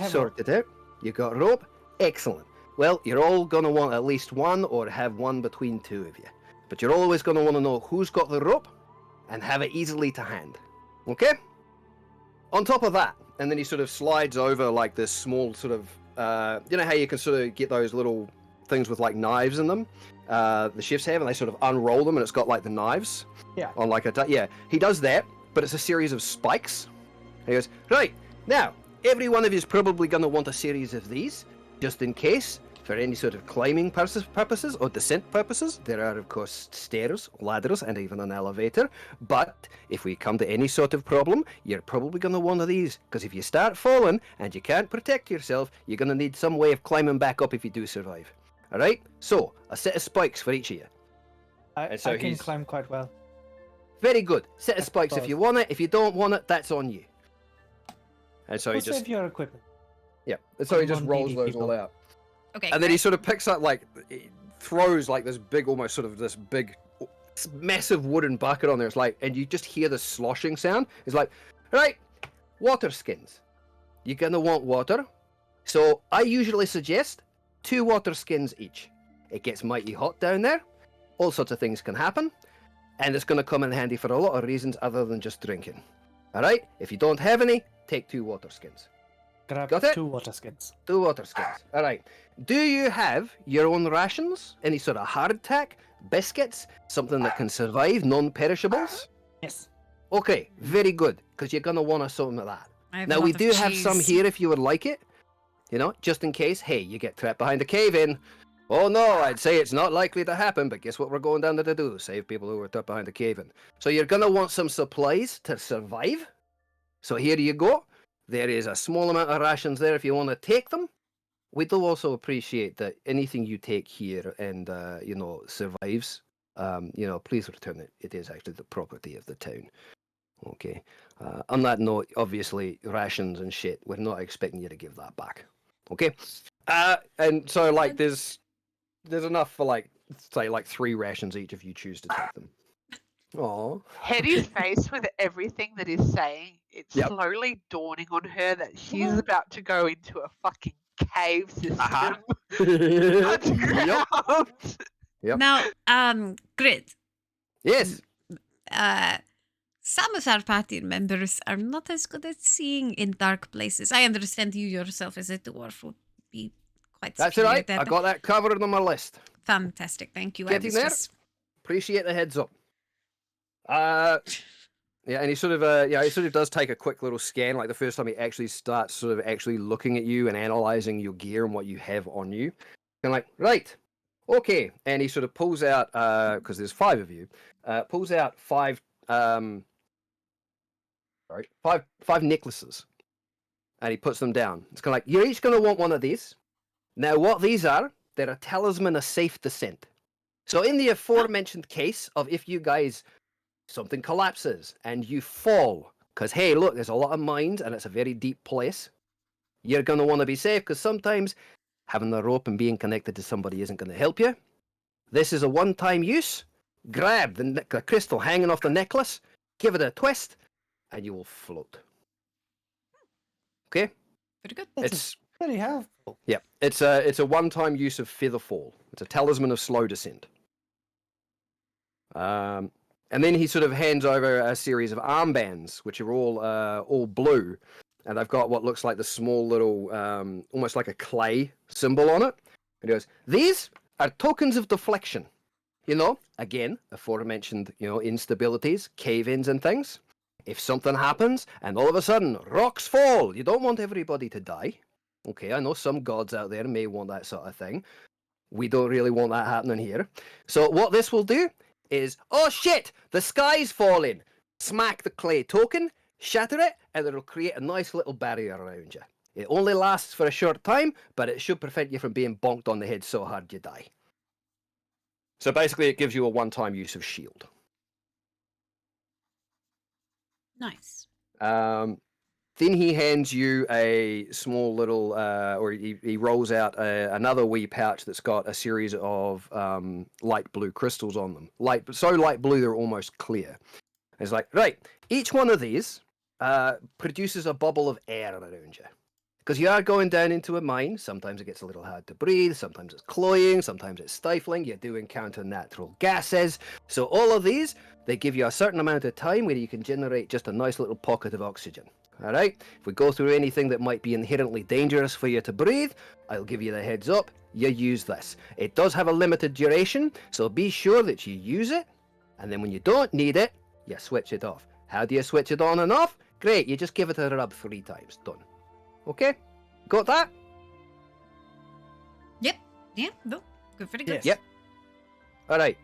sorted out. You got rope? Excellent. Well, you're all going to want at least one or have one between two of you. But you're always going to want to know who's got the rope and have it easily to hand. Okay? On top of that, and then he sort of slides over like this small sort of, you know how you can sort of get those little things with like knives in them? The chefs have, and they sort of unroll them and it's got like the knives. Yeah. On like a, yeah, he does that, but it's a series of spikes. He goes, right, now, every one of you is probably going to want a series of these, just in case, for any sort of climbing purposes or descent purposes. There are, of course, stairs, ladders, and even an elevator. But if we come to any sort of problem, you're probably going to want one of these, because if you start falling and you can't protect yourself, you're going to need some way of climbing back up if you do survive. All right? So, a set of spikes for each of you. I can climb quite well. Very good. Set of spikes if you want it. If you don't want it, that's on you. And so We'll he just... save your equipment. Yeah, and so he just rolls those all out. Okay. And then he sort of picks up, like, he throws, like, this big, almost sort of this big, massive wooden bucket on there. It's like, and you just hear the sloshing sound. It's like, right, water skins. You're going to want water. So I usually suggest 2 water skins each. It gets mighty hot down there. All sorts of things can happen. And it's going to come in handy for a lot of reasons other than just drinking. All right? If you don't have any, take 2 water skins. Grab Got it? 2 water skins. 2 water skins. All right. Do you have your own rations? Any sort of hardtack, biscuits, something that can survive, non-perishables? Yes. Okay, very good, because you're going to want something of that. Now, we we do have some here if you would like it. You know, just in case, hey, you get trapped behind a cave-in. Oh no, I'd say it's not likely to happen, but guess what we're going down there to do? Save people who are trapped behind a cave-in. So you're going to want some supplies to survive. So here you go. There is a small amount of rations there if you want to take them. We do also appreciate that anything you take here and, you know, survives, you know, please return it. It is actually the property of the town. Okay. On that note, obviously, rations and shit, we're not expecting you to give that back. Okay. And so, like, there's enough for, like, say, like 3 rations each if you choose to take them. Aww. Hetty's face with everything that he's saying, it's slowly dawning on her that she's about to go into a fucking cave system. Yep. Now, Grit. Yes. Some of our party members are not as good at seeing in dark places. I understand you yourself as a dwarf would be quite That's superior right. at I got that covered on my list. Fantastic. Thank you. Getting there. Appreciate the heads up. Yeah, and he sort of, he sort of does take a quick little scan, like the first time he actually starts sort of actually looking at you and analyzing your gear and what you have on you. And like, right, okay. And he sort of pulls out, because there's 5 of you, pulls out 5 necklaces. And he puts them down. It's kind of like, you're each going to want one of these. Now, what these are they're a talisman of safe descent. So in the aforementioned case of if you guys, something collapses and you fall, because hey, look, there's a lot of mines and it's a very deep place, you're going to want to be safe, because sometimes having the rope and being connected to somebody isn't going to help you. This is a one-time use. Grab the crystal hanging off the necklace, give it a twist, and you will float. Okay? Pretty good. It's pretty helpful. yeah. It's a one-time use of feather fall. It's a talisman of slow descent. And then he sort of hands over a series of armbands, which are all blue, and they've got what looks like the small little, almost like a clay symbol on it. And he goes, "These are tokens of deflection. You know, again, aforementioned, instabilities, cave-ins and things. If something happens and all of a sudden rocks fall, you don't want everybody to die. Okay, I know some gods out there may want that sort of thing. We don't really want that happening here. So what this will do is, oh shit, the sky's falling. Smack the clay token, shatter it, and it'll create a nice little barrier around you. It only lasts for a short time, but it should prevent you from being bonked on the head so hard you die." So basically it gives you a one-time use of shield. Nice. Then he hands you a small little, or he rolls out another wee pouch that's got a series of light blue crystals on them. So light blue they're almost clear. It's like, right, each one of these produces a bubble of air around you. Because you are going down into a mine, sometimes it gets a little hard to breathe, sometimes it's cloying, sometimes it's stifling, you do encounter natural gases. So all of these, they give you a certain amount of time where you can generate just a nice little pocket of oxygen. Alright, if we go through anything that might be inherently dangerous for you to breathe, I'll give you the heads up, you use this. It does have a limited duration, so be sure that you use it, and then when you don't need it, you switch it off. How do you switch it on and off? Great, you just give it a rub 3 times, done. Okay, got that? Yep. Yeah. No. Good. Pretty good. Yes. Yep. All right.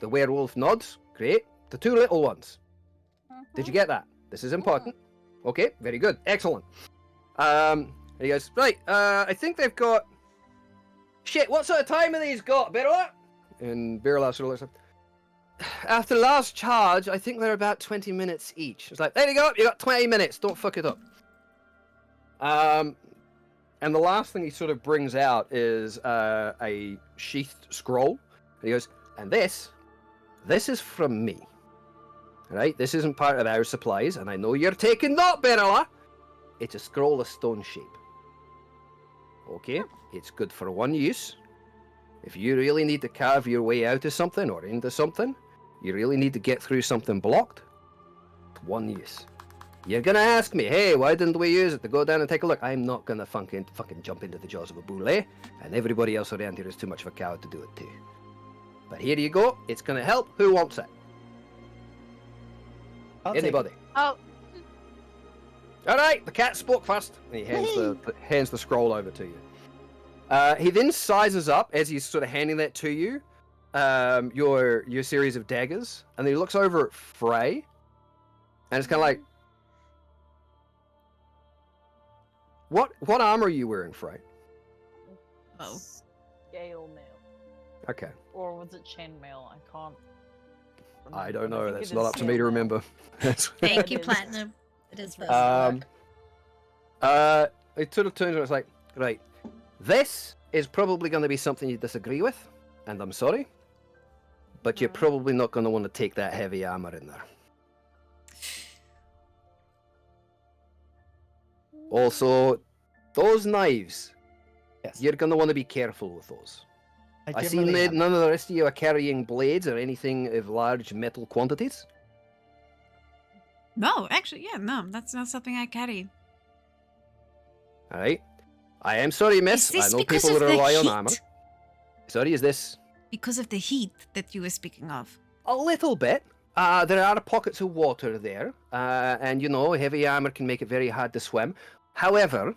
The werewolf nods. Great. The 2 little ones. Did you get that? This is important. Okay. Very good. Excellent. And he goes, right. I think they've got. Shit. What sort of time have these got, Birla? And Birla sort of looks like. After last charge, I think they're about 20 minutes each. It's like, there you go. You got 20 minutes. Don't fuck it up. And the last thing he sort of brings out is a sheathed scroll. And he goes, and this is from me. Right? This isn't part of our supplies, and I know you're taking that, Berilla. It's a scroll of stone shape. Okay? It's good for one use. If you really need to carve your way out of something or into something, you really need to get through something blocked, one use. You're gonna ask me, hey, why didn't we use it to go down and take a look? I'm not gonna fucking jump into the jaws of a Bullete, and everybody else around here is too much of a coward to do it too. But here you go, it's gonna help. Who wants it? Anybody? Oh, Alright, the cat spoke first. And he hands the scroll over to you. He then sizes up, as he's sort of handing that to you, your series of daggers, and then he looks over at Frey, and it's kind of like, what armor are you wearing, Frey? Oh. Scale mail. Okay. Or was it chainmail? I can't. I don't know. think That's it not is up to me to scale mail. remember. Thank you, It is. Platinum. It is first. It sort of turns and it's like, right, this is probably going to be something you disagree with, and I'm sorry, but you're probably not going to want to take that heavy armor in there. Also, those knives, Yes. you're going to want to be careful with those. I see generally have- none of the rest of you are carrying blades or anything of large metal quantities. No, actually, yeah, no, that's not something I carry. All right. I am sorry, miss. Is this I know because people of the rely on heat? armor. Sorry, is this Because of the heat that you were speaking of. a little bit? There are pockets of water there, and heavy armor can make it very hard to swim. However,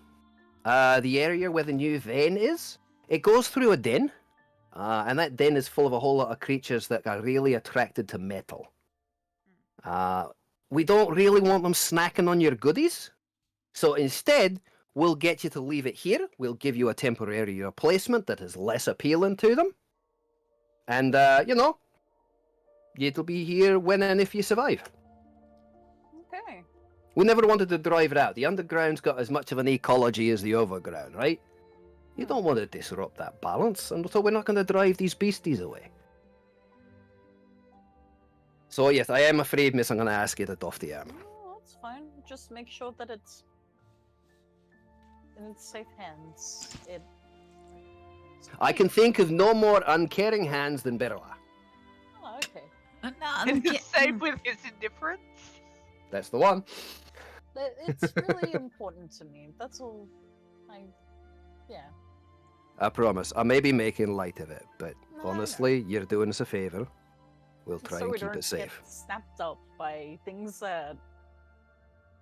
the area where the new vein is, it goes through a den, and that den is full of a whole lot of creatures that are really attracted to metal. We don't really want them snacking on your goodies, so instead, we'll get you to leave it here. We'll give you a temporary replacement that is less appealing to them. And, it'll be here when and if you survive. Okay. We never wanted to drive it out. The underground's got as much of an ecology as the overground, right? You don't want to disrupt that balance, and so we're not going to drive these beasties away. So yes, I am afraid, miss, I'm going to ask you to doff the arm. Oh, that's fine. Just make sure that it's in its safe hands. I can think of no more uncaring hands than Berla. Oh, okay. Is it safe with his indifference? That's the one. It's really important to me. That's all. Yeah. I promise. I may be making light of it, but No, honestly, you're doing us a favour. We'll try so and we keep don't it safe. get snapped up by things that.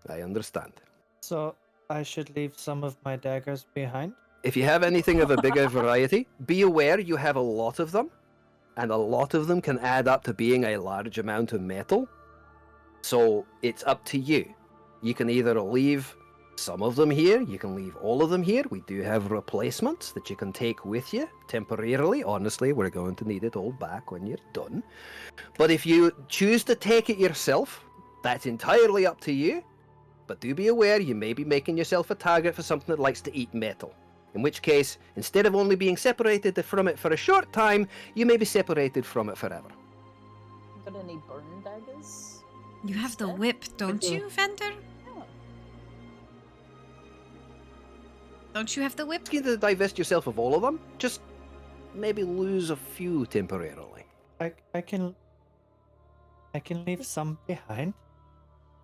I understand. So I should leave some of my daggers behind? If you have anything of a bigger variety, be aware you have a lot of them, and a lot of them can add up to being a large amount of metal. So it's up to you. You can either leave some of them here, you can leave all of them here. We do have replacements that you can take with you temporarily. Honestly, we're going to need it all back when you're done. But if you choose to take it yourself, that's entirely up to you. But do be aware you may be making yourself a target for something that likes to eat metal. In which case, instead of only being separated from it for a short time, you may be separated from it forever. Got any burn daggers? You have the instead? whip, don't you, Vander? Yeah. Don't you have the whip? You to divest yourself of all of them, just maybe lose a few temporarily. I can leave some behind.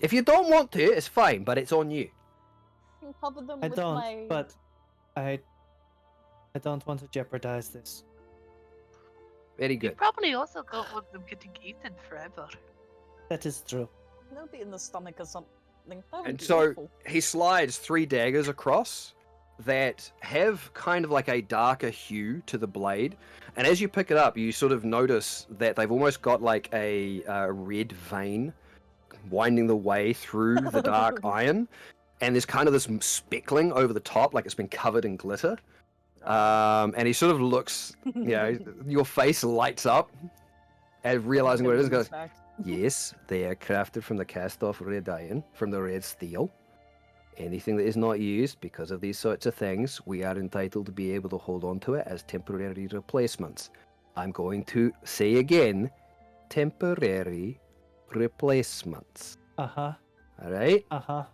If you don't want to, it's fine, but it's on you. Can cover them I with don't, my... but I don't want to jeopardize this. Very You good. probably also don't want them getting eaten forever. That is true. They'll be in the stomach or something. That would And be so awful. he slides 3 daggers across that have kind of like a darker hue to the blade. And as you pick it up, you sort of notice that they've almost got like a red vein winding the way through the dark iron. And there's kind of this speckling over the top, like it's been covered in glitter. And he sort of looks, your face lights up and realizing what it is, goes, yes, they are crafted from the cast-off red iron, from the red steel. Anything that is not used because of these sorts of things, we are entitled to be able to hold on to it as temporary replacements. I'm going to say again, temporary replacements. Uh-huh. All right? Uh-huh.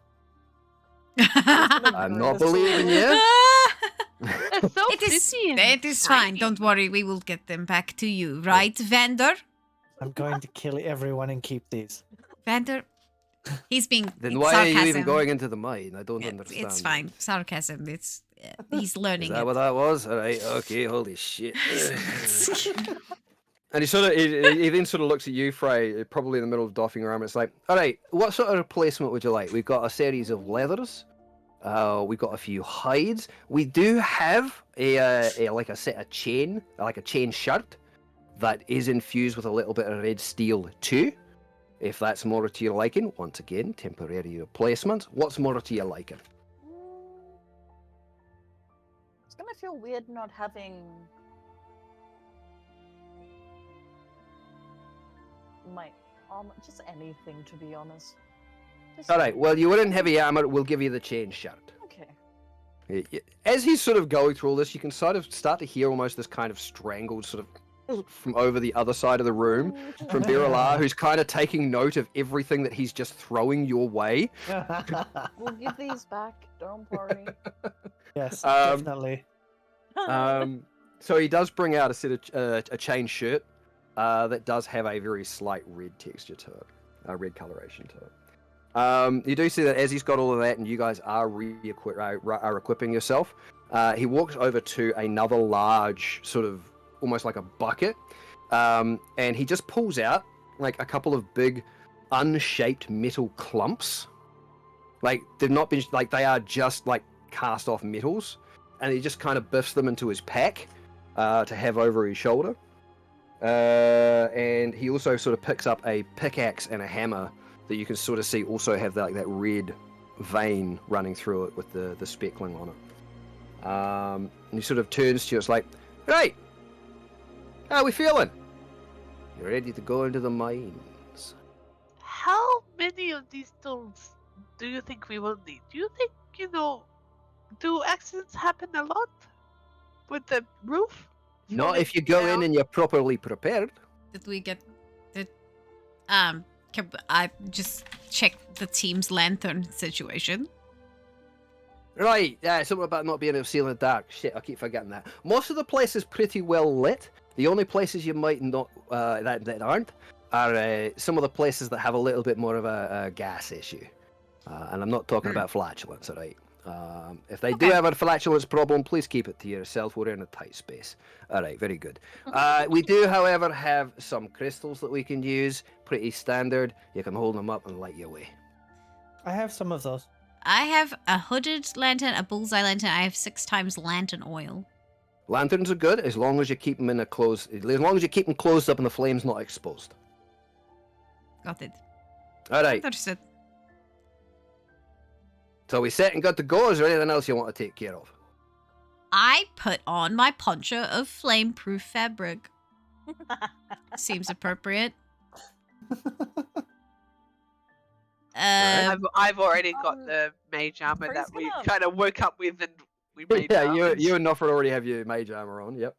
I'm not believing you. They're so pretty and It is fine. shiny. Don't worry. We will get them back to you, right, Vander? I'm going to kill everyone and keep these. Vander, he's being Then why sarcasm. are you even going into the mine? I don't It's- understand. It's fine. Sarcasm. He's learning Is that it. what that was? All right. Okay. Holy shit. And he then sort of looks at you, Frey, probably in the middle of doffing your arm. It's like, all right, what sort of replacement would you like? We've got a series of leathers. We've got a few hides. We do have a chain shirt that is infused with a little bit of red steel too. If that's more to your liking, once again, temporary replacement. What's more to your liking? It's gonna feel weird not having my armor, just anything, to be honest. Just All right. Well, you were in heavy armor. We'll give you the chain shirt. Okay. As he's sort of going through all this, you can sort of start to hear almost this kind of strangled sort of from over the other side of the room from Birilar, who's kind of taking note of everything that he's just throwing your way. We'll give these back. Don't worry. Yes, Um, definitely. So he does bring out a set of a chain shirt that does have a very slight red texture to it, a red coloration to it. You do see that as he's got all of that, and you guys are equipping yourself. He walks over to another large, sort of almost like a bucket, and he just pulls out like a couple of big, unshaped metal clumps. Like they've not been like they are just like cast off metals, and he just kind of biffs them into his pack to have over his shoulder. And he also sort of picks up a pickaxe and a hammer that you can sort of see also have that red vein running through it with the speckling on it. And he sort of turns to you. It's like, right, how are we feeling? You ready to go into the mines? How many of these tools do you think we will need? Do you think, do accidents happen a lot with the roof? Not if you go in and you're properly prepared. Did we get did can I just check the team's lantern situation? Right, yeah, something about not being able to see in the dark. Shit, I keep forgetting that. Most of the place is pretty well lit. The only places you might not that aren't are some of the places that have a little bit more of a gas issue. And I'm not talking about flatulence, all right? If they do have a flatulence problem, please keep it to yourself. We're in a tight space. All right, very good. We do, however, have some crystals that we can use. Pretty standard. You can hold them up and light your way. I have some of those. I have a hooded lantern, a bullseye lantern. I have 6 times lantern oil. Lanterns are good as long as you keep them in a closed. As long as you keep them closed up and the flame's not exposed. Got it. All right. Understood. So we set and good to go. Is there anything else you want to take care of? I put on my poncho of flame-proof fabric. Seems appropriate. I've already got the mage armor that we kind of woke up with and we made. Yeah, you and Noffer already have your mage armor on. Yep.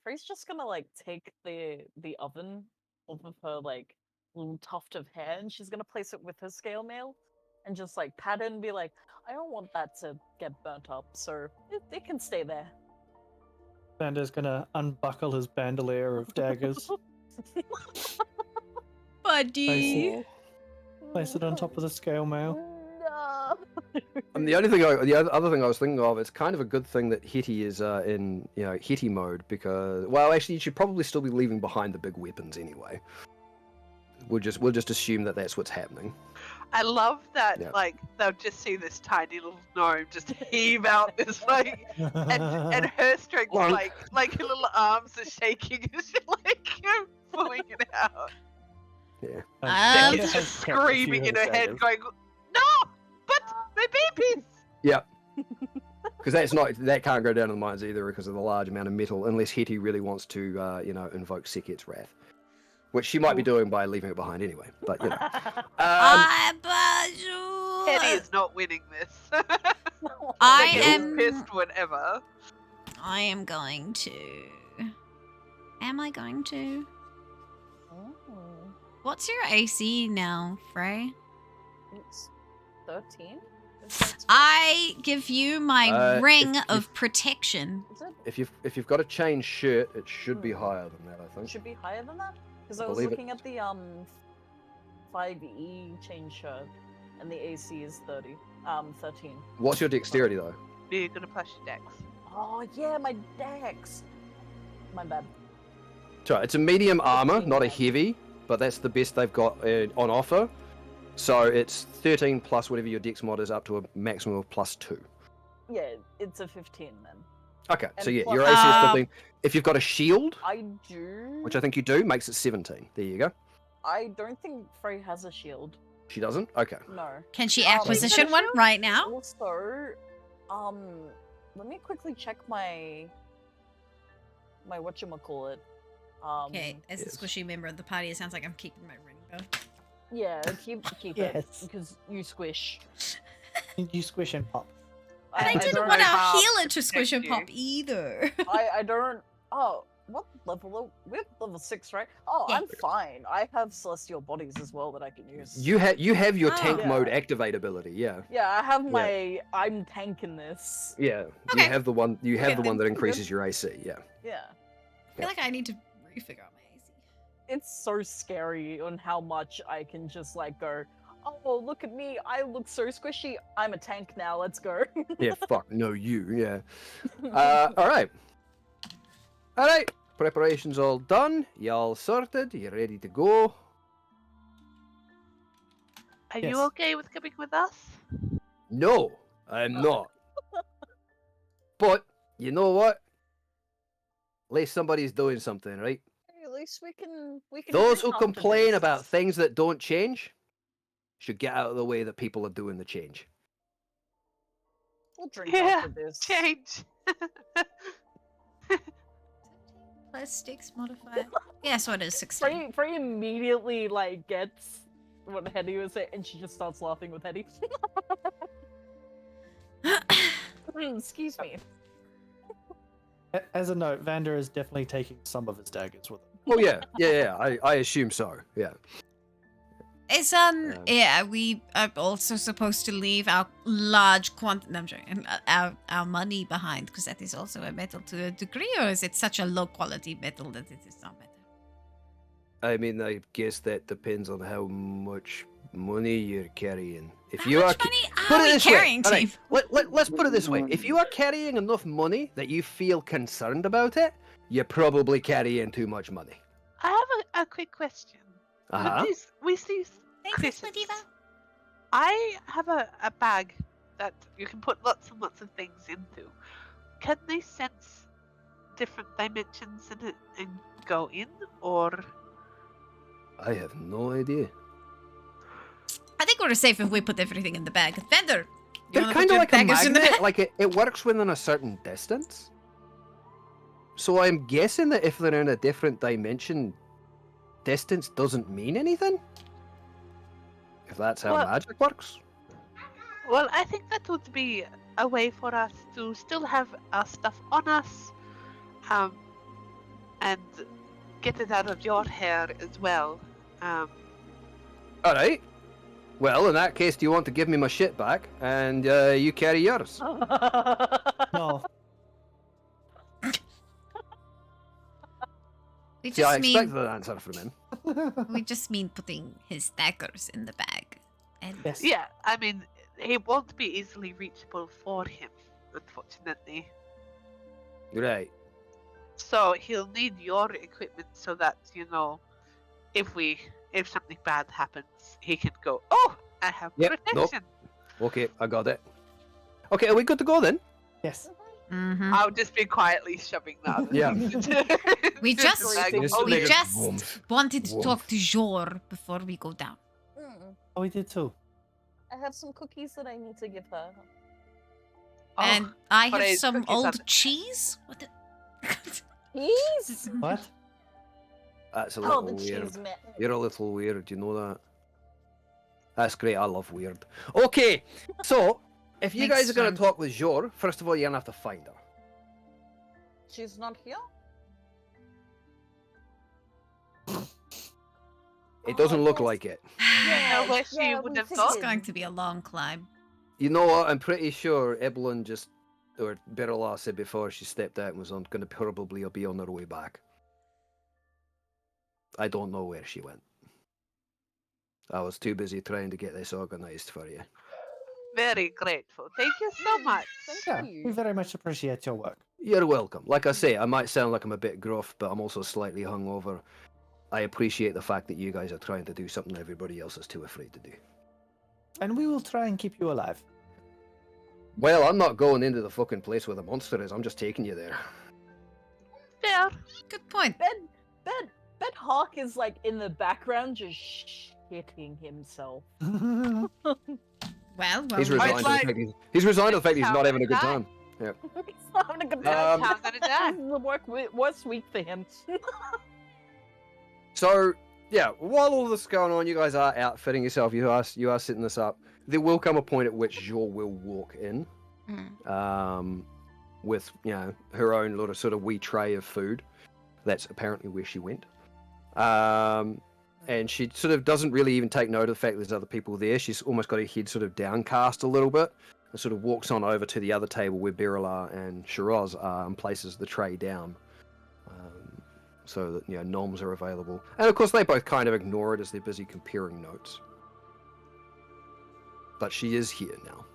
Frey's just gonna like take the oven off of her like little tuft of hair, and she's gonna place it with her scale mail, and just like pat it and be like, I don't want that to get burnt up, so it can stay there. Xander's gonna unbuckle his bandolier of daggers. Buddy. Place it on top of the scale mail. No. And the other thing I was thinking of, it's kind of a good thing that Hetty is in Hetty mode because, well, actually, you should probably still be leaving behind the big weapons anyway. We'll just assume that that's what's happening. I love that, like, they'll just see this tiny little gnome just heave out this, like, and her strength, like her little arms are shaking as she, like, pulling it out. Yeah. It's just screaming in her head, going, no, but my babies! Yeah. Because that can't go down in the mines either because of the large amount of metal, unless Hetty really wants to, invoke Seket's wrath. Which she might be doing by leaving it behind anyway, but Hetty is not winning this. I am pissed whatever. I am going to. Am I going to? Oh. What's your AC now, Frey? It's 13. I give you my ring if of protection. Is it? if you've got a chain shirt, it should be higher than that, I think. Should be higher than that? Because I was looking at the 5E chain shirt, and the AC is 13. What's your dexterity though? You're gonna plus your dex. Oh yeah, my dex. My bad. Sorry, it's a medium armor, not a heavy, but that's the best they've got on offer. So it's 13 plus whatever your dex mod is up to a maximum of +2. Yeah, it's a 15 then. Okay, And so yeah, plus- your AC is 15. If you've got a shield, I do. which I think you do, makes it 17. There you go. I don't think Frey has a shield. She doesn't? Okay. No. Can she Oh, acquisition maybe one so? right now? Also, let me quickly check my whatchamacallit. Okay, as yes. a squishy member of the party, it sounds like I'm keeping my ring though. Yeah, keep it Yes. because you squish. You squish and pop. I didn't don't want know our how- healer to squish and you. pop either. I don't. Oh, what level? We're level 6, right? Oh, Yeah. I'm fine. I have celestial bodies as well that I can use. You have your Oh. tank Yeah. mode activate ability, yeah. Yeah, I have my. I'm tanking this. Yeah. Okay. You have the one Okay, the one that then. increases your AC, yeah. Yeah. I feel like I need to refigure out my AC. It's so scary on how much I can just like go. Oh, look at me! I look so squishy. I'm a tank now. Let's go. Yeah, fuck, no you, yeah. Alright. Alright. Preparations all done. Y'all sorted. You ready to go? Are Yes. you okay with coming with us? No, I'm not. But you know what? At least somebody's doing something, right? At least we can. Those who drink after complain this. about things that don't change should get out of the way that people are doing the change. We'll drink Yeah, after this. change. Plus sticks modifier. Yeah, so it is 16. Frey immediately like gets what Hetty was saying, and she just starts laughing with Hetty. Excuse me. As a note, Vander is definitely taking some of his daggers with him. Oh yeah. I assume so. Yeah. Is yeah, we are also supposed to leave our large quantity, I'm sorry, our money behind, because that is also a metal to a degree, or is it such a low quality metal that it is not metal? I mean, I guess that depends on how much money you're carrying. If How you much are money put are it we this carrying, way. team? All right, let's put it this way. If you are carrying enough money that you feel concerned about it, you're probably carrying too much money. I have a quick question. Uh-huh. We see Thanks, critters. Ladiva. I have a bag that you can put lots and lots of things into. Can they sense different dimensions in it and go in, or? I have no idea. I think we're safe if we put everything in the bag. Vander, you They're wanna kind put of your like a daggers in the magnet. bag? Like it works within a certain distance. So I'm guessing that if they're in a different dimension, distance doesn't mean anything. If that's how Well- magic works. Well, I think that would be a way for us to still have our stuff on us, and get it out of your hair as well. All right. Well, in that case, do you want to give me my shit back and you carry yours? No, We See, I just mean expected an answer from him. we just mean putting his daggers in the bag. And yes. Yeah, I mean, it won't be easily reachable for him, unfortunately. Right. So he'll need your equipment so that, you know, if something bad happens, he can go, oh, I have Yep, nope. protection. Okay, I got it. Okay, are we good to go then? Yes. Mhm. I'll just be quietly shoving that. Yeah. We just oh, we nigga. just Woomph. wanted to Woomph. talk to Jor before we go down. Oh, we did too. I have some cookies that I need to give her. And I but have I- some cookies are old the- cheese. What the? Cheese? What? That's a Oh, little the weird. cheese man. You're a little weird, you know that? That's great, I love weird. Okay, so, if you Makes guys are going to sense. talk with Jor, first of all, you're going to have to find her. She's not here? It doesn't Oh, look yes. like it. know where she yeah, would we have figured. It's gone. going to be a long climb. You know what, I'm pretty sure Evelyn just, or Birla said before she stepped out and was going to probably be on her way back. I don't know where she went. I was too busy trying to get this organised for you. Very grateful. Thank you so much. Yeah, Thank we you. very much appreciate your work. You're welcome. Like I say, I might sound like I'm a bit gruff, but I'm also slightly hungover. I appreciate the fact that you guys are trying to do something everybody else is too afraid to do. And we will try and keep you alive. Well, I'm not going into the fucking place where the monster is. I'm just taking you there. Fair. Good point. Ben Hawk is like in the background just shitting himself. Well, He's we- resigned. I'd To the like- fact he's resigned to the fact he's not having a good time. He's not having a good That's time. how I'm gonna die. This is the worst week for him. So yeah, while all this is going on, you guys are outfitting yourself. You are setting this up. There will come a point at which Jo will walk in, Mm. with her own little sort of wee tray of food. That's apparently where she went. And she sort of doesn't really even take note of the fact there's other people there. She's almost got her head sort of downcast a little bit, and sort of walks on over to the other table where Birla and Shiraz are, and places the tray down, so that noms are available. And of course, they both kind of ignore it as they're busy comparing notes. But she is here now.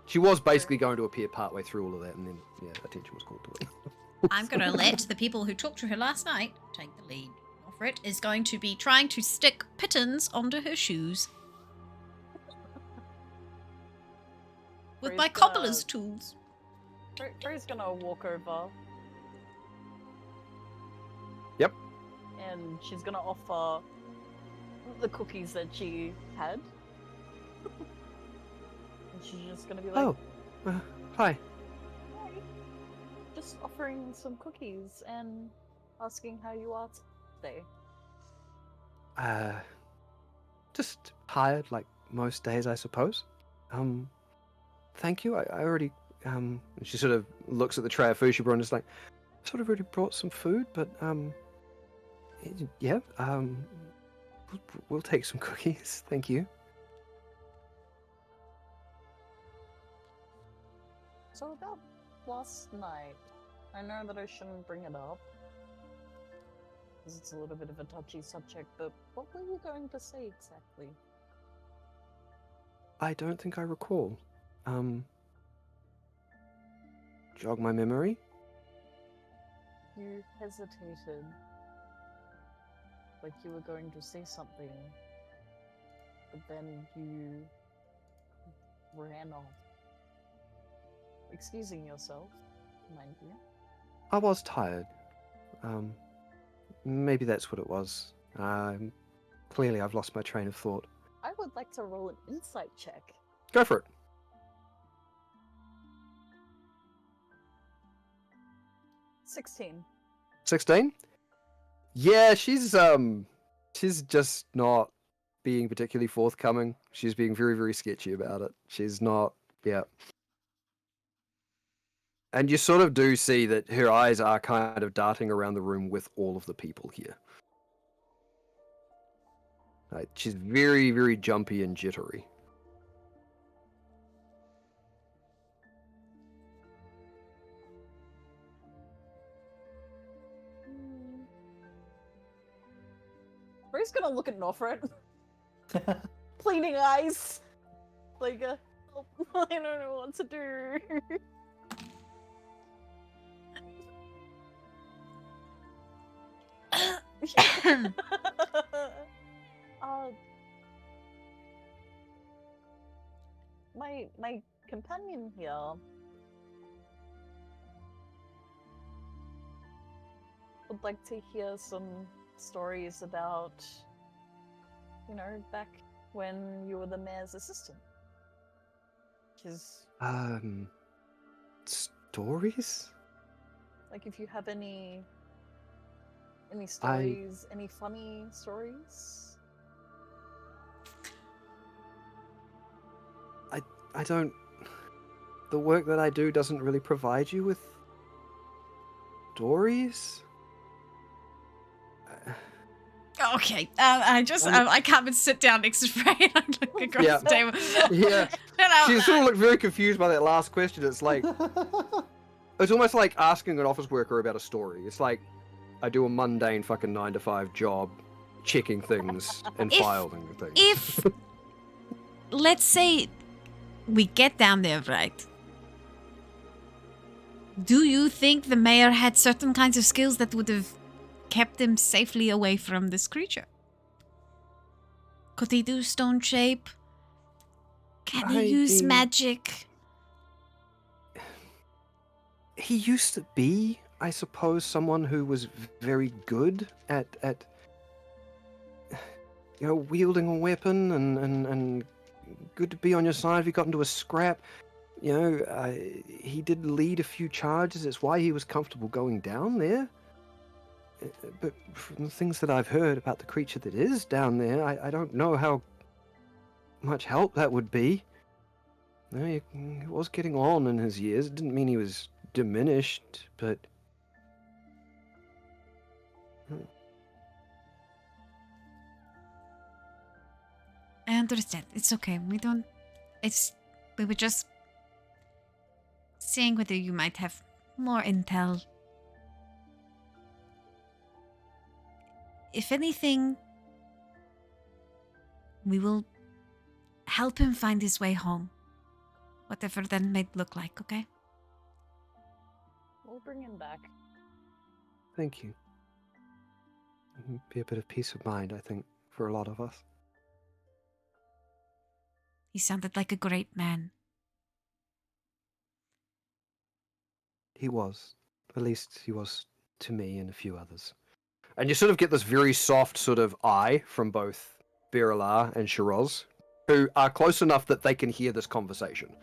She was basically going to appear partway through all of that, and then attention was called to it. I'm going to let the people who talked to her last night take the lead. Offred is going to be trying to stick pittons onto her shoes with my Praise cobbler's God. tools. Frey's gonna walk over. Yep. And she's gonna offer the cookies that she had. And she's just gonna be like, Oh, Hi. Hi. Just offering some cookies and asking how you are today. Just tired, like most days, I suppose. Thank you. I already. And she sort of looks at the tray of food she brought and is like, I sort of already brought some food, but yeah. We'll take some cookies. Thank you. So about last night, I know that I shouldn't bring it up, because it's a little bit of a touchy subject, but what were you going to say exactly? I don't think I recall. Jog my memory? You hesitated, like you were going to say something, but then you ran off. Excusing yourself, mind you. I was tired. Maybe that's what it was. Clearly I've lost my train of thought. I would like to roll an insight check. Go for it. 16. 16? Yeah, she's just not being particularly forthcoming. She's being very, very sketchy about it. She's not, yeah. And you sort of do see that her eyes are kind of darting around the room with all of the people here. Like, she's very, very jumpy and jittery. Ray's gonna look at Nofret. Pleading eyes. Like, oh, I don't know what to do. My companion here would like to hear some stories about, you know, back when you were the mayor's assistant. Which is stories? like, if you have any stories, any funny stories? I don't... The work that I do doesn't really provide you with stories? Okay, I can't even sit down next to Frey and I look across Yeah. the table. Yeah. She sort of looked very confused by that last question. It's like... It's almost like asking an office worker about a story. It's like, I do a mundane fucking 9-to-5 job, checking things and filing things. If, let's say, we get down there, right? Do you think the mayor had certain kinds of skills that would have kept him safely away from this creature? Could he do stone shape? Can he use magic? He used to be, I suppose, someone who was very good at you know, wielding a weapon and good to be on your side if you got into a scrap. You know, he did lead a few charges. It's why he was comfortable going down there. But from the things that I've heard about the creature that is down there, I don't know how much help that would be. You know, he was getting on in his years. It didn't mean he was diminished, but... I understand. It's okay. We were just seeing whether you might have more intel. If anything, we will help him find his way home. Whatever that may look like, okay? We'll bring him back. Thank you. It'd be a bit of peace of mind, I think, for a lot of us. He sounded like a great man. He was. At least he was to me and a few others. And you sort of get this very soft sort of eye from both Berilar and Shiroz, who are close enough that they can hear this conversation.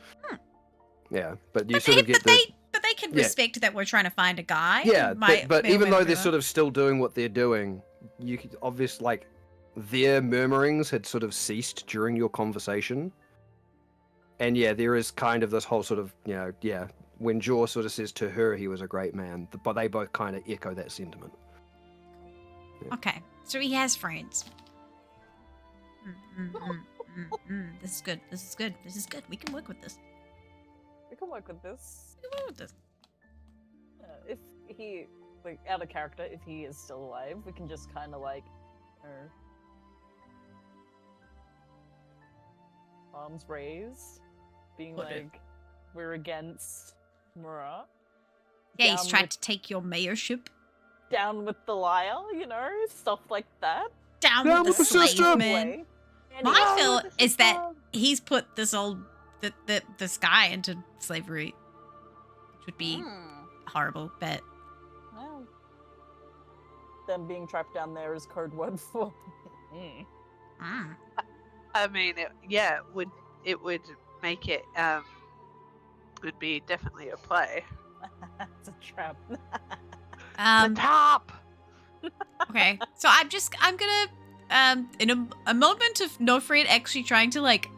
Yeah, but you But sort they, of get but they can Yeah. respect that we're trying to find a guy. Yeah, but even though they're whatever. sort of still doing what they're doing, you could obviously like their murmurings had sort of ceased during your conversation. And yeah, there is kind of this whole sort of, when Jaw sort of says to her he was a great man, but they both kind of echo that sentiment. Okay, so he has friends. This is good. This is good. This is good. We can work with this. We can work with this. We can work with this. If he, like, out of character, if he is still alive, we can just kind of like, arms raised, being Okay. like, we're against Murat. Yeah, he's Down tried with- to take your mayorship. Down with the liar, stuff like that. Down Down with with the the system. slave man. Way. My Anyway, feel is that he's put this this guy into slavery, which would be horrible, but well, them being trapped down there is code word for. I mean, it would make it would be definitely a play. It's a trap. The top. Okay, so I'm gonna in a moment of Nofred actually trying to like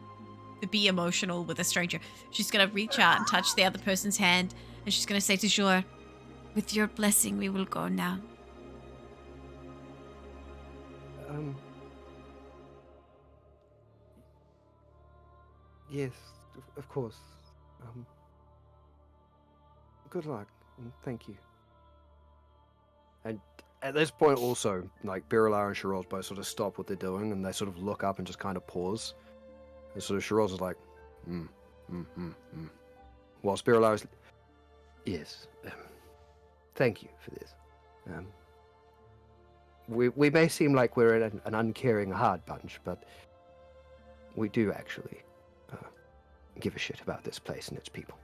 be emotional with a stranger, she's gonna reach out and touch the other person's hand, and she's gonna say to Jor, "With your blessing, we will go now." Yes, of course. Good luck, and thank you. And at this point also, like, Birilar and Shiroz both sort of stop what they're doing, and they sort of look up and just kind of pause. And sort of Shiroz is like, Whilst Birilar is, yes, thank you for this. We may seem like we're an uncaring hard bunch, but we do actually give a shit about this place and its people.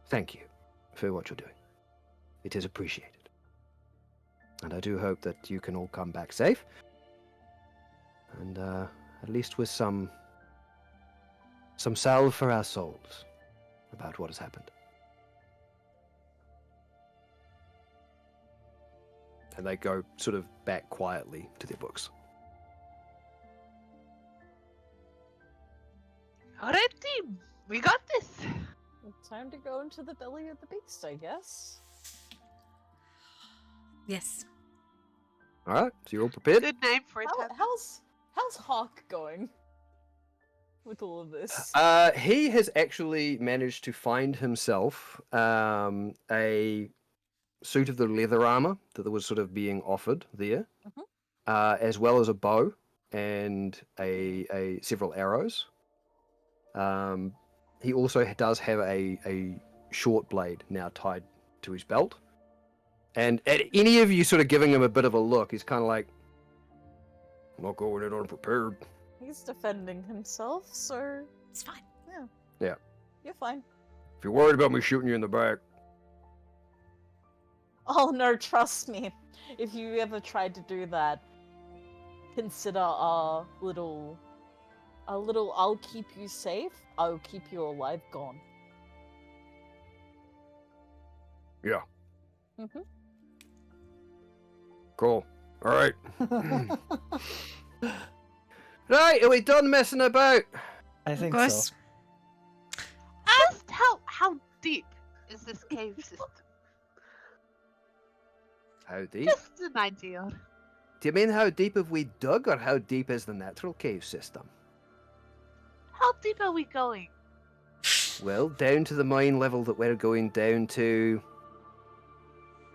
Thank you for what you're doing. It is appreciated. And I do hope that you can all come back safe. And at least with some salve for our souls about what has happened. And they go sort of back quietly to their books. All right, team. We got this. Time to go into the belly of the beast, I guess. Yes. All right, so you're all prepared? Good name for it. How's Hawk going with all of this? He has actually managed to find himself a suit of the leather armor that was sort of being offered there, as well as a bow and a several arrows. He also does have a short blade now tied to his belt. And at any of you sort of giving him a bit of a look, he's kind of like, I'm not going in unprepared. He's defending himself, so It's fine. Yeah. You're fine. If you're worried about me shooting you in the back. Oh no, trust me. If you ever tried to do that, consider our little I'll keep you safe, I'll keep you alive gone. Yeah. Mm-hmm. Cool. All right. Right, are we done messing about? I think Of course. so. Just how deep is this cave system? How deep? Just an idea. Do you mean how deep have we dug, or how deep is the natural cave system? How deep are we going? Well, down to the mine level that we're going down to,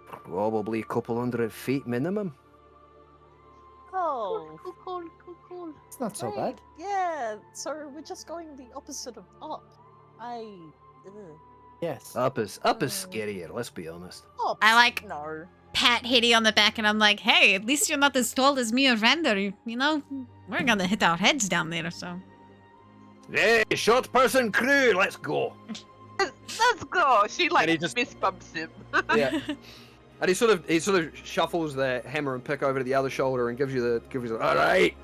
probably a couple 100 feet minimum. Oh, Cool. It's not so great. bad. Yeah, so we're just going the opposite of up. Ugh. Yes. Up is scarier, let's be honest. Up. I like- No. Pat Hitty on the back, and I'm like, hey, at least you're not as tall as me or Vander. You know, we're gonna hit our heads down there, so. Hey, short person crew, let's go. Let's go. She like he just- fist bumps him. Yeah. And he sort of shuffles the hammer and pick over to the other shoulder and gives you the all right,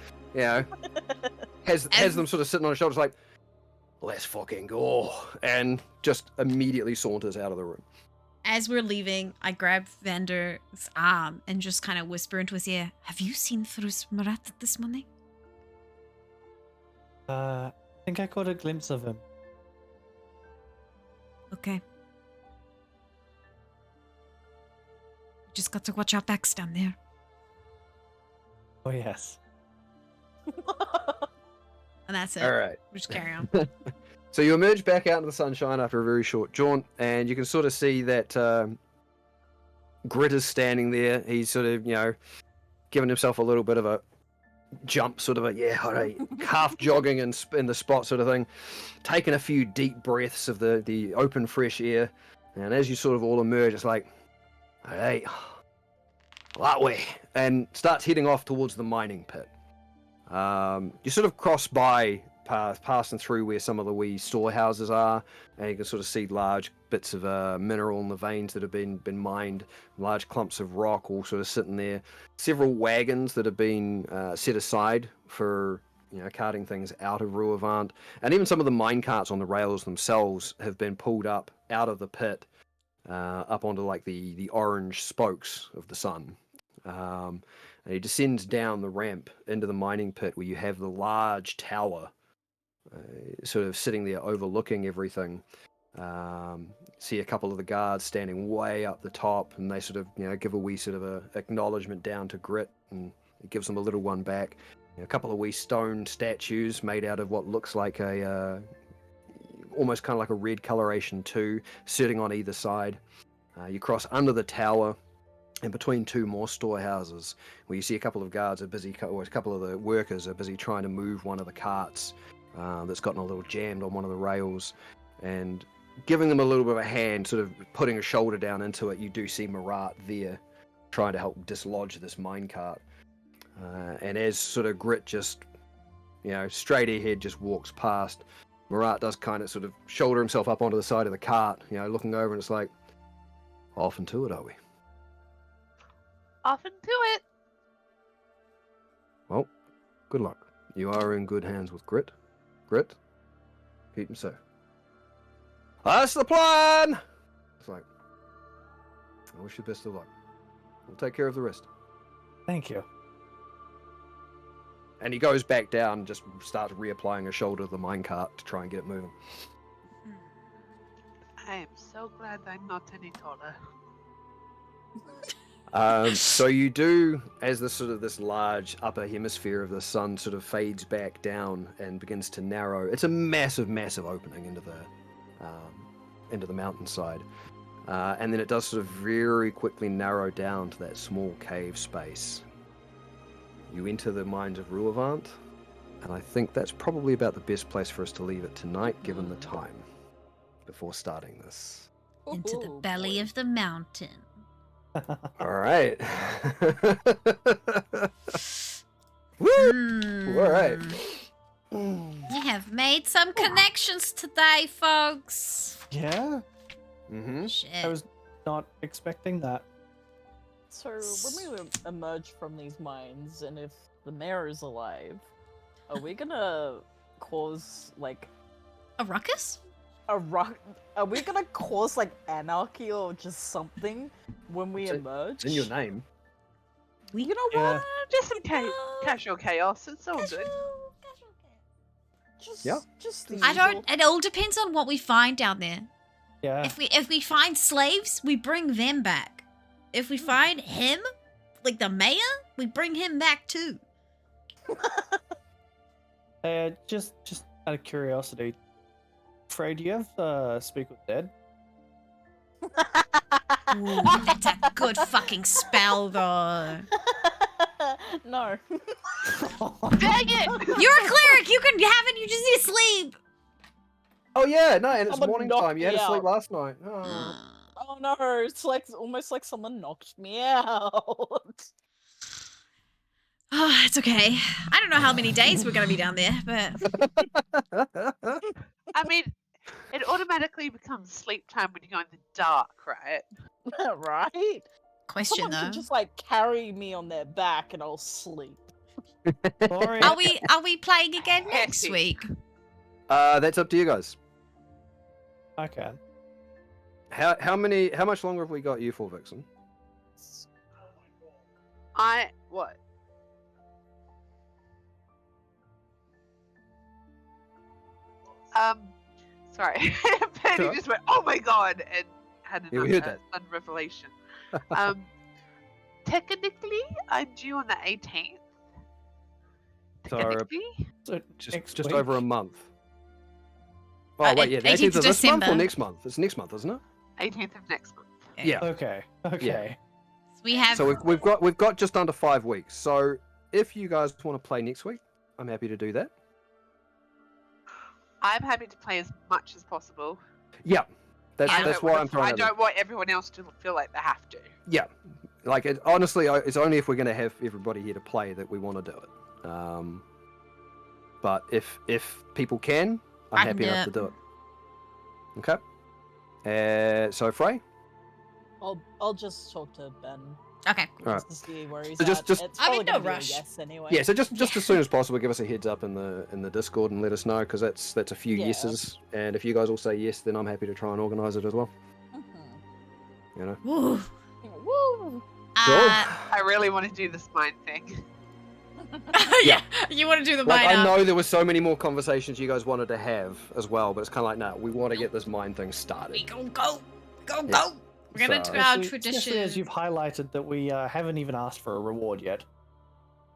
has them sort of sitting on his shoulders like, let's fucking go, and just immediately saunters out of the room. As we're leaving, I grab Vander's arm and just kind of whisper into his ear, "Have you seen Thrus Marat this morning?" I think I caught a glimpse of him. Okay. Just got to watch our backs down there. Oh, yes. And that's it. All right. We'll just carry on. So you emerge back out into the sunshine after a very short jaunt, and you can sort of see that Grit is standing there. He's sort of, giving himself a little bit of a jump, sort of all right, half jogging in the spot sort of thing, taking a few deep breaths of the open, fresh air. And as you sort of all emerge, it's like, all right, that way, and starts heading off towards the mining pit. You sort of cross by, passing through where some of the wee storehouses are, and you can sort of see large bits of mineral in the veins that have been mined, large clumps of rock all sort of sitting there, several wagons that have been set aside for carting things out of Ruavant, and even some of the mine carts on the rails themselves have been pulled up out of the pit, up onto like the orange spokes of the sun. And he descends down the ramp into the mining pit where you have the large tower sort of sitting there overlooking everything. See a couple of the guards standing way up the top, and they sort of give a wee sort of a acknowledgement down to Grit, and it gives them a little one back. A couple of wee stone statues made out of what looks like a almost kind of like a red coloration too, sitting on either side. You cross under the tower and between two more storehouses, where you see a couple of guards are busy, or a couple of the workers are busy trying to move one of the carts that's gotten a little jammed on one of the rails, and giving them a little bit of a hand, sort of putting a shoulder down into it. You do see Marat there trying to help dislodge this minecart. And as sort of Grit just, straight ahead just walks past, Marat does kind of sort of shoulder himself up onto the side of the cart, looking over, and it's like, off into it, are we? Off into it. Well, good luck. You are in good hands with Grit. Grit, keep him safe. That's the plan! It's like, I wish you best of luck. We'll take care of the rest. Thank you. And he goes back down and just starts reapplying a shoulder to the minecart to try and get it moving. I am so glad I'm not any taller. So you do, as this large upper hemisphere of the sun sort of fades back down and begins to narrow. It's a massive, massive opening into the mountainside, and then it does sort of very quickly narrow down to that small cave space. You enter the mines of Ruavant, and I think that's probably about the best place for us to leave it tonight, given the time before starting this. Into the belly of the mountain. All right. Woo! All right. You have made some connections today, folks. Yeah, Mm-hmm. Shit. I was not expecting that. So when we emerge from these mines, and if the mayor is alive, are we gonna cause like A ruckus? a rock? Are we gonna cause like anarchy or just something when we emerge? It's in your name. We You know what? Just some casual chaos. It's all good. Just, Yeah. just the I don't. usual. It all depends on what we find down there. Yeah. If we find slaves, we bring them back. If we find him, like the mayor, we bring him back too. Just out of curiosity, Frey, do you have Speak with Dead? Ooh, that's a good fucking spell, though. No. Dang it! You're a cleric. You can have it. You just need to sleep. Oh yeah, no, and it's Someone morning knocked time. You had me to sleep out. last night. Oh. Oh no, it's like almost like someone knocked me out. Oh, it's okay. I don't know how many days we're gonna be down there, but I mean, it automatically becomes sleep time when you go in the dark, right? Right? question Someone though. can just like carry me on their back and I'll sleep. Sorry. Are we playing again next Hectic. week? That's up to you guys. Okay. How much longer have we got you for, Vixen? What? Sorry. Penny Sure. just went, "Oh my god," and had Yeah, we heard that. sudden revelation. Technically, I'm due on the 18th. So Technically, So just week? over a month. Oh wait, yeah, the 18th 18th of this month or December. next month? It's next month, isn't it? 18th of next month. Yeah. Okay. Okay. We have. So we've got just under 5 weeks. So if you guys want to play next week, I'm happy to do that. I'm happy to play as much as possible. Yeah, that's I that's don't why wanna- I'm throwing I it in. don't want everyone else to feel like they have to. Yeah, like honestly, it's only if we're going to have everybody here to play that we want to do it. But if people can, I'm I can happy do enough it. to do it. Okay. So Frey. I'll just talk to Ben Okay. Alright. just to see where he's So at. just- It's I mean, probably no gonna be a rush. yes anyway. Yeah. So just as soon as possible, give us a heads up in the Discord and let us know, because that's a few Yeah. yeses. And if you guys all say yes, then I'm happy to try and organise it as well. Mhm. You know. Woo. Woo! I really want to do this mind thing. Yeah. You want to do the Like, mine I up. know there were so many more conversations you guys wanted to have as well, but it's kind of like, no, we want to get this mine thing We started. go. Yeah. Go. We're gonna So- do our Especially as tradition. you've highlighted that we haven't even asked for a reward yet.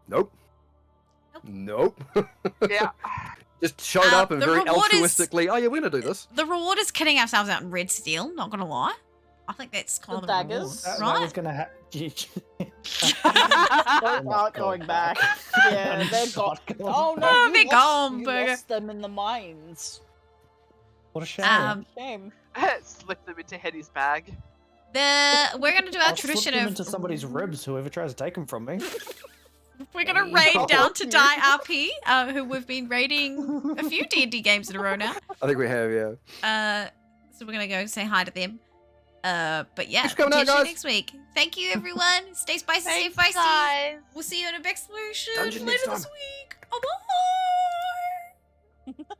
Nope. Nope. Nope. Yeah. Just showed up and the very reward is- altruistically, oh yeah, we're gonna do this. The reward is kitting ourselves out in red steel. Not gonna lie. I think that's kind The of the reward, daggers? That right? was gonna They're I'm not going back. Yeah, I'm they're gone. not going Oh no, Oh, you they're lost, gone, you Burger. lost them in the mines. What a shame. Shame. Slip them into Hetty's bag. We're gonna do our I'll slip tradition them of into somebody's ribs, whoever tries to take them from me. we're gonna raid down to die RP, who we've been raiding a few D&D games in a row now. I think we have, yeah. So we're gonna go say hi to them. But yeah, Thanks for coming out, potentially guys. next week. Thank you, everyone. Stay spicy, stay Thanks, feisty. guys. We'll see you in a exploration Dungeon later next this time. week. Bye.